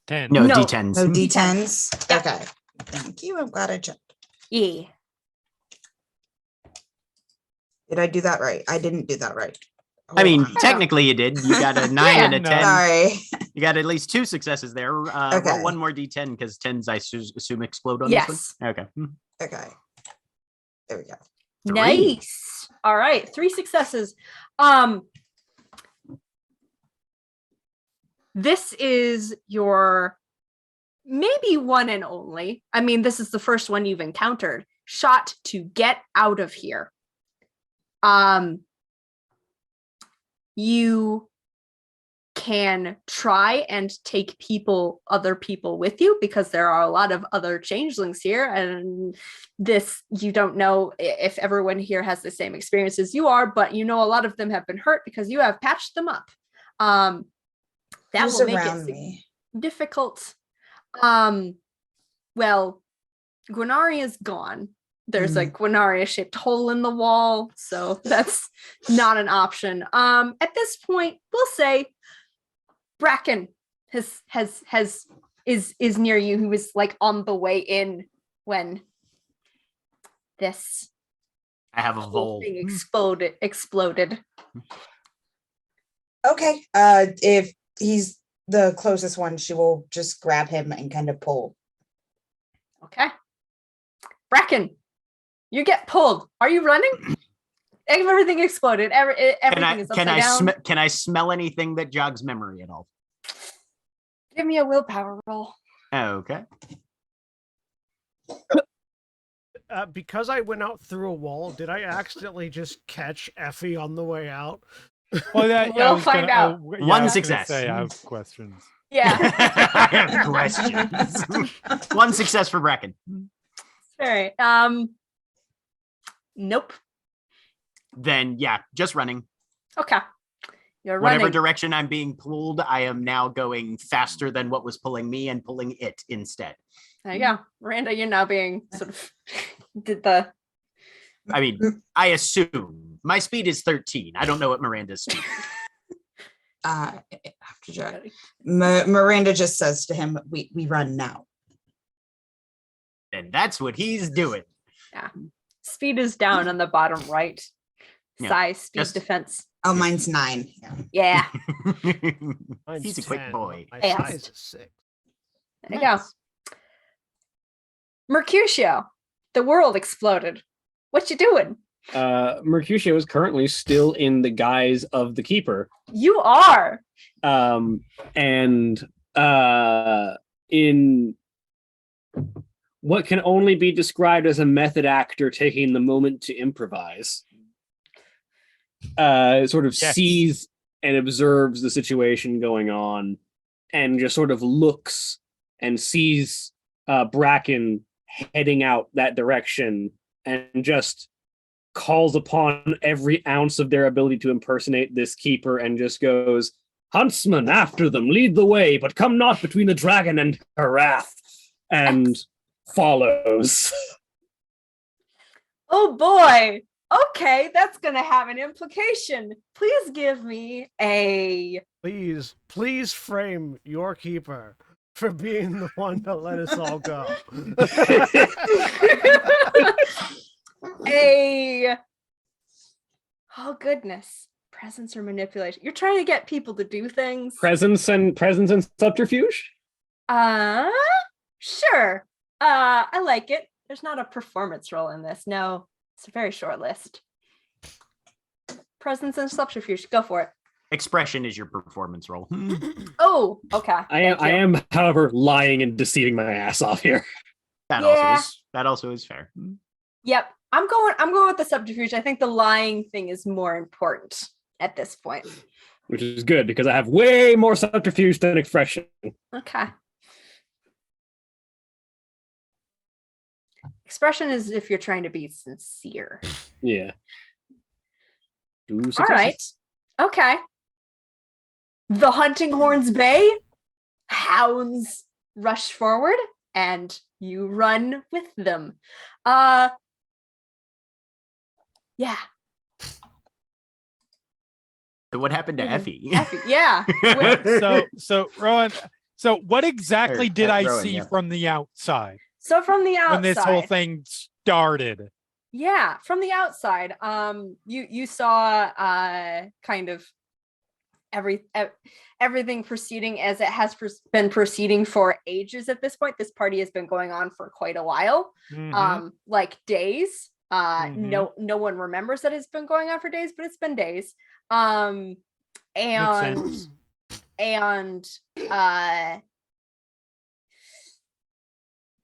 10. No, No. D10s. No D10s. Yeah. Okay. Thank you. I'm glad I checked. Yeah. Did I do that right? I didn't do that right. I mean, Hold on. technically you did. You got a 9 and a No. 10. Sorry. You got at least 2 successes there. Okay. Roll one more D10 because 10s, I assume, explode on this Yes. one. Okay. Okay. There we go. 3. Nice. All right. 3 successes. This is your maybe one and only. I mean, this is the first one you've encountered. Shot to get out of here. You can try and take other people with you, because there are a lot of other changelings here, and this, you don't know if everyone here has the same experience as you are, but you know a lot of them have been hurt because you have patched them up. That Who's will make around it me? difficult. Well, Gwenaria is gone. There's a Gwenaria shaped hole in the wall, so that's not an option. At this point, we'll say Bracken is near you, who was like on the way in when this I have a whole vole. thing exploded. Okay. If he's the closest one, she will just grab him and kind of pull. Okay. Bracken, you get pulled. Are you running? Everything exploded. Everything is upside down. Can I smell anything that jogs memory at all? Give me a willpower roll. Okay. Because I went out through a wall, did I accidentally just catch Effie on the way out? Well, that, We'll find out. I One was gonna success. say, I have questions. Yeah. I have questions. 1 success for Bracken. All right. Nope. Then yeah, just running. Okay. You're Whatever running. direction I'm being pulled, I am now going faster than what was pulling me and pulling it instead. There you go. Miranda, you're now being sort of did the I mean, I assume my speed is 13. I don't know what Miranda's speed is. After Jack. Miranda just says to him, we run now. And that's what he's doing. speed is down on the bottom right. Yeah, Size, speed, just- defense. Oh, mine's 9. Yeah. Yeah. Mine's He's a quick 10, boy. but My Fast. size is 6. There you go. Mercutio, the world exploded. What you doing? Mercutio is currently still in the guise of the keeper. You are. And in what can only be described as a method actor taking the moment to improvise, sort of Yes. sees and observes the situation going on and just sort of looks and sees Bracken heading out that direction and just calls upon every ounce of their ability to impersonate this keeper and just goes, "Huntsman, after them, lead the way, but come not between the dragon and her wrath," and follows. Oh boy. Okay, that's gonna have an implication. Please give me a Please frame your keeper for being the one to let us all go. oh goodness, presence or manipulation. You're trying to get people to do things. Presence and subterfuge. Sure. I like it. There's not a performance role in this. No, it's a very short list. Presence and subterfuge. Go for it. Expression is your performance roll. Oh, okay. I am, Thank you. however, lying and deceiving my ass off here. Yeah. That also is fair. Yep. I'm going with the subterfuge. I think the lying thing is more important at this point. Which is good because I have way more subterfuge than expression. Okay. Expression is if you're trying to be sincere. Yeah. All right. Okay. The hunting horns bay. Hounds rush forward and you run with them. Yeah. So what happened to Effie? Effie, yeah. So Rowan, so what exactly Or, did I Rowan, see yeah. from the outside So from the outside, when this whole thing started? yeah, from the outside, you saw kind of everything proceeding as it has been proceeding for ages at this point. This party has been going on for quite a while, Mhm. like days. Mhm. No one remembers that it's been going on for days, but it's been days. Makes And sense.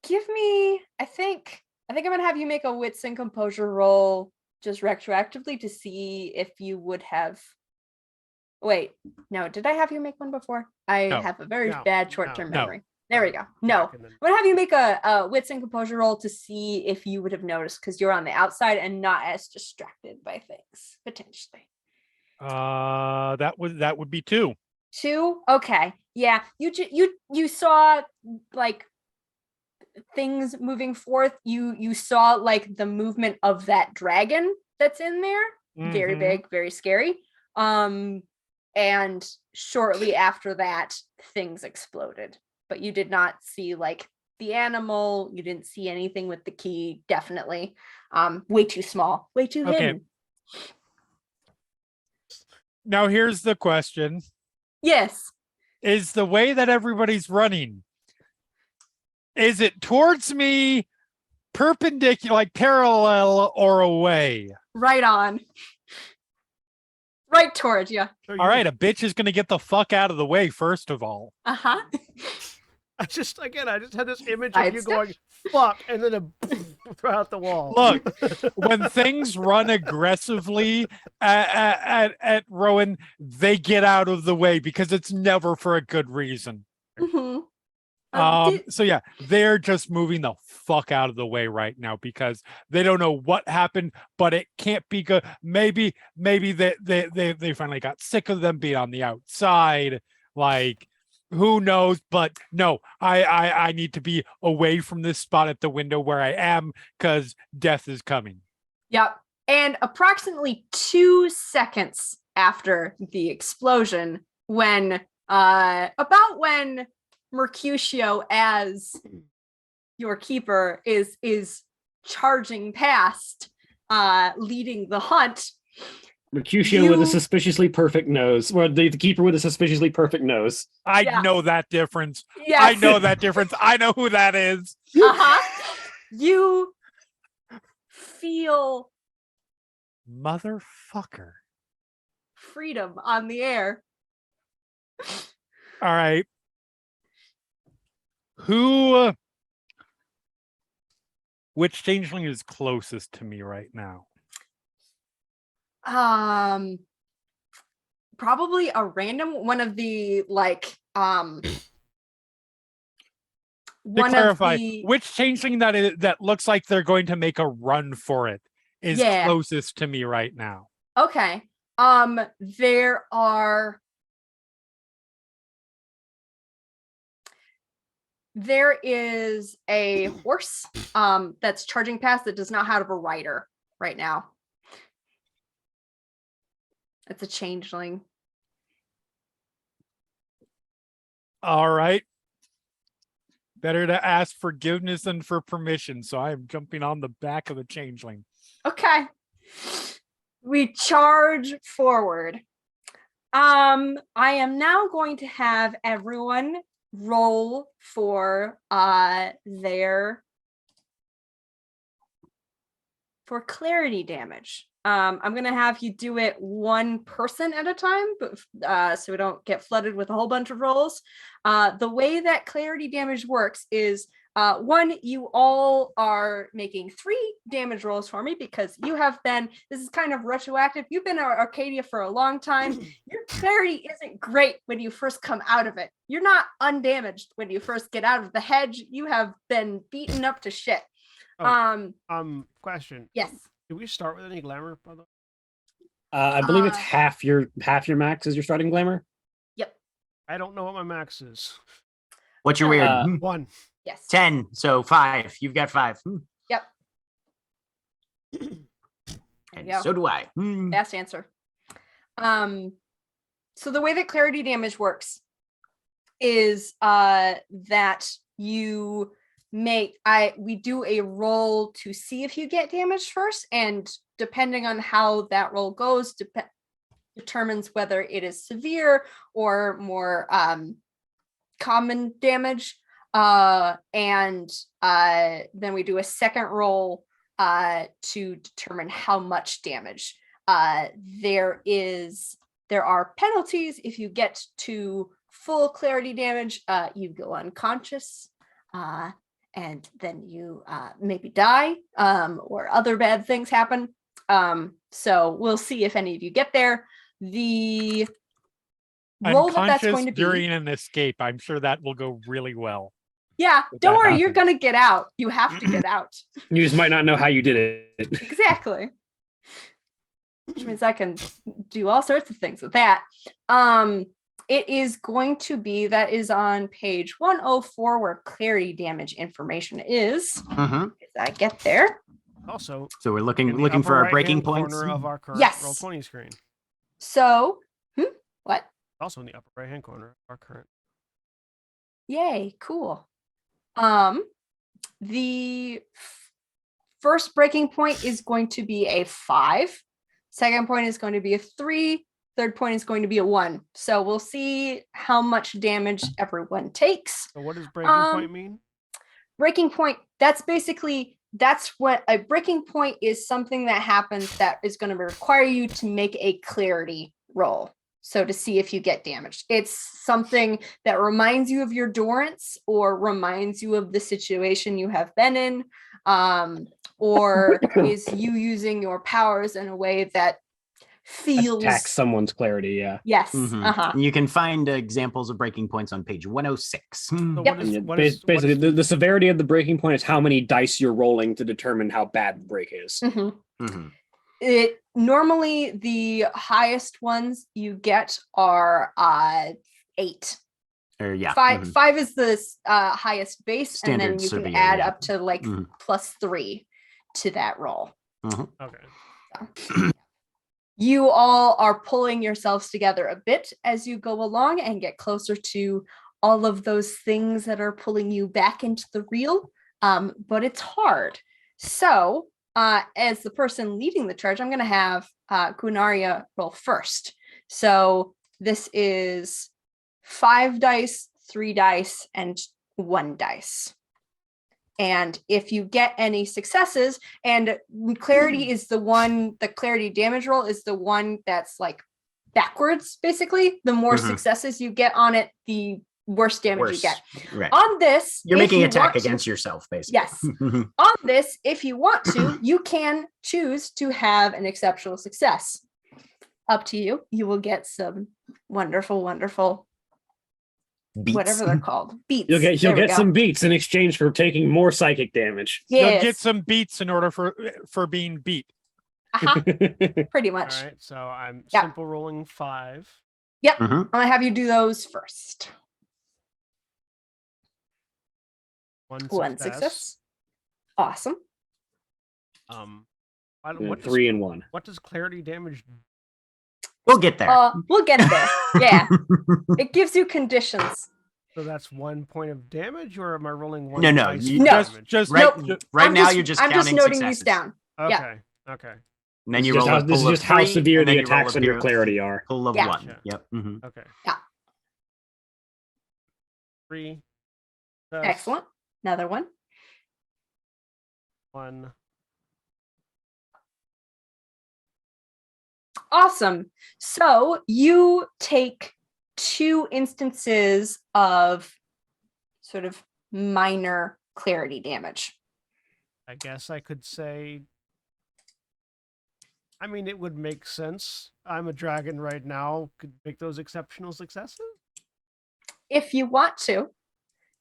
give me, I think I'm gonna have you make a wits and composure roll just retroactively to see if you would have. Wait, no, did I have you make one before? I No. have a very No, bad short-term no. memory. There we go. No, Back and then- I'm gonna have you make a wits and composure roll to see if you would have noticed because you're on the outside and not as distracted by things potentially. That would be 2. 2. Okay, yeah, you saw like things moving forth. You saw like the movement of that dragon that's in there. Very Mhm. big, very scary. And shortly after that, things exploded. But you did not see like the animal. You didn't see anything with the key. Definitely, way too small, way too Okay. hidden. Now here's the question: Yes. is the way that everybody's running, is it towards me, perpendicular, like parallel, or away? Right on. Right towards you. So All right, a bitch is gonna get the fuck out of the way first of all. Uh-huh. I just had this image of you Sidestep? going fuck and then a throw out the wall. Look, when things run aggressively at Rowan, they get out of the way because it's never for a good reason. Mm-hmm. So yeah, they're just moving the fuck out of the way right now because they don't know what happened, but it can't be good. Maybe they finally got sick of them being on the outside. Like, who knows? But no, I need to be away from this spot at the window where I am because death is coming. Yep. And approximately 2 seconds after the explosion, when about when Mercutio as your keeper is charging past, leading the hunt. Mercutio with a suspiciously perfect nose. Well, the keeper with a suspiciously perfect nose. I Yeah. know that difference. Yes. I know that difference. I know who that is. You feel Motherfucker. freedom on the air. All right. Who, which changeling is closest to me right now? Probably a random one of the like To one clarify, of the which changeling that looks like they're going to make a run for it is Yeah. closest to me right now. Okay. There is a horse that's charging past that does not have a rider right now. It's a changeling. All right. Better to ask forgiveness than for permission. So I am jumping on the back of the changeling. Okay. We charge forward. I am now going to have everyone roll for their clarity damage. I'm gonna have you do it one person at a time, but so we don't get flooded with a whole bunch of rolls. The way that clarity damage works is one, you all are making 3 damage rolls for me because you have been, this is kind of retroactive. You've been in Arcadia for a long time. Your clarity isn't great when you first come out of it. You're not undamaged when you first get out of the hedge. You have been beaten up to shit. Question. Yes. Do we start with any glamour, by the way? I believe it's half your max is your starting glamour. Yep. I don't know what my max is. What's your weird? 1. Yes. 10. So 5. You've got 5. Yep. And go. so do I. Fast answer. So the way that clarity damage works is that you we do a roll to see if you get damaged first, and depending on how that roll goes determines whether it is severe or more common damage. And then we do a second roll to determine how much damage. There are penalties if you get to full clarity damage. You go unconscious, and then you maybe die, or other bad things happen. So we'll see if any of you get there. The roll that's going to be during an escape. I'm sure that will go really well. Yeah, if don't that worry, you're happens. gonna get out. You have to get out. You just might not know how you did it. Exactly. Which means I can do all sorts of things with that. It is going to be, that is on page 104 where clarity damage information is. As I get there. Also, So we're in looking the upper for our breaking right-hand points. corner of our current Yes. Roll20 screen. So, what? Also in the upper right-hand corner of our current. Yay, cool. The first breaking point is going to be a 5. Second point is going to be a 3. Third point is going to be a 1. So we'll see how much damage everyone takes. So what does breaking point mean? Breaking point, that's what a breaking point is, something that happens that is going to require you to make a clarity roll. So to see if you get damaged. It's something that reminds you of your durance or reminds you of the situation you have been in, or is you using your powers in a way that feels Attack someone's clarity, yeah. Yes. And you can find examples of breaking points on page 106. So Yep. Basically, the severity of the breaking point is how many dice you're rolling to determine how bad the break is. It normally, the highest ones you get are 8. Or yeah. 5 is the highest base, Standard and then you severe, can add yeah. up to like plus 3 to that roll. Okay. You all are pulling yourselves together a bit as you go along and get closer to all of those things that are pulling you back into the reel, but it's hard. So as the person leading the charge, I'm going to have Gunaria roll first. So this is 5 dice, 3 dice, and 1 dice. And if you get any successes, and clarity is the clarity damage roll is the one that's like backwards, basically. The more successes you get on it, the worse damage you get. Right. On this, You're making an attack against yourself, basically. Yes. On this, if you want to, you can choose to have an exceptional success. Up to you. You will get some wonderful, wonderful Beats. whatever they're called. Beats. You'll get some beats in exchange for taking more psychic damage. Yes. You'll get some beats in order for being beat. Pretty All much. right. So I'm Yep. simple rolling 5. Yep. I'm gonna have you do those first. 1 success. Awesome. What 3 and 1. What does clarity damage do? We'll get there. We'll get there. Yeah. It gives you conditions. So that's 1 point of damage, or am I rolling 1? No, dice you for just- damage? Just right, Nope. right I'm now just- you're just I'm counting just noting successes. these down. Okay. Yeah. Okay. And then you This is roll how- a this is pull of just how 3, severe and then the you roll attacks a on your clarity are. Pull of Yeah. 1. Gotcha. Yep. Okay. Yeah. 3. Excellent. Another one. 1. Awesome. So you take 2 instances of sort of minor clarity damage. I guess I could say. I mean, it would make sense. I'm a dragon right now. Could make those exceptional successes. If you want to.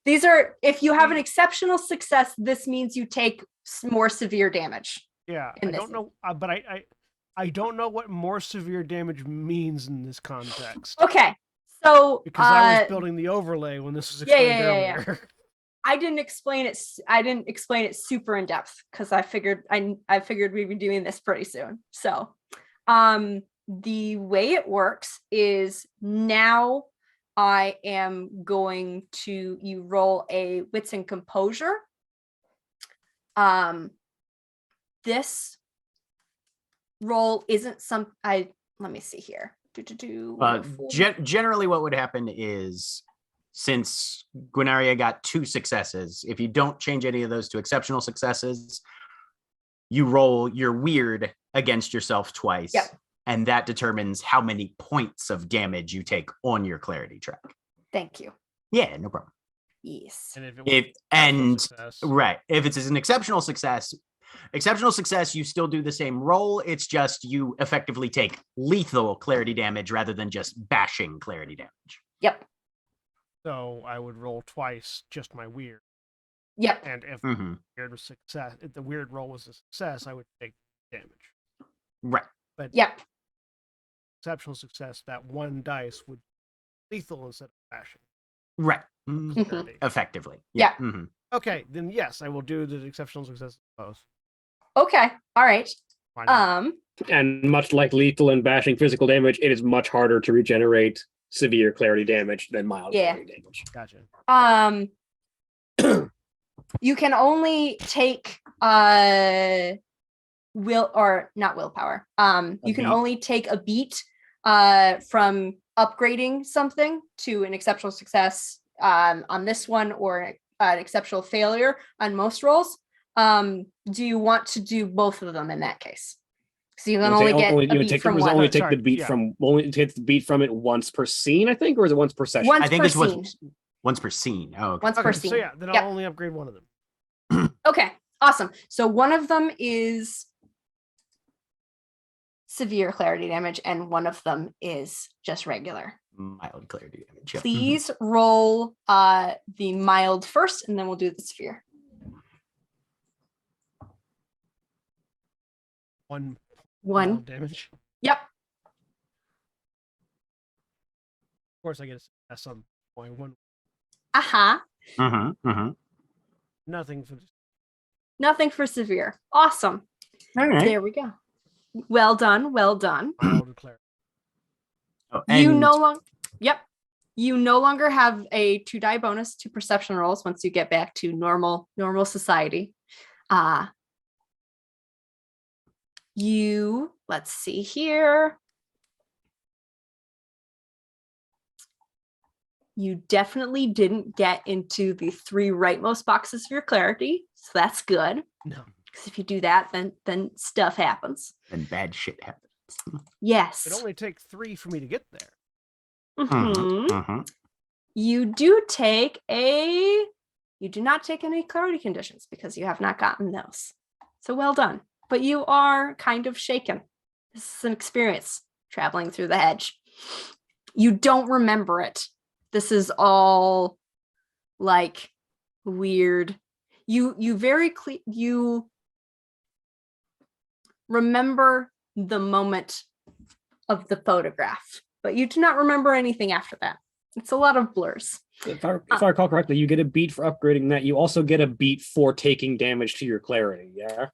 These are, if you have an exceptional success, this means you take more severe damage. Yeah, in I this don't know, but I don't know what more severe damage means in this context. Okay. So Because I was building the overlay when this was explained yeah. earlier. I didn't explain it super in depth because I figured we'd be doing this pretty soon. So the way it works is now I am going to you roll a wits and composure. This roll isn't let me see here. Generally what would happen is, since Gwynaria got 2 successes, if you don't change any of those to exceptional successes, you roll your weird against yourself twice. Yep. And that determines how many points of damage you take on your clarity track. Thank you. Yeah, no problem. Yes. And if it was right, if it's an exceptional success, you still do the same roll. It's just you effectively take lethal clarity damage rather than just bashing clarity damage. Yep. So I would roll twice, just my weird. Yep. And if weird was success, if the weird roll was a success, I would take damage. Right. But yep. Exceptional success, that 1 dice would be lethal instead of bashing. Right. Effectively. Yeah. Okay, then yes, I will do the exceptional success both. Okay. All right. And much like lethal and bashing physical damage, it is much harder to regenerate severe clarity damage than mild clarity damage. Gotcha. You can only take willpower. You can only take a beat from upgrading something to an exceptional success on this one, or an exceptional failure on most rolls. Do you want to do both of them in that case? So you can only get a beat from one. Only take the beat from it once per scene, I think, or is it once per session? Once I think per it's scene. once per scene. Oh, okay. Once per scene. So yeah, then I'll only upgrade one of them. Okay, awesome. So one of them is severe clarity damage, and one of them is just regular. Mild clarity damage. Yep. Please roll the mild first, and then we'll do the severe. 1 damage. Yep. Of course, I get a success on point 1. Nothing for Nothing for severe. Awesome. All right. There we go. Well done. Well done. mild clarity. You no longer have a 2 die bonus to perception rolls once you get back to normal society. Let's see here. You definitely didn't get into the 3 rightmost boxes of your clarity, so that's good. No. Because if you do that, then stuff happens. And bad shit happens. Yes. It only takes 3 for me to get there. You do not take any clarity conditions because you have not gotten those. So well done. But you are kind of shaken. This is an experience traveling through the hedge. You don't remember it. This is all like weird. You remember the moment of the photograph, but you do not remember anything after that. It's a lot of blurs. If I recall correctly, you get a beat for upgrading that. You also get a beat for taking damage to your clarity. Yeah.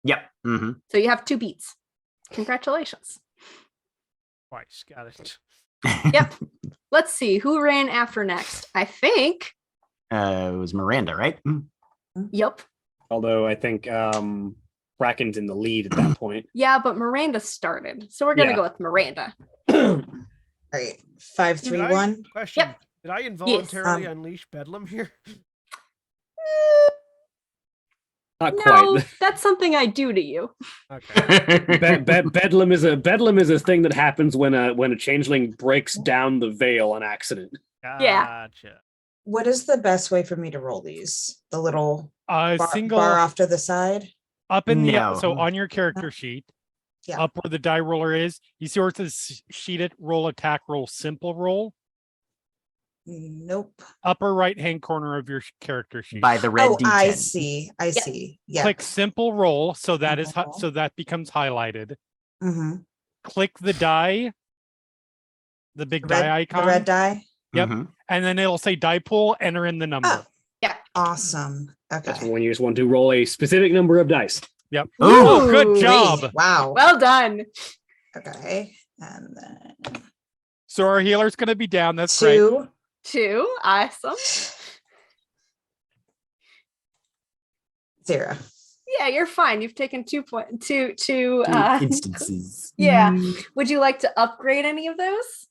Yep. So you have 2 beats. Congratulations. Twice. Got it. Yep. Let's see who ran after next. I think it was Miranda, right? Yep. Although I think Bracken's in the lead at that point. Yeah, but Miranda started, so we're gonna go with Miranda. All right, 5, 3, 1. Question. Yep. Did I involuntarily unleash Bedlam here? Not No, quite. that's something I do to you. Okay. Bedlam is a thing that happens when a changeling breaks down the veil on accident. Yeah. Gotcha. What is the best way for me to roll these? The little Single bar off to the side? up in the No. so on your character sheet, Yeah. up where the die roller is, you see where it says sheet it, roll attack, roll simple roll. Nope. Upper right hand corner of your character sheet. By the red Oh, D10. I see. I Yeah. see. Yeah. Click simple roll, so that is Simple roll. so that becomes highlighted. Mm-hmm. Click the die, the big die icon, The red die. Yep. Mhm. and then it'll say die pool. Enter in the number. Oh, awesome. That's Okay. when you just want to roll a specific number of dice. Yep. Ooh. Oh, good Ooh. job. Wow. Well done. Okay. And then So our healer's going to be down. That's great. 2. 2. Awesome. 0. Yeah, you're fine. You've taken 2.2. Two instances. Yeah. Would you like to upgrade any of those?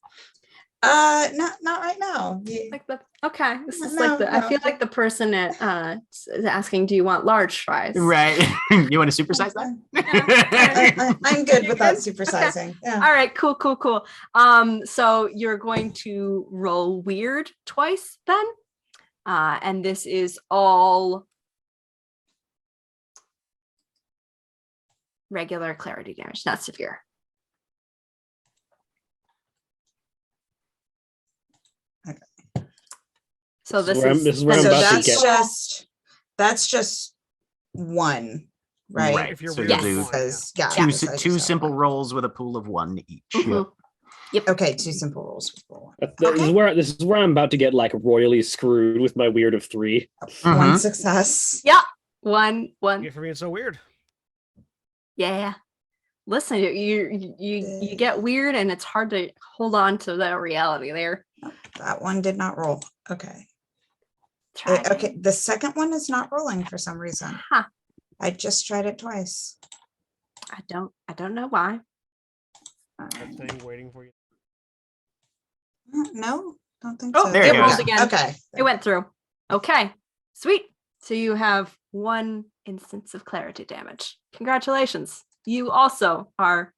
Not right now. Like the okay. This is No, like the I no. feel like the person at is asking, do you want large fries? Right. You want to supersize that? I'm good You're without good? supersizing. Yeah. All right, cool. So you're going to roll weird twice then. And this is all regular clarity damage, not severe. So this is where I'm So about to that's get. that's just one, right? Right. If you're So weird, Yes. you'll do Because yeah, two, because I just two have simple one. rolls with a pool of 1 each. Mhm. Okay, 2 simple rolls. With roll. This is where I'm about to get like royally screwed with my weird of 3. One Mhm. success. one. You for being so weird. Yeah. Listen, you get weird and it's hard to hold on to that reality there. That one did not roll. Okay. Try it. Okay. The second one is not rolling for some reason. Huh. I just tried it twice. I don't know why. That thing waiting for you. No, don't think Oh, so. there it you rolled go. again. Okay. It went through. Okay. Sweet. So you have 1 instance of clarity damage. Congratulations. You also are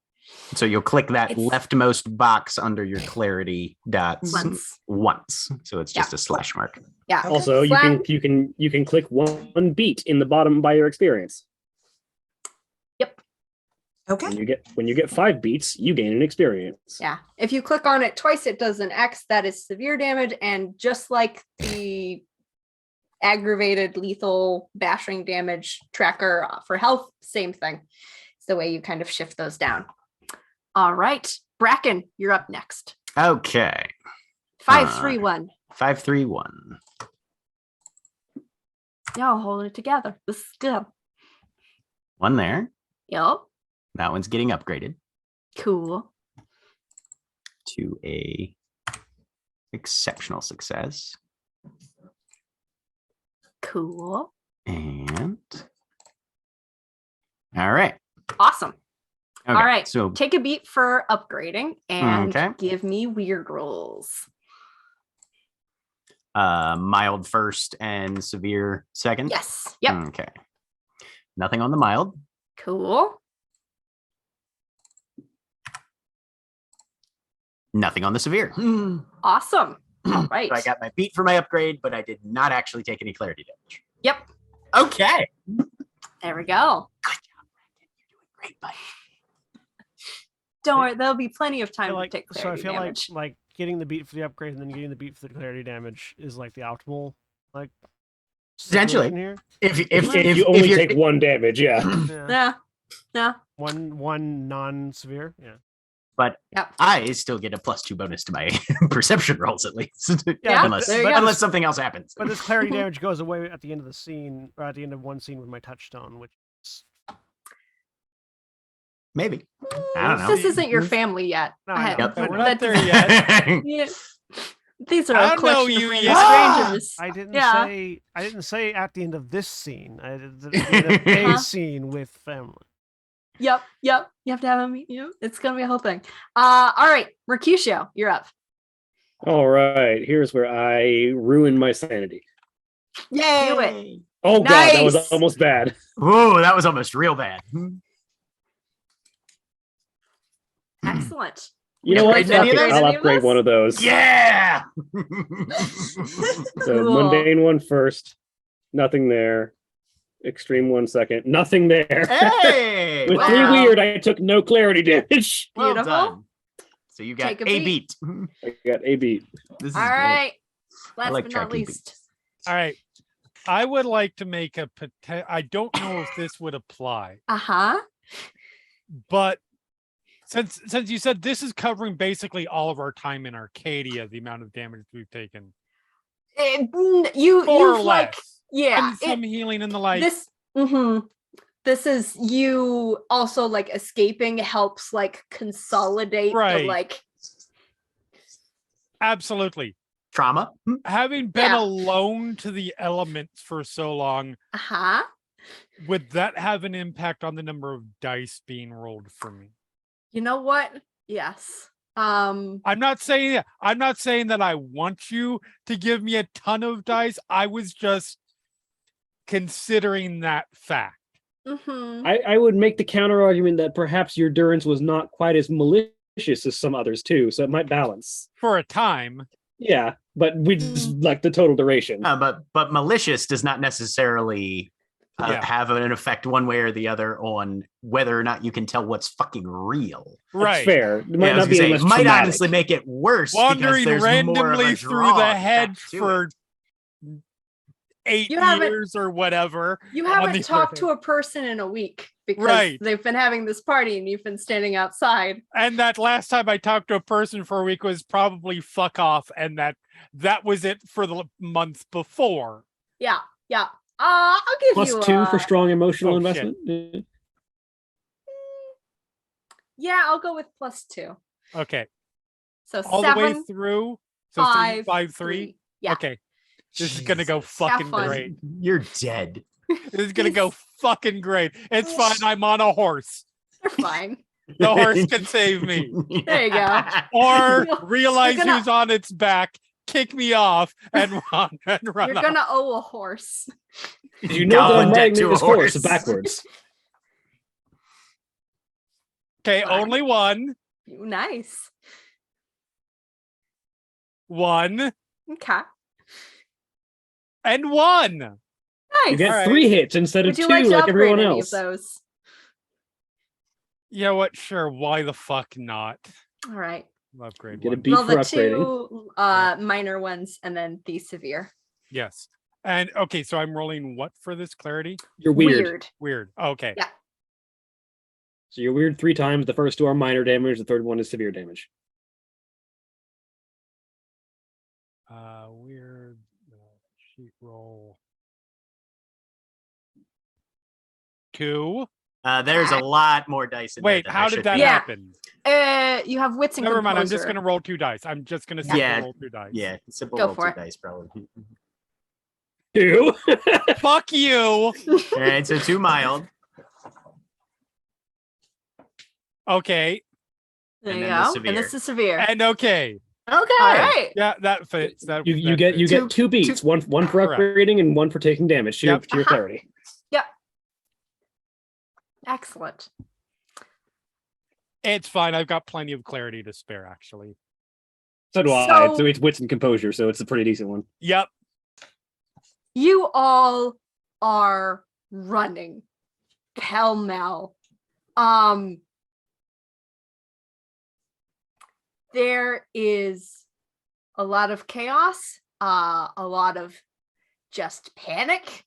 So you'll click that It's- leftmost box under your clarity dots once. So it's just a slash mark. Yeah. Okay. Also, Flat. you can click one beat in the bottom by your experience. Okay. When you get 5 beats, you gain an experience. Yeah. If you click on it twice, it does an X. That is severe damage. And just like the aggravated lethal bashing damage tracker for health, same thing. It's the way you kind of shift those down. All right. Bracken, you're up next. Okay. 5-3-1. 5-3-1. Y'all hold it together. This is good. 1 there. Yup. That one's getting upgraded Cool. to a exceptional success. Cool. And all right. Awesome. Okay, All right. So Take a beat for upgrading and Okay. give me weird rolls. mild first and severe second. Yes. Yep. Okay. Nothing on the mild. Cool. Nothing on the severe. Awesome. All right. So I got my beat for my upgrade, but I did not actually take any clarity damage. Yep. Okay. There we go. Great, buddy. Don't worry, there'll be plenty of I time feel to like, take so I clarity feel damage. like getting the beat for the upgrade and then getting the beat for the clarity damage is like the optimal like Potentially. situation here. If you only take 1 damage, yeah. Yeah. Yeah. Yeah. One non-severe. Yeah. But Yep. I still get a +2 bonus to my perception rolls at least. Yeah, unless there you go. unless something else happens. But this clarity damage goes away at the end of the scene, or at the end of one scene with my touchstone, which is Maybe. I don't know. This isn't your family yet. No, I know. Yep. I We're know. not there yet. Yeah. These are I a don't know collection you of yet. random strangers. I didn't say at the end of this scene. I did at the end of a Uh-huh. scene with family. Yep. You have to have a meeting. It's gonna be a whole thing. All right, Mercutio, you're up. All right, here's where I ruin my sanity. Do it. Oh god, that was Nice. almost bad. Whoa, that was almost real bad. Excellent. You know Would what? you like to Fuck it. upgrade I'll any of upgrade those? one of those. Yeah. So Cool. mundane one first. Nothing there. Extreme one second. Nothing there. Hey. With Wow. 3 weird, I took no clarity damage. Well Beautiful. done. So you got Take a a beat. beat. I got a beat. This is All great. right. Last like but not tracking least. beats. All right. I would like to make a I don't know if this would apply, Uh-huh. but since you said this is covering basically all of our time in Arcadia, the amount of damage we've taken, You more or you've like less, yeah. and some healing and the like. This this is you also like escaping helps like consolidate the Right. like Absolutely. Trauma. Having been Yeah. alone to the elements for so long, uh-huh. would that have an impact on the number of dice being rolled for me? You know what? Yes. I'm not saying that I want you to give me a ton of dice. I was just considering that fact. Mm-hmm. I would make the counter argument that perhaps your endurance was not quite as malicious as some others too, so it might balance. For a time. Yeah, but we just like the total duration. But malicious does not necessarily Yeah. have an effect one way or the other on whether or not you can tell what's fucking real. That's Right. fair. It might Yeah, I was not be gonna say, as it might traumatic. honestly make it worse Wandering because there's more of randomly a through draw the back hedge to for it. 8 You haven't- years or whatever. You on haven't the talked other to a person in a week because Right. they've been having this party and you've been standing outside. And that last time I talked to a person for a week was probably fuck off, and that was it for the month before. Yeah. I'll give Plus you 2 for strong emotional Oh, shit. investment. Yeah, I'll go with +2. Okay. So All 7, the way through. So 5, 5, 3. 3. Yeah. Okay. This is gonna go Jesus. fucking fun. great. You're dead. This is gonna go fucking great. It's fine. I'm on a horse. You're fine. The horse can save me. There you go. Or You're realize gonna- who's on its back, kick me off, and run You're off. gonna owe a horse. Did you know that I'm Goblin debt riding to a this horse backwards? Okay, Fine. only one. Nice. One Okay. and one. Nice. You get All right. 3 hits instead of Would 2 you like to like upgrade everyone any else. of those? You know what? Sure. Why the fuck not? All right. Upgrade Get a one. beat Well, for the upgrading. 2 minor ones and then the severe. Yes. And okay, so I'm rolling what for this clarity? You're weird. Weird. Okay. Yeah. So you're weird 3 times. The first 2 are minor damage. The third one is severe damage. Weird sheet roll. 2. There's a lot more dice in there. Wait, than how there did should that be. Yeah. happen? You have wits and Never mind. I'm just composure. gonna roll 2 dice. I'm just gonna simply Yeah. roll 2 dice. Yeah, simple Go roll for 2 it. dice probably. 2. Fuck you. All right, so 2 mild. Okay. There and you then the go. severe. And this is severe. And okay. Okay. All right. Yeah, that fits. That You that get fits. Two- 2 beats. One for Correct. upgrading and one for taking damage to your, Yep. to your Uh-huh. clarity. Excellent. It's fine. I've got plenty of clarity to spare, actually. So do I. So- So it's wits and composure, so it's a pretty decent one. Yep. You all are running pell-mell. There is a lot of chaos, a lot of just panic.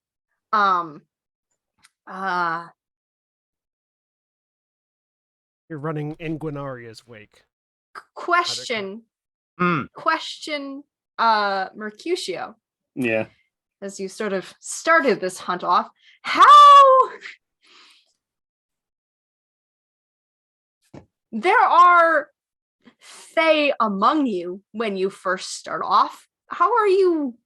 You're running in Guinaria's wake. Question, Mm. Mercutio, Yeah. as you sort of started this hunt off, how there are fae among you when you first start off. How are you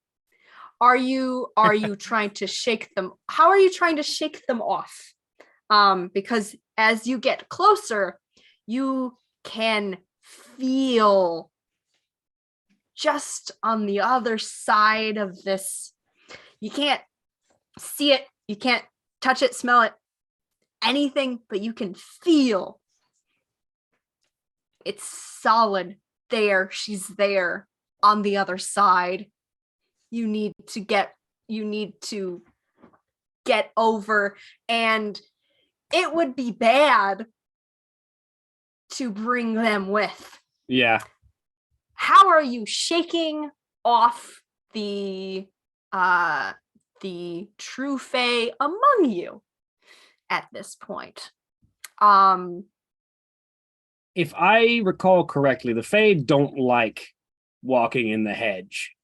trying to shake them? How are you trying to shake them off? Because as you get closer, you can feel just on the other side of this. You can't see it, you can't touch it, smell it, anything, but you can feel it's solid there. She's there on the other side. You need to get over, and it would be bad to bring them with. Yeah. How are you shaking off the true fae among you at this point? If I recall correctly, the fae don't like walking in the hedge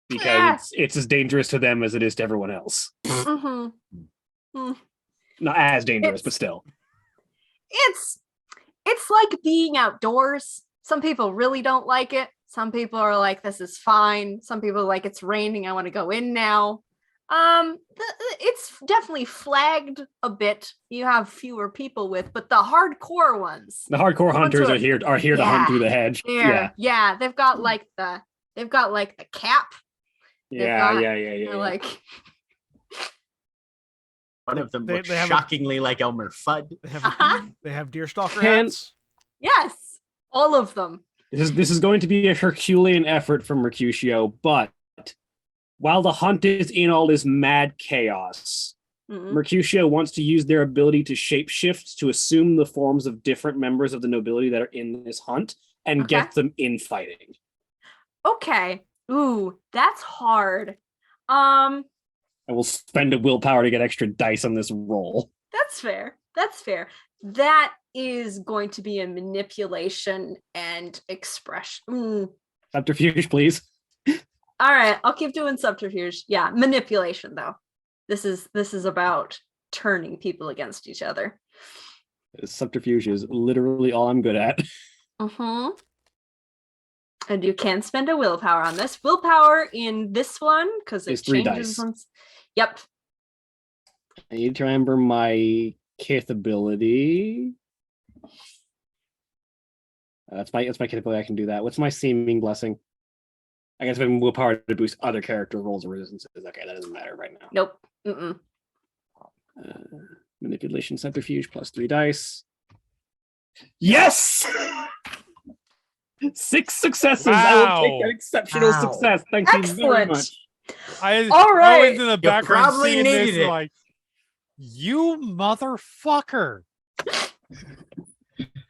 because it's as dangerous to them as it is to everyone else. Mm-hmm. Not as dangerous, but still. It's like being outdoors. Some people really don't like it. Some people are like, this is fine. Some people are like, it's raining, I want to go in now. It's definitely flagged a bit. You have fewer people with, but the hardcore ones, The hardcore hunters are here to hunt through the hedge. Yeah, they've got like the cap. Yeah. Like One of them They- looks they have a- shockingly like Elmer Fudd. They have deerstalker Can- hats. yes, all of them. This is going to be a Herculean effort from Mercutio, but while the hunt is in all this mad chaos, Mhm. Mercutio wants to use their ability to shapeshift to assume the forms of different members of the nobility that are in this hunt and get them infighting. Okay. Ooh, that's hard. I will spend a willpower to get extra dice on this roll. That's fair. That's fair. That is going to be a manipulation and expression. Subterfuge, please. All right, I'll keep doing subterfuge. Yeah, manipulation though. This is about turning people against each other. Subterfuge is literally all I'm good at. Mm-hmm. And you can spend a willpower on this. Willpower in this one, because it Is 3 changes dice. once. Yep. I need to remember my Kith ability. That's my Kith ability. I can do that. What's my seeming blessing? I guess I'm willpower to boost other character rolls or resistances. Okay, that doesn't matter right now. Nope. Mm-mm. Manipulation subterfuge plus 3 dice. Yes! 6 successes. I will take Wow. an exceptional Wow. success. Thank you very Excellent. much. I All right. was in the background probably seeing this needed it. like, you motherfucker.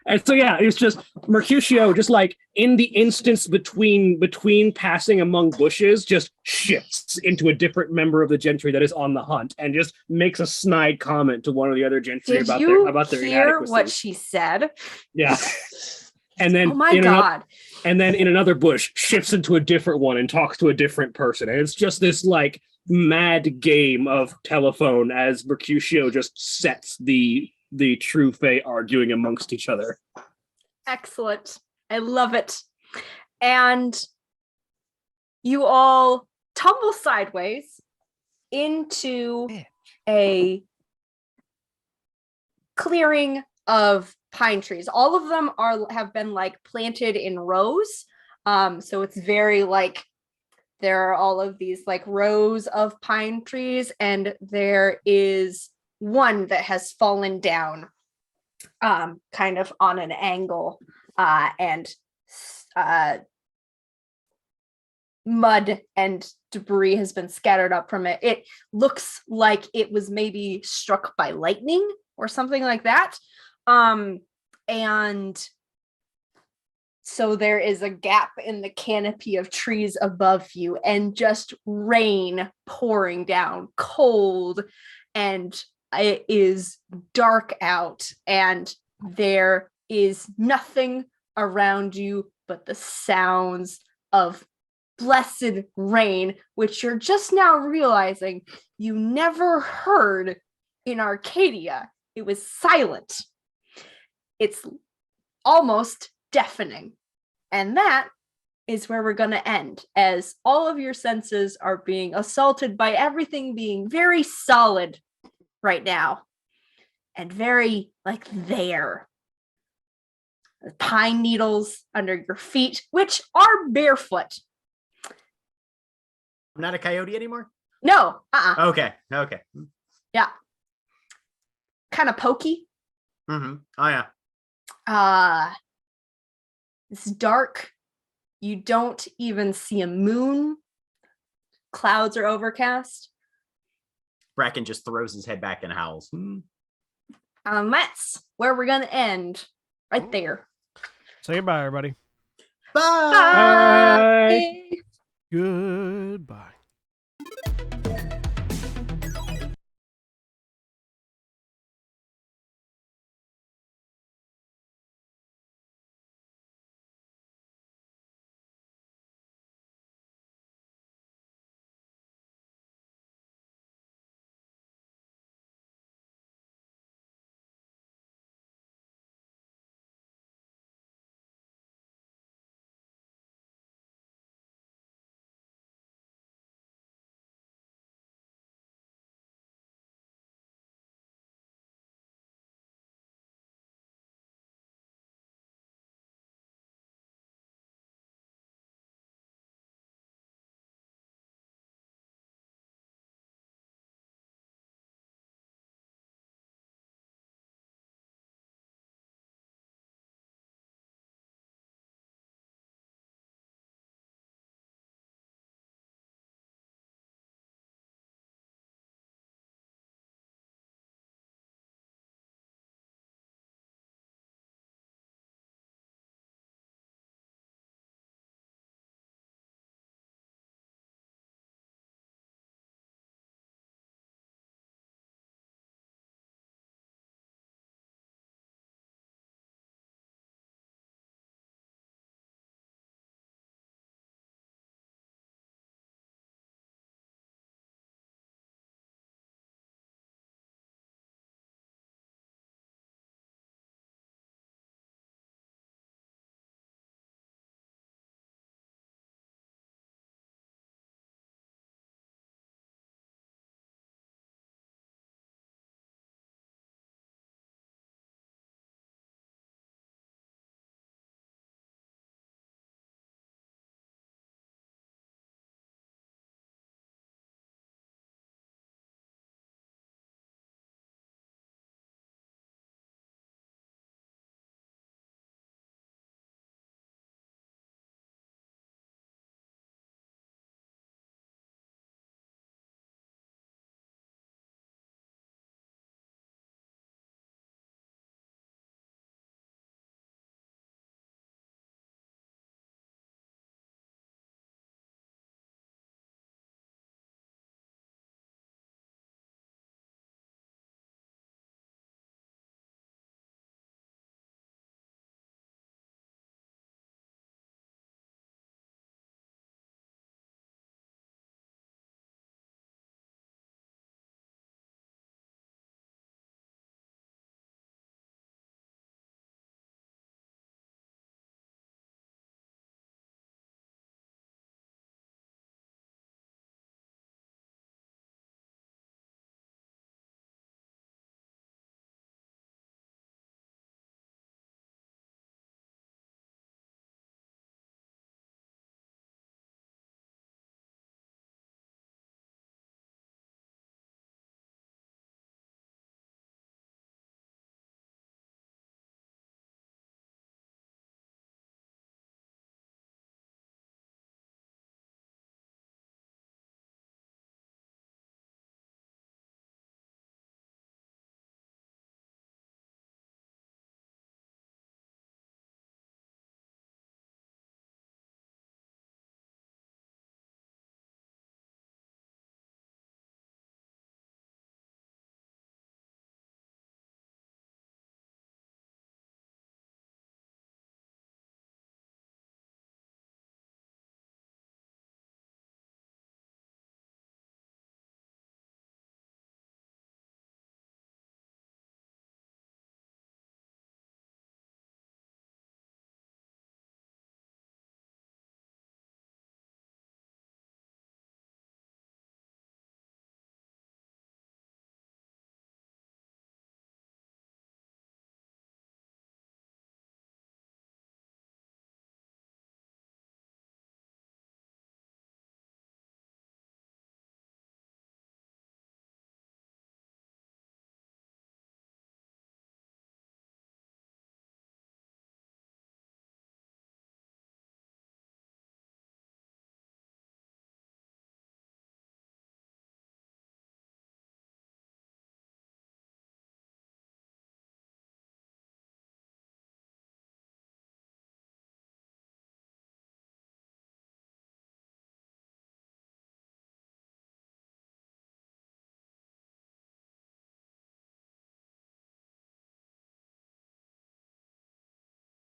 And so yeah, it's just Mercutio, just like in the instance between passing among bushes, just shifts into a different member of the gentry that is on the hunt, and just makes a snide comment to one of the other gentry Did about you their hear inadequacy. what she said? Yeah. And then Oh my god. and then in another bush shifts into a different one and talks to a different person. And it's just this like mad game of telephone as Mercutio just sets the true fae arguing amongst each other. Excellent. I love it. And you all tumble sideways into a clearing of pine trees. All of them have been like planted in rows. So it's very like there are all of these like rows of pine trees, and there is one that has fallen down kind of on an angle, and mud and debris has been scattered up from it. It looks like it was maybe struck by lightning or something like that. And so there is a gap in the canopy of trees above you, and just rain pouring down, cold, and it is dark out, and there is nothing around you but the sounds of blessed rain, which you're just now realizing you never heard in Arcadia. It was silent. It's almost deafening. And that is where we're going to end, as all of your senses are being assaulted by everything being very solid right now and very like there. The pine needles under your feet, which are barefoot. I'm not a coyote anymore. No, Okay. Okay. yeah, kind of pokey. Mm-hmm. Oh yeah. It's dark. You don't even see a moon. Clouds are overcast. Bracken just throws his head back and howls. That's where we're gonna end. Right there. Say goodbye, everybody. Bye. Bye. Bye. Goodbye.